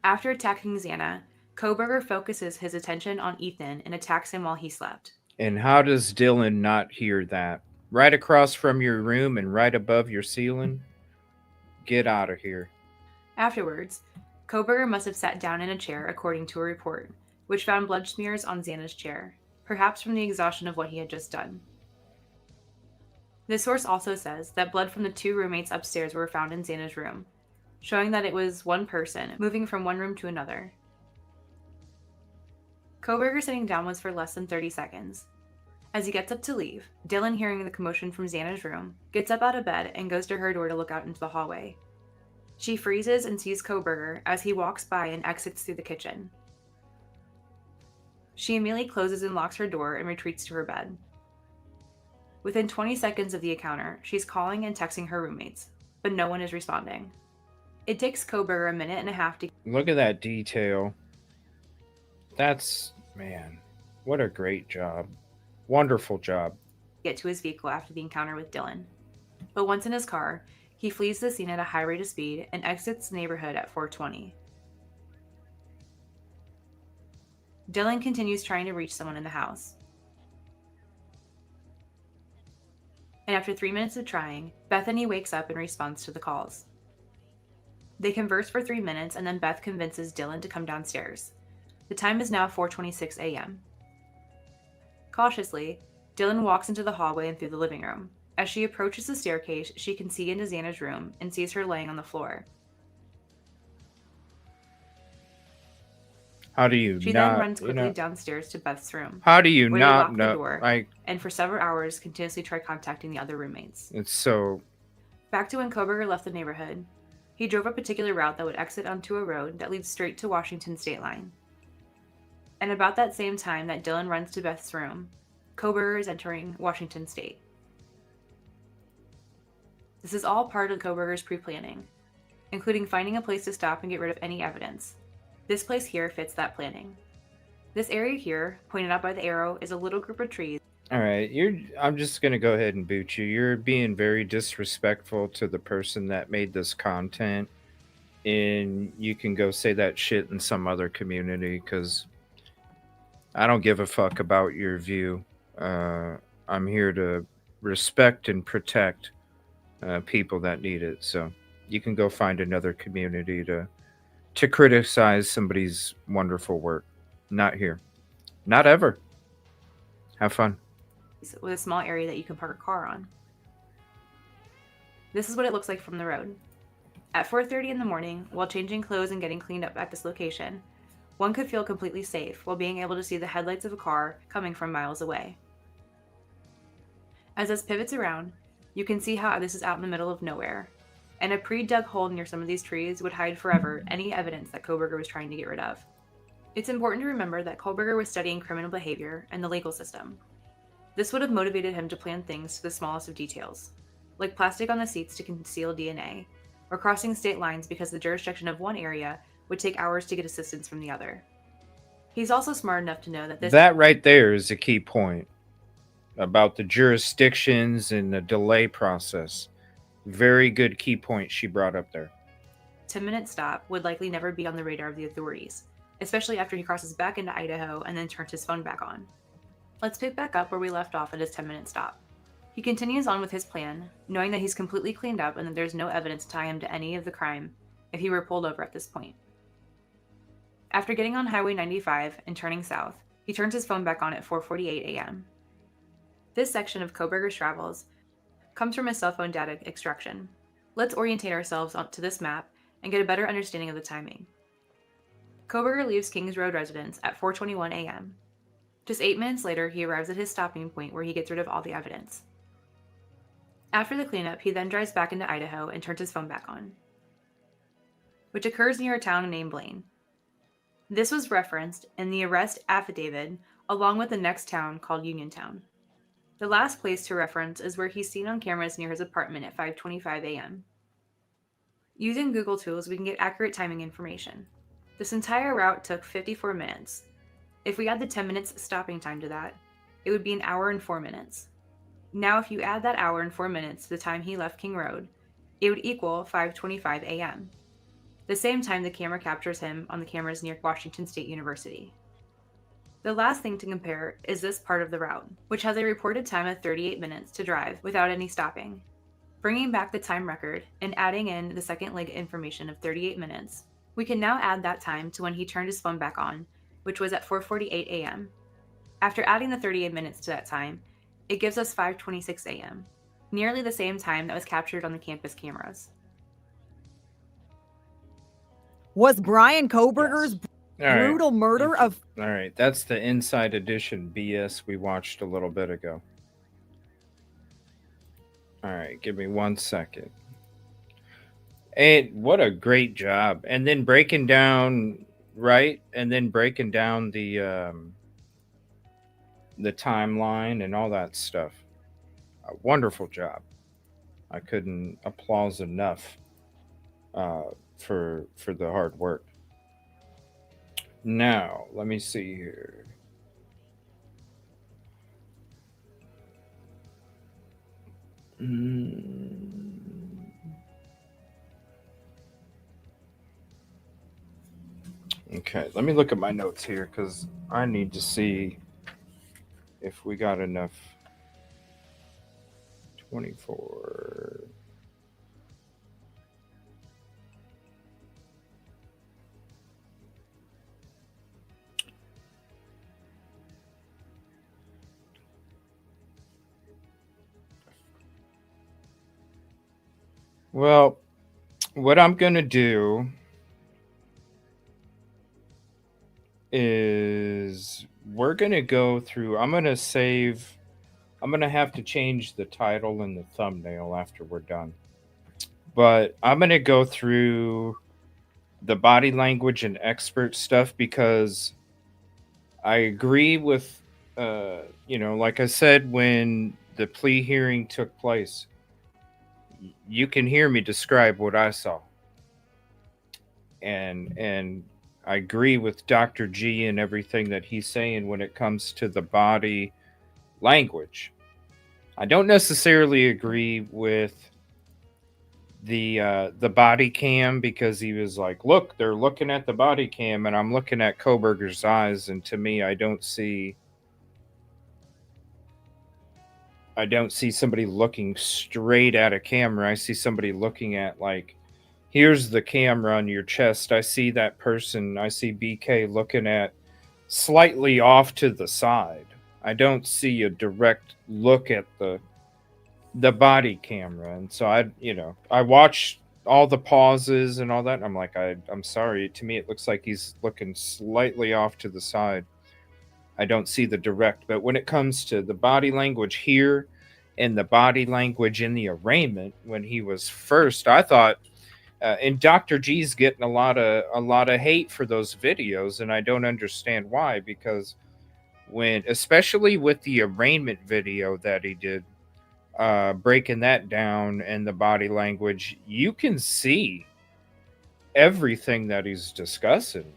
After attacking Xana, Kohberger focuses his attention on Ethan and attacks him while he slept. And how does Dylan not hear that? Right across from your room and right above your ceiling? Get out of here. Afterwards, Kohberger must have sat down in a chair, according to a report, which found blood smears on Xana's chair, perhaps from the exhaustion of what he had just done. This source also says that blood from the 2 roommates upstairs were found in Xana's room, showing that it was one person moving from one room to another. Kohberger sitting down was for less than 30 seconds. As he gets up to leave, Dylan, hearing the commotion from Xana's room, gets up out of bed and goes to her door to look out into the hallway. She freezes and sees Kohberger as he walks by and exits through the kitchen. She immediately closes and locks her door and retreats to her bed. Within 20 seconds of the encounter, she's calling and texting her roommates, but no one is responding. It takes Kohberger a minute and a half to Look at that detail. That's, man, what a great job. Wonderful job. get to his vehicle after the encounter with Dylan. But once in his car, he flees the scene at a high rate of speed and exits the neighborhood at 4:20. Dylan continues trying to reach someone in the house. And after 3 minutes of trying, Bethany wakes up and responds to the calls. They converse for 3 minutes, and then Beth convinces Dylan to come downstairs. The time is now 4:26 a.m. Cautiously, Dylan walks into the hallway and through the living room. As she approaches the staircase, she can see into Xana's room and sees her laying on the floor. How do you She not, then runs quickly downstairs to Beth's room. How do you where not they lock know? the door, Like, and for several hours continuously try contacting the other roommates. it's so. Back to when Kohberger left the neighborhood, he drove a particular route that would exit onto a road that leads straight to Washington state line. And about that same time that Dylan runs to Beth's room, Kohberger is entering Washington state. This is all part of Kohberger's pre-planning, including finding a place to stop and get rid of any evidence. This place here fits that planning. This area here, pointed out by the arrow, is a little group of trees. All right, I'm just gonna go ahead and boot you. You're being very disrespectful to the person that made this content, and you can go say that shit in some other community because I don't give a fuck about your view. I'm here to respect and protect people that need it. So you can go find another community to criticize somebody's wonderful work. Not here. Not ever. Have fun. With a small area that you can park a car on. This is what it looks like from the road. At 4:30 in the morning, while changing clothes and getting cleaned up at this location, one could feel completely safe while being able to see the headlights of a car coming from miles away. As this pivots around, you can see how this is out in the middle of nowhere, and a pre-dug hole near some of these trees would hide forever any evidence that Kohberger was trying to get rid of. It's important to remember that Kohberger was studying criminal behavior and the legal system. This would have motivated him to plan things to the smallest of details, like plastic on the seats to conceal DNA, or crossing state lines because the jurisdiction of one area would take hours to get assistance from the other. He's also smart enough to know that That right there is a key point about the jurisdictions and the delay process. Very good key point she brought up there. 10-minute stop would likely never be on the radar of the authorities, especially after he crosses back into Idaho and then turns his phone back on. Let's pick back up where we left off at his 10-minute stop. He continues on with his plan, knowing that he's completely cleaned up and that there's no evidence to tie him to any of the crime if he were pulled over at this point. After getting on Highway 95 and turning south, he turns his phone back on at 4:48 a.m. This section of Kohberger's travels comes from his cell phone data extraction. Let's orientate ourselves onto this map and get a better understanding of the timing. Kohberger leaves Kings Road residence at 4:21 a.m. Just 8 minutes later, he arrives at his stopping point where he gets rid of all the evidence. After the cleanup, he then drives back into Idaho and turns his phone back on, which occurs near a town named Blaine. This was referenced in the arrest affidavit along with the next town called Uniontown. The last place to reference is where he's seen on cameras near his apartment at 5:25 a.m. Using Google tools, we can get accurate timing information. This entire route took 54 minutes. If we add the 10 minutes stopping time to that, it would be an hour and 4 minutes. Now, if you add that hour and 4 minutes to the time he left King Road, it would equal 5:25 a.m., the same time the camera captures him on the cameras near Washington State University. The last thing to compare is this part of the route, which has a reported time of 38 minutes to drive without any stopping. Bringing back the time record and adding in the second leg information of 38 minutes, We can now add that time to when he turned his phone back on, which was at 4:48 a.m. After adding the 38 minutes to that time, it gives us 5:26 a.m., nearly the same time that was captured on the campus cameras. Was Brian Kohberger's brutal murder of... All right, that's the Inside Edition BS we watched a little bit ago. All right, give me 1 second. And what a great job. And then breaking down, right? And then breaking down the timeline and all that stuff. A wonderful job. I couldn't applause enough for the hard work. Now, let me see here. Okay, let me look at my notes here because I need to see if we got enough. 24. Well, what I'm going to do is we're going to go through, I'm going to have to change the title and the thumbnail after we're done. But I'm going to go through the body language and expert stuff because I agree with, like I said, when the plea hearing took place, you can hear me describe what I saw. And I agree with Dr. G and everything that he's saying when it comes to the body language. I don't necessarily agree with the body cam because he was like, look, they're looking at the body cam and I'm looking at Kohberger's eyes, and to me I don't see somebody looking straight at a camera. I see somebody looking at, like, here's the camera on your chest. I see that person. I see BK looking at slightly off to the side. I don't see a direct look at the body camera. And so I watched all the pauses and all that. And I'm like, I'm sorry. To me, it looks like he's looking slightly off to the side. I don't see the direct. But when it comes to the body language here and the body language in the arraignment, when he was first, I thought, and Dr. G's getting a lot of hate for those videos, and I don't understand why, because especially with the arraignment video that he did, breaking that down and the body language, you can see everything that he's discussing.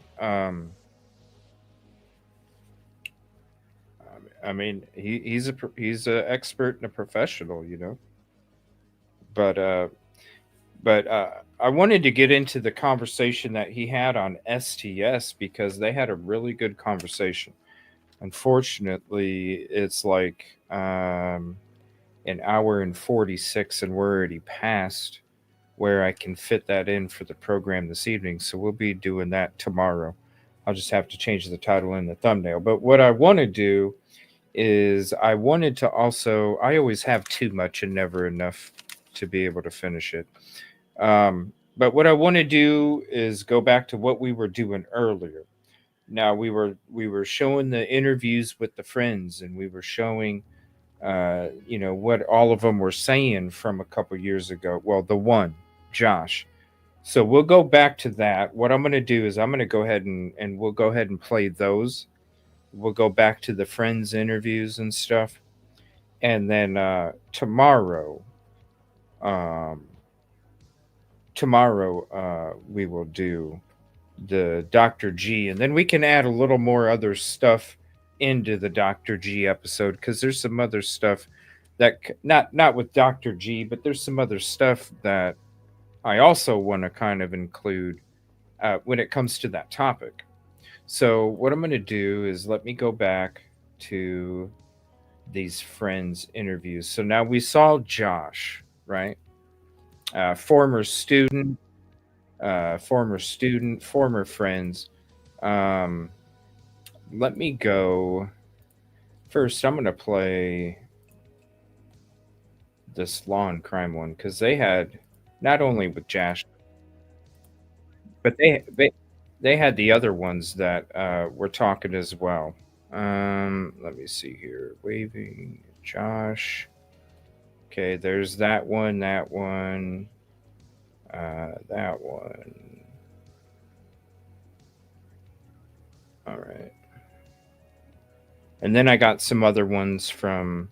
I mean, he's an expert and a professional, But I wanted to get into the conversation that he had on STS because they had a really good conversation. Unfortunately, it's like an hour and 46, and we're already past where I can fit that in for the program this evening. So we'll be doing that tomorrow. I'll just have to change the title and the thumbnail. But what I want to do is I always have too much and never enough to be able to finish it. But what I want to do is go back to what we were doing earlier. Now we were showing the interviews with the friends, and we were showing, what all of them were saying from a couple years ago. Well, the one, Josh. So we'll go back to that. What I'm going to do is I'm going to go ahead and we'll go ahead and play those. We'll go back to the friends interviews and stuff. And then tomorrow we will do the Dr. G, and then we can add a little more other stuff into the Dr. G episode, because there's some other stuff that not with Dr. G, but there's some other stuff that I also want to kind of include when it comes to that topic. So what I'm going to do is let me go back to these friends interviews. So now we saw Josh, right? Former student. former student, former friends. Let me go. First, I'm going to play this law and crime one because they had not only with Josh, but they had the other ones that were talking as well. Let me see here. Waving Josh. Okay, there's that one, that one. That one. All right. And then I got some other ones from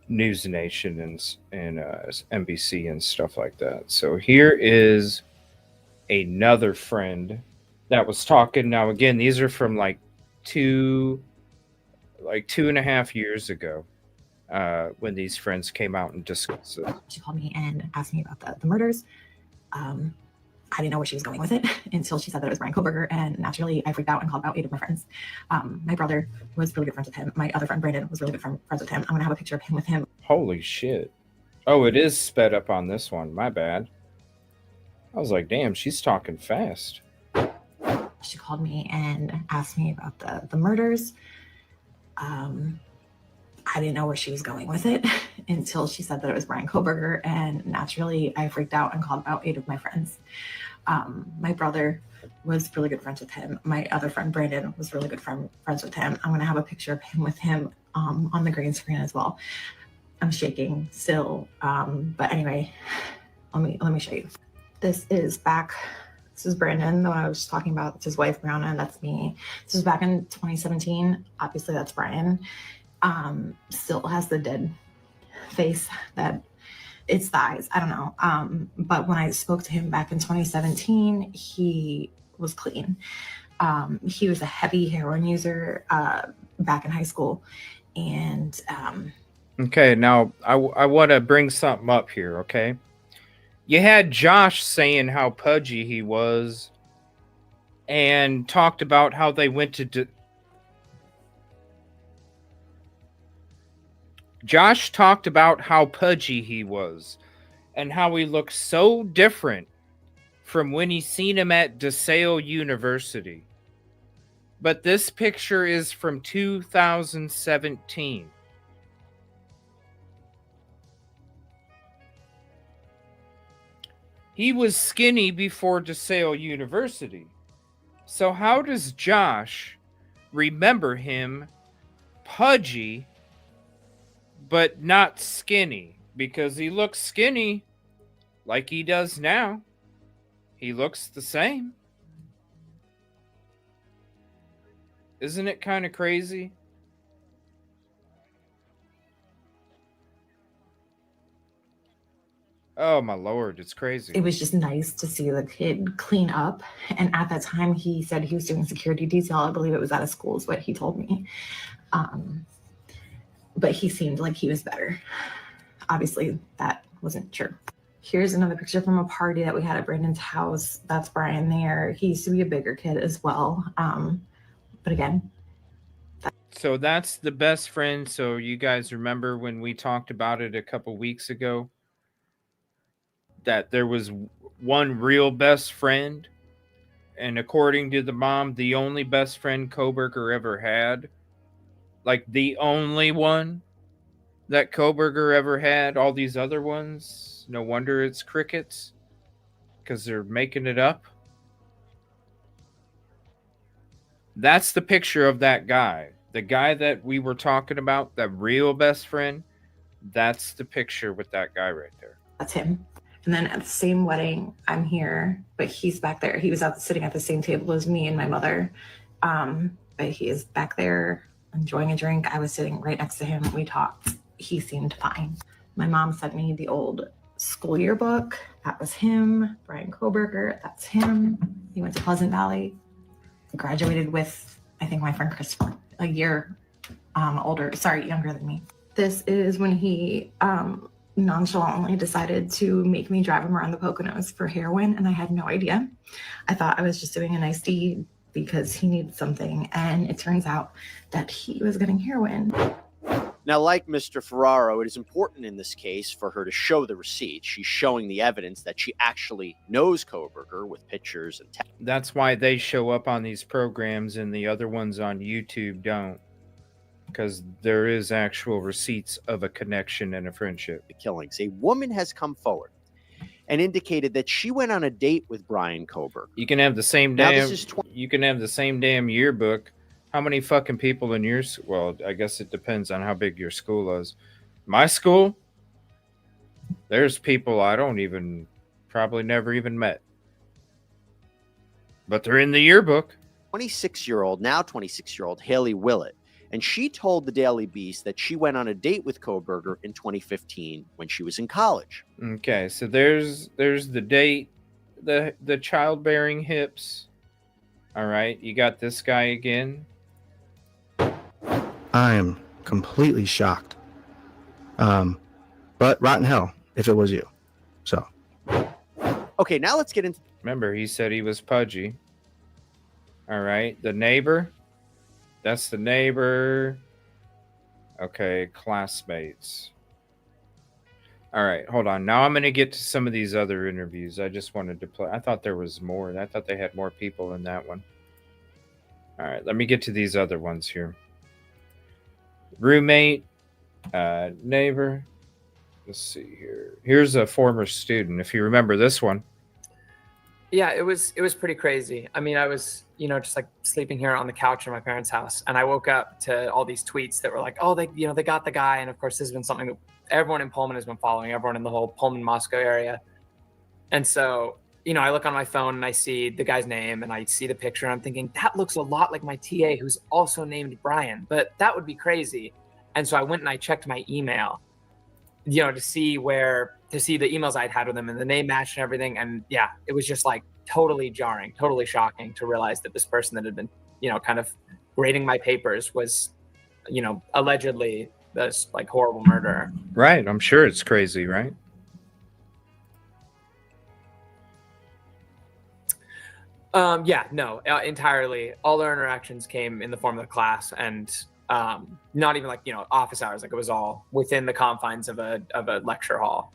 News Nation and NBC and stuff like that. So here is another friend that was talking. Now, again, these are from like 2.5 years ago. When these friends came out and discussed it. She called me and asked me about the murders. I didn't know where she was going with it until she said that it was Brian Koberger, and naturally I freaked out and called about 8 of my friends. My brother was really good friends with him. My other friend Brandon was really good friends with him. I'm gonna have a picture of him with him. Holy shit. Oh, it is sped up on this one. My bad. I was like, damn, she's talking fast. She called me and asked me about the murders. I didn't know where she was going with it until she said that it was Brian Koberger, and naturally I freaked out and called about 8 of my friends. My brother was really good friends with him. My other friend Brandon was really good friends with him. I'm gonna have a picture of him with him on the green screen as well. I'm shaking still, but anyway, let me show you. This is Brandon, the one I was just talking about. It's his wife Brianna, and that's me. This was back in 2017. Obviously that's Brian. Still has the dead face that it's the eyes. I don't know. But when I spoke to him back in 2017, he was clean. He was a heavy heroin user back in high school. And okay, now I want to bring something up here, okay? You had Josh saying how pudgy he was and talked about how they went to Josh talked about how pudgy he was and how he looked so different from when he seen him at DeSale University. But this picture is from 2017. He was skinny before DeSale University. So how does Josh remember him pudgy but not skinny? Because he looks skinny like he does now. He looks the same. Isn't it kind of crazy? Oh my Lord, it's crazy. it was just nice to see the kid clean up. And at that time, he said he was doing security detail. I believe it was out of school is what he told me. But he seemed like he was better. Obviously, that wasn't true. Here's another picture from a party that we had at Brandon's house. That's Brian there. He used to be a bigger kid as well. But again. So that's the best friend. So you guys remember when we talked about it a couple weeks ago? That there was one real best friend. And according to the mom, the only best friend Koberger ever had. Like the only one that Koberger ever had. All these other ones, no wonder it's crickets. Because they're making it up. That's the picture of that guy. The guy that we were talking about, that real best friend, that's the picture with that guy right there. That's him. And then at the same wedding, I'm here, but he's back there. He was sitting at the same table as me and my mother. But he is back there enjoying a drink. I was sitting right next to him. We talked. He seemed fine. My mom sent me the old school yearbook. That was him. Brian Koberger, that's him. He went to Pleasant Valley. Graduated with, I think, my friend Christopher, a year younger than me. This is when he nonchalantly decided to make me drive him around the Poconos for heroin, and I had no idea. I thought I was just doing a nice deed because he needed something, and it turns out that he was getting heroin. Now, like Mr. Ferraro, it is important in this case for her to show the receipt. She's showing the evidence that she actually knows Kohberger with pictures and text. That's why they show up on these programs and the other ones on YouTube don't. Because there is actual receipts of a connection and a friendship. The killings. A woman has come forward and indicated that she went on a date with Brian Kohberger. You can have the same you can have the same damn yearbook. How many fucking people in your well, I guess it depends on how big your school is. My school, there's people I don't even probably never even met. But they're in the yearbook. 26-year-old Haley Willett. And she told the Daily Beast that she went on a date with Kohberger in 2015 when she was in college. Okay, so there's the date, the childbearing hips. All right, you got this guy again. I am completely shocked. But rotten hell if it was you. So. Okay, now let's get into... Remember, he said he was pudgy. All right, the neighbor. That's the neighbor. Okay, classmates. All right, hold on. Now I'm going to get to some of these other interviews. I just wanted to play. I thought there was more. I thought they had more people in that one. All right, let me get to these other ones here. Roommate, neighbor. Let's see here. Here's a former student. If you remember this one. Yeah, it was pretty crazy. I mean, I was, just like sleeping here on the couch in my parents' house, and I woke up to all these tweets that were like, oh, they got the guy. And of course, this has been something that everyone in Pullman has been following, everyone in the whole Pullman, Moscow area. And so, I look on my phone and I see the guy's name and I see the picture and I'm thinking, that looks a lot like my TA who's also named Brian, but that would be crazy. And so I went and I checked my email, to see the emails I'd had with him and the name matched and everything. And yeah, it was just like totally jarring, totally shocking to realize that this person that had been, kind of grading my papers was, allegedly this like horrible murderer. Right. I'm sure it's crazy, right? Yeah, no, entirely. All our interactions came in the form of the class and not even like, office hours. Like it was all within the confines of a lecture hall.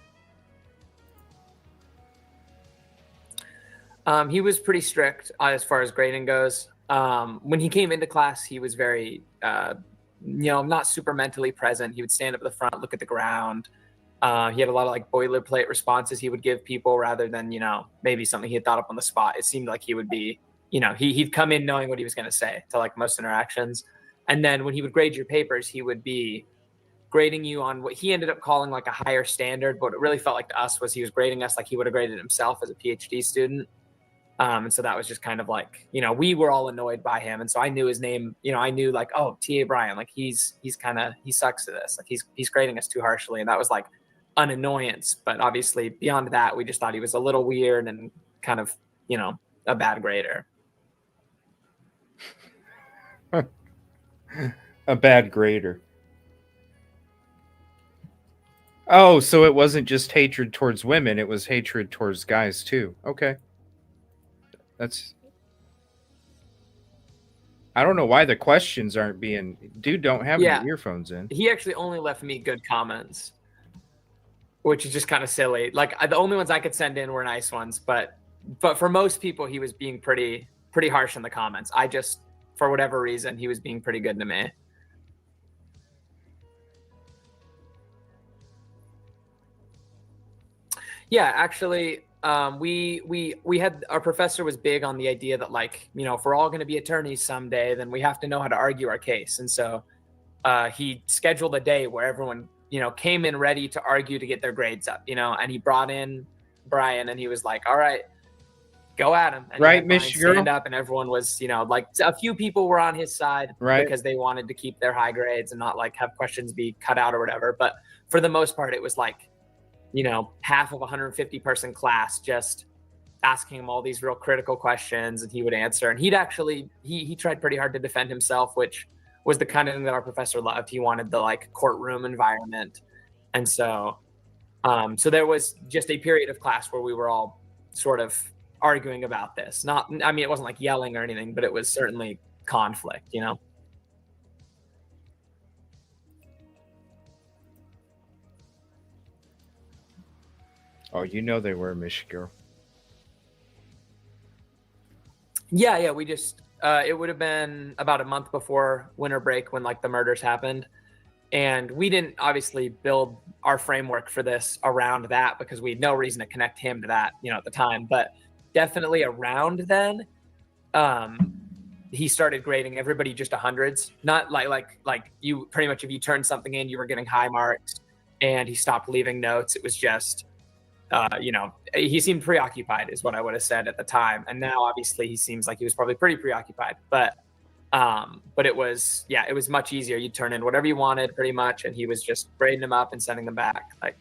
He was pretty strict as far as grading goes. When he came into class, he was very, not super mentally present. He would stand up at the front, look at the ground. He had a lot of like boilerplate responses he would give people rather than, maybe something he had thought up on the spot. It seemed like he would be, he'd come in knowing what he was going to say to like most interactions. And then when he would grade your papers, he would be grading you on what he ended up calling like a higher standard. But what it really felt like to us was he was grading us like he would have graded himself as a PhD student. And so that was just kind of like, we were all annoyed by him. And so I knew his name, I knew like, oh, TA Brian, like he sucks at this. Like he's grading us too harshly. And that was like an annoyance. But obviously beyond that, we just thought he was a little weird and kind of, a bad grader. A bad grader. Oh, so it wasn't just hatred towards women. It was hatred towards guys too. Okay. I don't know why the questions aren't being... Dude, don't have your earphones in. He actually only left me good comments, which is just kind of silly. Like the only ones I could send in were nice ones, but for most people, he was being pretty harsh in the comments. I just, for whatever reason, he was being pretty good to me. Yeah, actually... we had, our professor was big on the idea that like, if we're all going to be attorneys someday, then we have to know how to argue our case. And so he scheduled a day where everyone, came in ready to argue to get their grades up, and he brought in Brian and he was like, all right, go at him. And right, Miss Girl? Stand up, and everyone was, like a few people were on his side, right, because they wanted to keep their high grades and not like have questions be cut out or whatever. But for the most part, it was like, half of a 150 person class just asking him all these real critical questions and he would answer. And he'd actually, he tried pretty hard to defend himself, which was the kind of thing that our professor loved. He wanted the like courtroom environment. And so, so there was just a period of class where we were all sort of arguing about this. It wasn't like yelling or anything, but it was certainly conflict, Oh, you know they were, Michigan. Yeah. We just it would have been about a month before winter break when like the murders happened, and we didn't obviously build our framework for this around that because we had no reason to connect him to that, at the time. But definitely around then, he started grading everybody just 100s, not like you pretty much if you turned something in, you were getting high marks, and he stopped leaving notes. It was just, he seemed preoccupied is what I would have said at the time. And now obviously he seems like he was probably pretty preoccupied, but it was much easier. You'd turn in whatever you wanted pretty much, and he was just grading them up and sending them back. Like,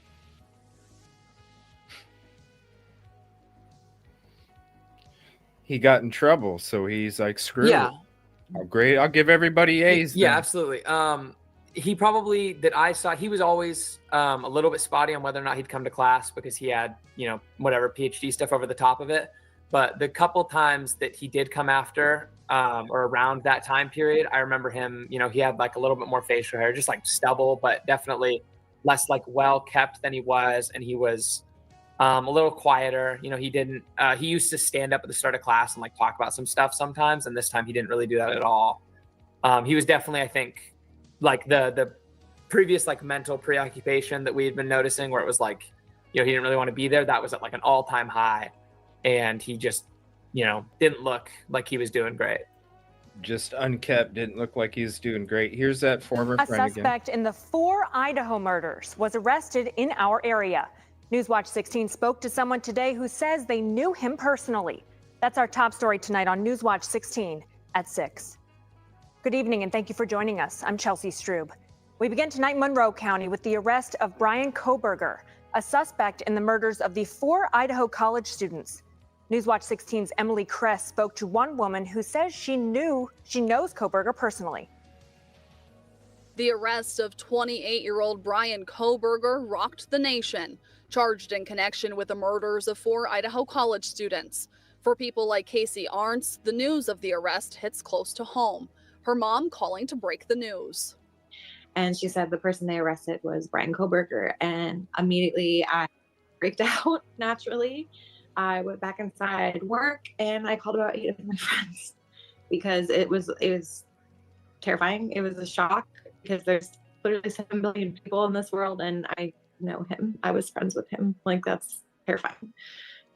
he got in trouble, so he's like, screw yeah. it. I'll give everybody A's. Yeah, then. absolutely. He probably, that I saw, he was always a little bit spotty on whether or not he'd come to class because he had, whatever PhD stuff over the top of it. But the couple times that he did come after or around that time period, I remember him, he had like a little bit more facial hair, just like stubble, but definitely less like well kept than he was. And he was a little quieter. He used to stand up at the start of class and like talk about some stuff sometimes. And this time he didn't really do that at all. He was definitely, I think, like the previous like mental preoccupation that we had been noticing where it was like, he didn't really want to be there. That was at like an all-time high. And he just, didn't look like he was doing great. Just unkept, didn't look like he was doing great. Here's that former A friend suspect in the 4 Idaho murders was arrested in our area. Newswatch 16 spoke to someone today who says they knew him personally. That's our top story tonight on Newswatch 16 at 6. Good evening and thank you for joining us. I'm Chelsea Strube. We begin tonight in Monroe County with the arrest of Brian Koberger, a suspect in the murders of the 4 Idaho college students. Newswatch 16's Emily Kress spoke to one woman who says she knows Koberger personally. The arrest of 28-year-old Brian Koberger rocked the nation, charged in connection with the murders of 4 Idaho college students. For people like Casey Arntz, the news of the arrest hits close to home. Her mom calling to break the news. And she said the person they arrested was Brian Koberger. And immediately I freaked out, naturally. I went back inside work and I called about 8 of my friends because it was terrifying. It was a shock because there's literally 7 billion people in this world and I know him. I was friends with him. Like, that's terrifying.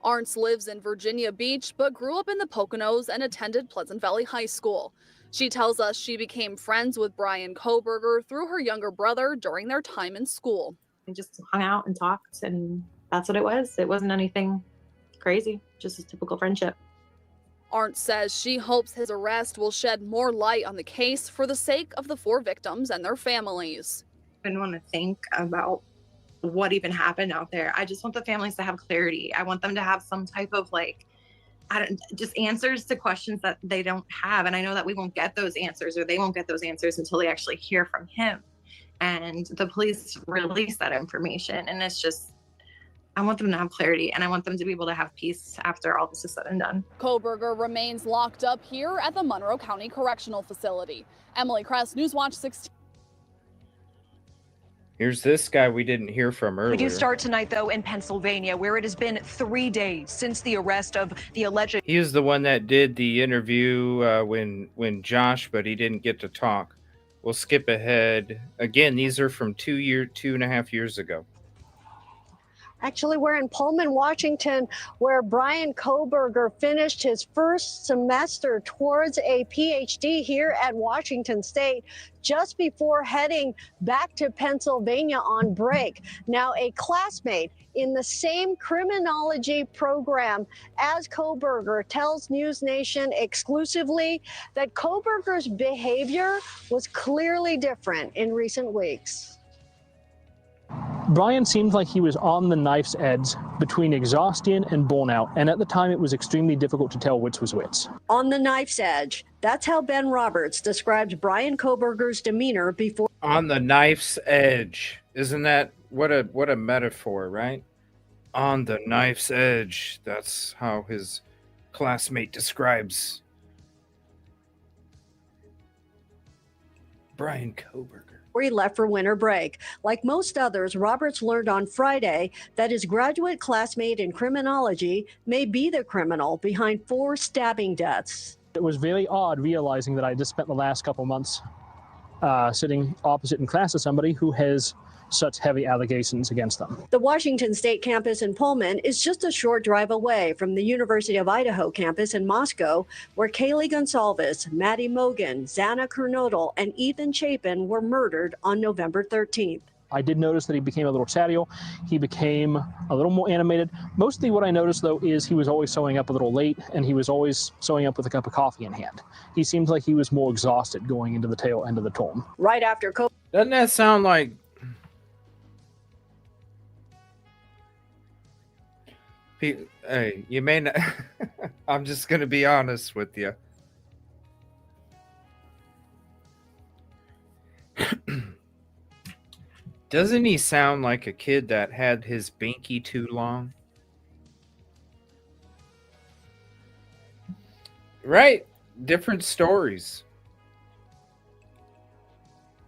Arntz lives in Virginia Beach, but grew up in the Poconos and attended Pleasant Valley High School. She tells us she became friends with Brian Koberger through her younger brother during their time in school. We just hung out and talked, and that's what it was. It wasn't anything crazy, just a typical friendship. Arntz says she hopes his arrest will shed more light on the case for the sake of the 4 victims and their families. I didn't want to think about what even happened out there. I just want the families to have clarity. I want them to have some type of just answers to questions that they don't have. And I know that we won't get those answers, or they won't get those answers until they actually hear from him. And the police release that information. And it's just, I want them to have clarity and I want them to be able to have peace after all this is said and done. Koberger remains locked up here at the Monroe County Correctional Facility. Emily Kress, Newswatch 16. Here's this guy we didn't hear from earlier. We do start tonight, though, in Pennsylvania, where it has been 3 days since the arrest of the alleged... He was the one that did the interview when Josh, but he didn't get to talk. We'll skip ahead. Again, these are from 2.5 years ago. Actually, we're in Pullman, Washington, where Brian Koberger finished his first semester towards a PhD here at Washington State just before heading back to Pennsylvania on break. Now, a classmate in the same criminology program as Koberger tells News Nation exclusively that Koberger's behavior was clearly different in recent weeks. Brian seemed like he was on the knife's edge between exhaustion and burnout, and at the time it was extremely difficult to tell which was which. On the knife's edge. That's how Ben Roberts described Brian Koberger's demeanor before. On the knife's edge. Isn't that what a metaphor, right? On the knife's edge. That's how his classmate describes Brian Koberger. where he left for winter break. Like most others, Roberts learned on Friday that his graduate classmate in criminology may be the criminal behind 4 stabbing deaths. It was very odd realizing that I just spent the last couple months sitting opposite in class to somebody who has such heavy allegations against them. The Washington State campus in Pullman is just a short drive away from the University of Idaho campus in Moscow, where Kaylee Gonsalves, Maddie Mogan, Xana Kernodle, and Ethan Chapin were murdered on November 13th. I did notice that he became a little chattier. He became a little more animated. Mostly what I noticed, though, is he was always showing up a little late, and he was always showing up with a cup of coffee in hand. He seemed like he was more exhausted going into the tail end of the term. Right after Doesn't that sound like... Hey, you may not... I'm just going to be honest with you. Doesn't he sound like a kid that had his binky too long? Right. Different stories.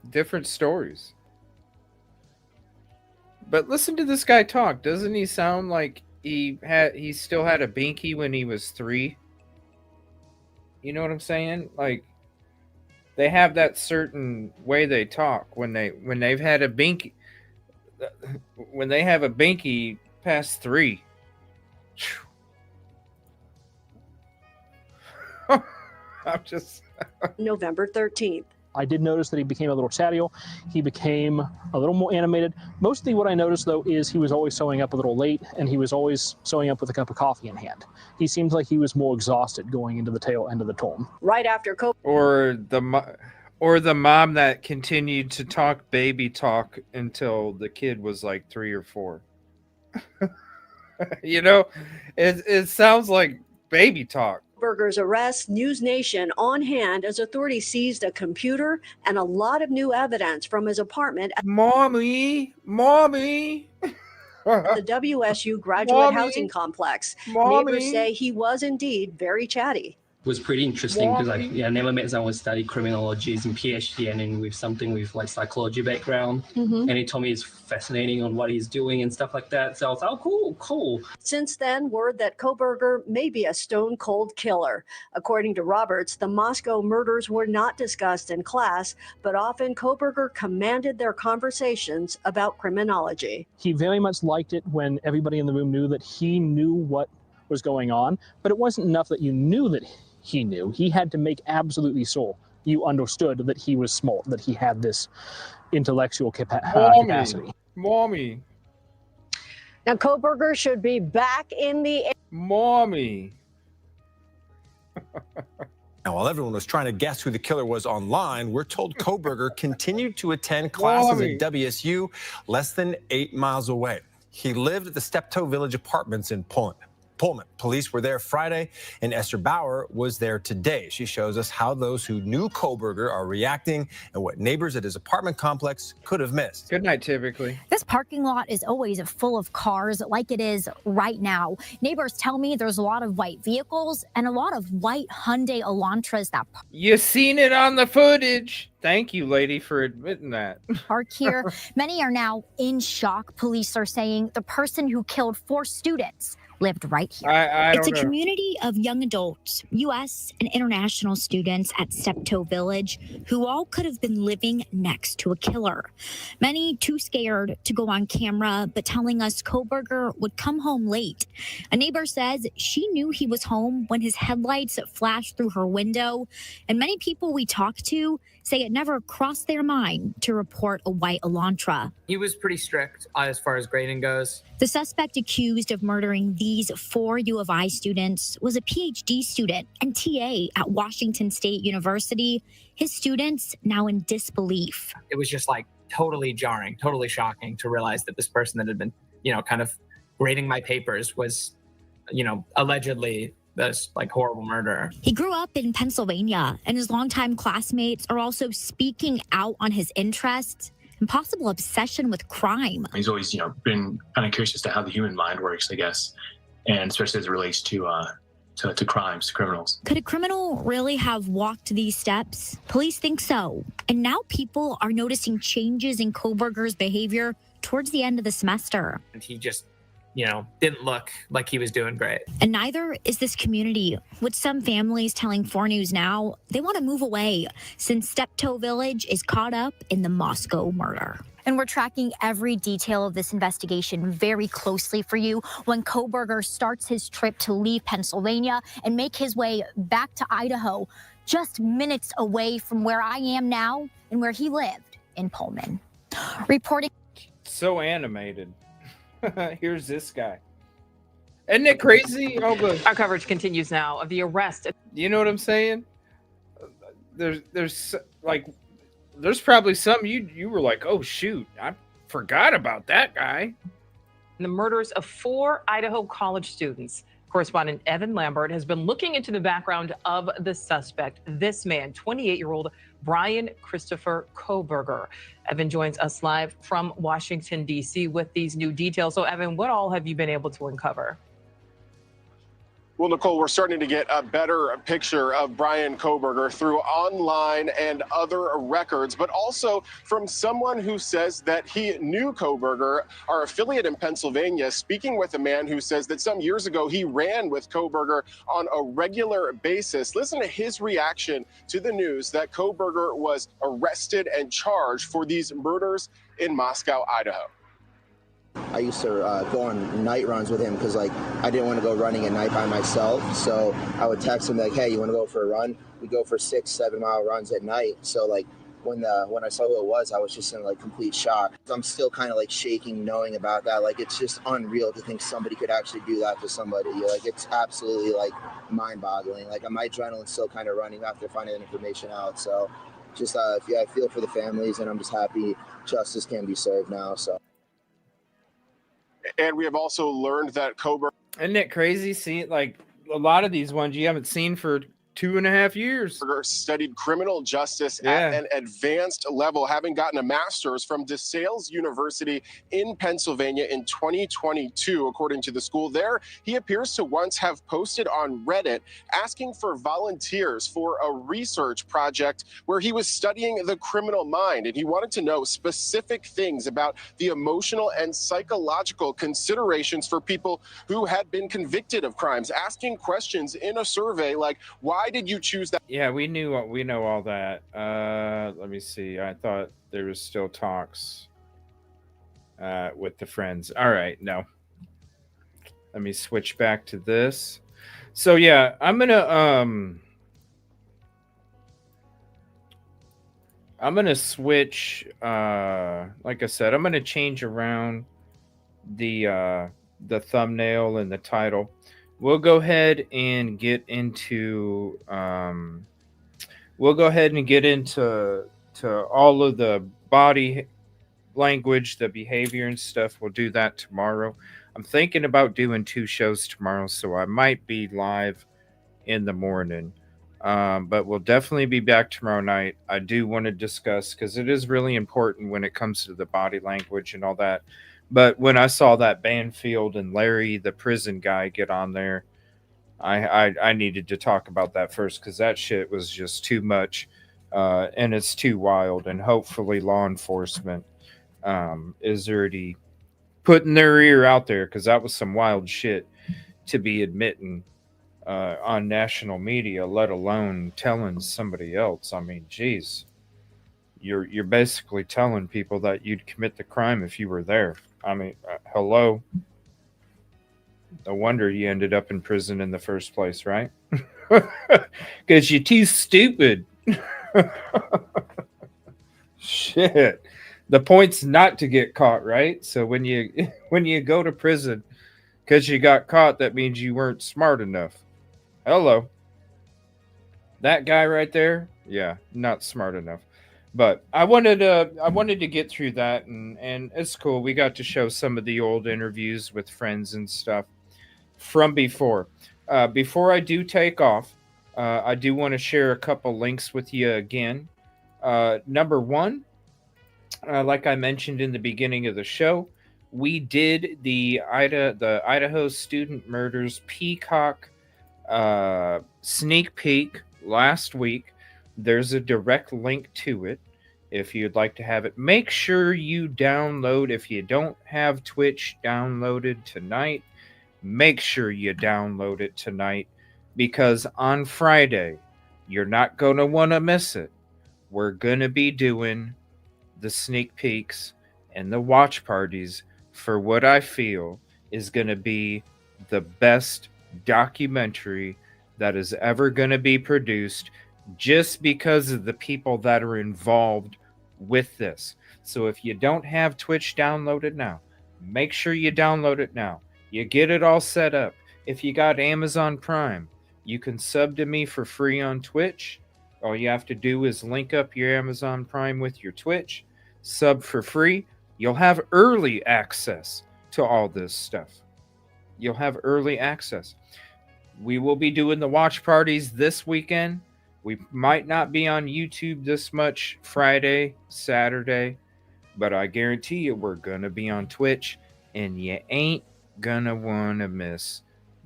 Different stories. But listen to this guy talk. Doesn't he sound like he still had a binky when he was 3? You know what I'm saying? Like, they have that certain way they talk when they've had a binky. When they have a binky past 3. I'm just November 13th. I did notice that he became a little chattier. He became a little more animated. Mostly what I noticed, though, is he was always showing up a little late, and he was always showing up with a cup of coffee in hand. He seemed like he was more exhausted going into the tail end of the term. Right after or the mom that continued to talk baby talk until the kid was like 3 or 4. You know, it sounds like baby talk. Koberger's arrest, News Nation on hand as authorities seized a computer and a lot of new evidence from his apartment at Mommy! the WSU graduate Mommy. housing complex. Mommy. Neighbors say he was indeed very chatty. Was pretty interesting because I never met someone who studied criminology, and PhD, and then with something with like psychology background. And he told me it's fascinating on what he's doing and stuff like that. So I was like, oh, cool. Since then, word that Koberger may be a stone-cold killer. According to Roberts, the Moscow murders were not discussed in class, but often Koberger commanded their conversations about criminology. He very much liked it when everybody in the room knew that he knew what was going on, but it wasn't enough that you knew that he knew. He had to make absolutely sure you understood that he was smart, that he had this intellectual capacity. Mommy. Now, Koberger should be back in the... Mommy. Now, while everyone was trying to guess who the killer was online, we're told Koberger continued to attend classes at WSU less than 8 miles away. He lived at the Steptoe Village Apartments in Pullman. Police were there Friday, and Esther Bauer was there today. She shows us how those who knew Koberger are reacting and what neighbors at his apartment complex could have missed. Good night, typically. This parking lot is always full of cars like it is right now. Neighbors tell me there's a lot of white vehicles and a lot of white Hyundai Elantras that You seen it on the footage. Thank you, lady, for admitting that. park here. Many are now in shock. Police are saying the person who killed 4 students lived right here. It's a community of young adults, U.S. and international students at Steptoe Village, who all could have been living next to a killer. Many too scared to go on camera, but telling us Koberger would come home late. A neighbor says she knew he was home when his headlights flashed through her window. And many people we talked to say it never crossed their mind to report a white Elantra. He was pretty strict as far as grading goes. The suspect accused of murdering these 4 U of I students was a PhD student and TA at Washington State University. His students now in disbelief. It was just like totally jarring, totally shocking to realize that this person that had been, kind of grading my papers was, allegedly this like horrible murderer. He grew up in Pennsylvania, and his longtime classmates are also speaking out on his interests and possible obsession with crime. He's always, been kind of curious as to how the human mind works, I guess, and especially as it relates to to crimes, to criminals. Could a criminal really have walked these steps? Police think so. And now people are noticing changes in Kohberger's behavior towards the end of the semester. And he just, didn't look like he was doing great. And neither is this community, with some families telling 4 News Now they want to move away since Steptoe Village is caught up in the Moscow murder. And we're tracking every detail of this investigation very closely for you when Kohberger starts his trip to leave Pennsylvania and make his way back to Idaho, just minutes away from where I am now and where he lived in Pullman. Reporting. So animated. Here's this guy. Isn't it crazy? Our coverage continues now of the arrest. You know what I'm saying? There's probably some you were like, oh shoot, I forgot about that guy. The murders of 4 Idaho college students. Correspondent Evan Lambert has been looking into the background of the suspect, this man, 28-year-old Brian Christopher Kohberger. Evan joins us live from Washington, D.C. with these new details. So, Evan, what all have you been able to uncover? Well, Nicole, we're starting to get a better picture of Brian Kohberger through online and other records, but also from someone who says that he knew Kohberger, our affiliate in Pennsylvania, speaking with a man who says that some years ago he ran with Kohberger on a regular basis. Listen to his reaction to the news that Kohberger was arrested and charged for these murders in Moscow, Idaho. I used to go on night runs with him because, I didn't want to go running at night by myself. So I would text him like, hey, you want to go for a run? We go for 6-7 mile runs at night. So, when I saw who it was, I was just in, complete shock. I'm still kind of, shaking knowing about that. It's just unreal to think somebody could actually do that to somebody. It's absolutely, mind-boggling. My adrenaline's still kind of running after finding that information out. So, just, I feel for the families, and I'm just happy justice can be served now, so. And we have also learned that Kohberger. Isn't it crazy? See, a lot of these ones you haven't seen for 2.5 years. Studied criminal justice at an advanced level, having gotten a master's from DeSales University in Pennsylvania in 2022, according to the school. There, he appears to once have posted on Reddit asking for volunteers for a research project where he was studying the criminal mind, and he wanted to know specific things about the emotional and psychological considerations for people who had been convicted of crimes, asking questions in a survey like, why did you choose that? Yeah, we know all that. Let me see. I thought there was still talks with the friends. All right, no. Let me switch back to this. So yeah, I'm gonna switch. Like I said, I'm gonna change around the thumbnail and the title. We'll go ahead and get into all of the body language, the behavior and stuff. We'll do that tomorrow. I'm thinking about doing 2 shows tomorrow, so I might be live in the morning. But we'll definitely be back tomorrow night. I do want to discuss, because it is really important when it comes to the body language and all that. But when I saw that Banfield and Larry, the prison guy, get on there, I needed to talk about that first, because that shit was just too much, and it's too wild. And hopefully law enforcement is already putting their ear out there, because that was some wild shit to be admitting on national media, let alone telling somebody else. I mean, geez, you're basically telling people that you'd commit the crime if you were there. I mean, hello. No wonder you ended up in prison in the first place, right? Because you're too stupid. Shit. The point's not to get caught, right? So when you go to prison because you got caught, that means you weren't smart enough. Hello. That guy right there, yeah, not smart enough. But I wanted to get through that, and it's cool. We got to show some of the old interviews with friends and stuff from before. Before I do take off, I do want to share a couple links with you again. Number one, like I mentioned in the beginning of the show, we did the Idaho student murders Peacock sneak peek last week. There's a direct link to it if you'd like to have it. Make sure you download. If you don't have Twitch downloaded tonight, make sure you download it tonight, because on Friday, you're not going to want to miss it. We're going to be doing the sneak peeks and the watch parties for what I feel is going to be the best documentary that is ever going to be produced, just because of the people that are involved with this. So if you don't have Twitch downloaded now, make sure you download it now. You get it all set up. If you got Amazon Prime, you can sub to me for free on Twitch. All you have to do is link up your Amazon Prime with your Twitch, sub for free. You'll have early access to all this stuff. You'll have early access. We will be doing the watch parties this weekend. We might not be on YouTube this much Friday, Saturday, but I guarantee you we're going to be on Twitch, and you ain't going to want to miss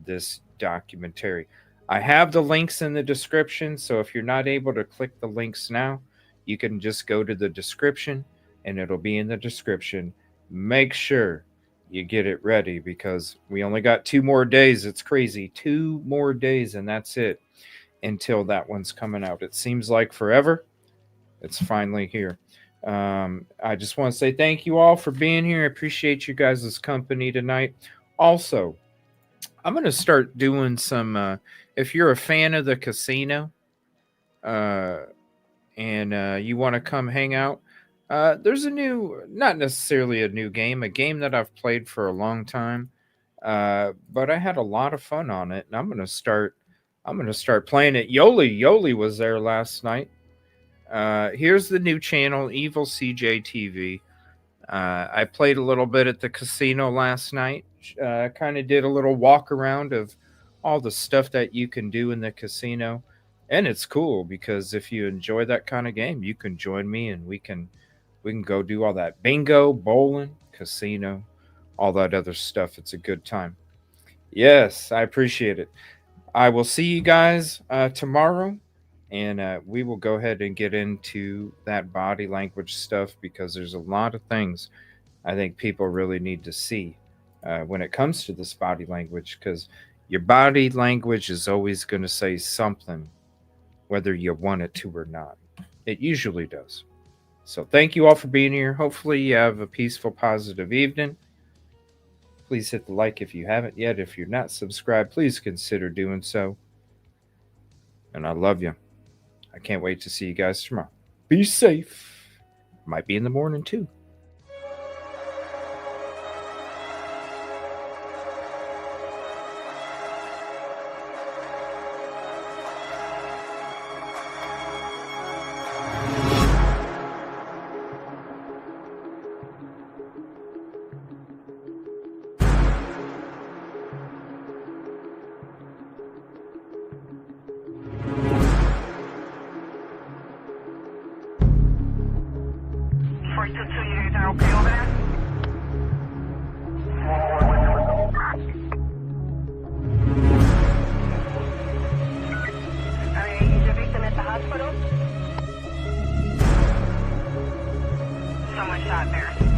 this documentary. I have the links in the description, so if you're not able to click the links now, you can just go to the description, and it'll be in the description. Make sure you get it ready, because we only got 2 more days. It's crazy. 2 more days, and that's it until that one's coming out. It seems like forever. It's finally here. I just want to say thank you all for being here. I appreciate you guys' company tonight. Also, I'm going to start doing some, if you're a fan of the casino and you want to come hang out, there's a new, not necessarily a new game, a game that I've played for a long time, but I had a lot of fun on it, and I'm going to start playing it. Yoli was there last night. Here's the new channel, EvilleCJ TV. I played a little bit at the casino last night. Kind of did a little walk around of all the stuff that you can do in the casino. And it's cool, because if you enjoy that kind of game, you can join me, and we can go do all that bingo, bowling, casino, all that other stuff. It's a good time. Yes, I appreciate it. I will see you guys tomorrow, and we will go ahead and get into that body language stuff, because there's a lot of things I think people really need to see when it comes to this body language, because your body language is always going to say something, whether you want it to or not. It usually does. So thank you all for being here. Hopefully you have a peaceful, positive evening. Please hit the like if you haven't yet. If you're not subscribed, please consider doing so. And I love you. I can't wait to see you guys tomorrow. Be safe. Might be in the morning too. Someone shot there.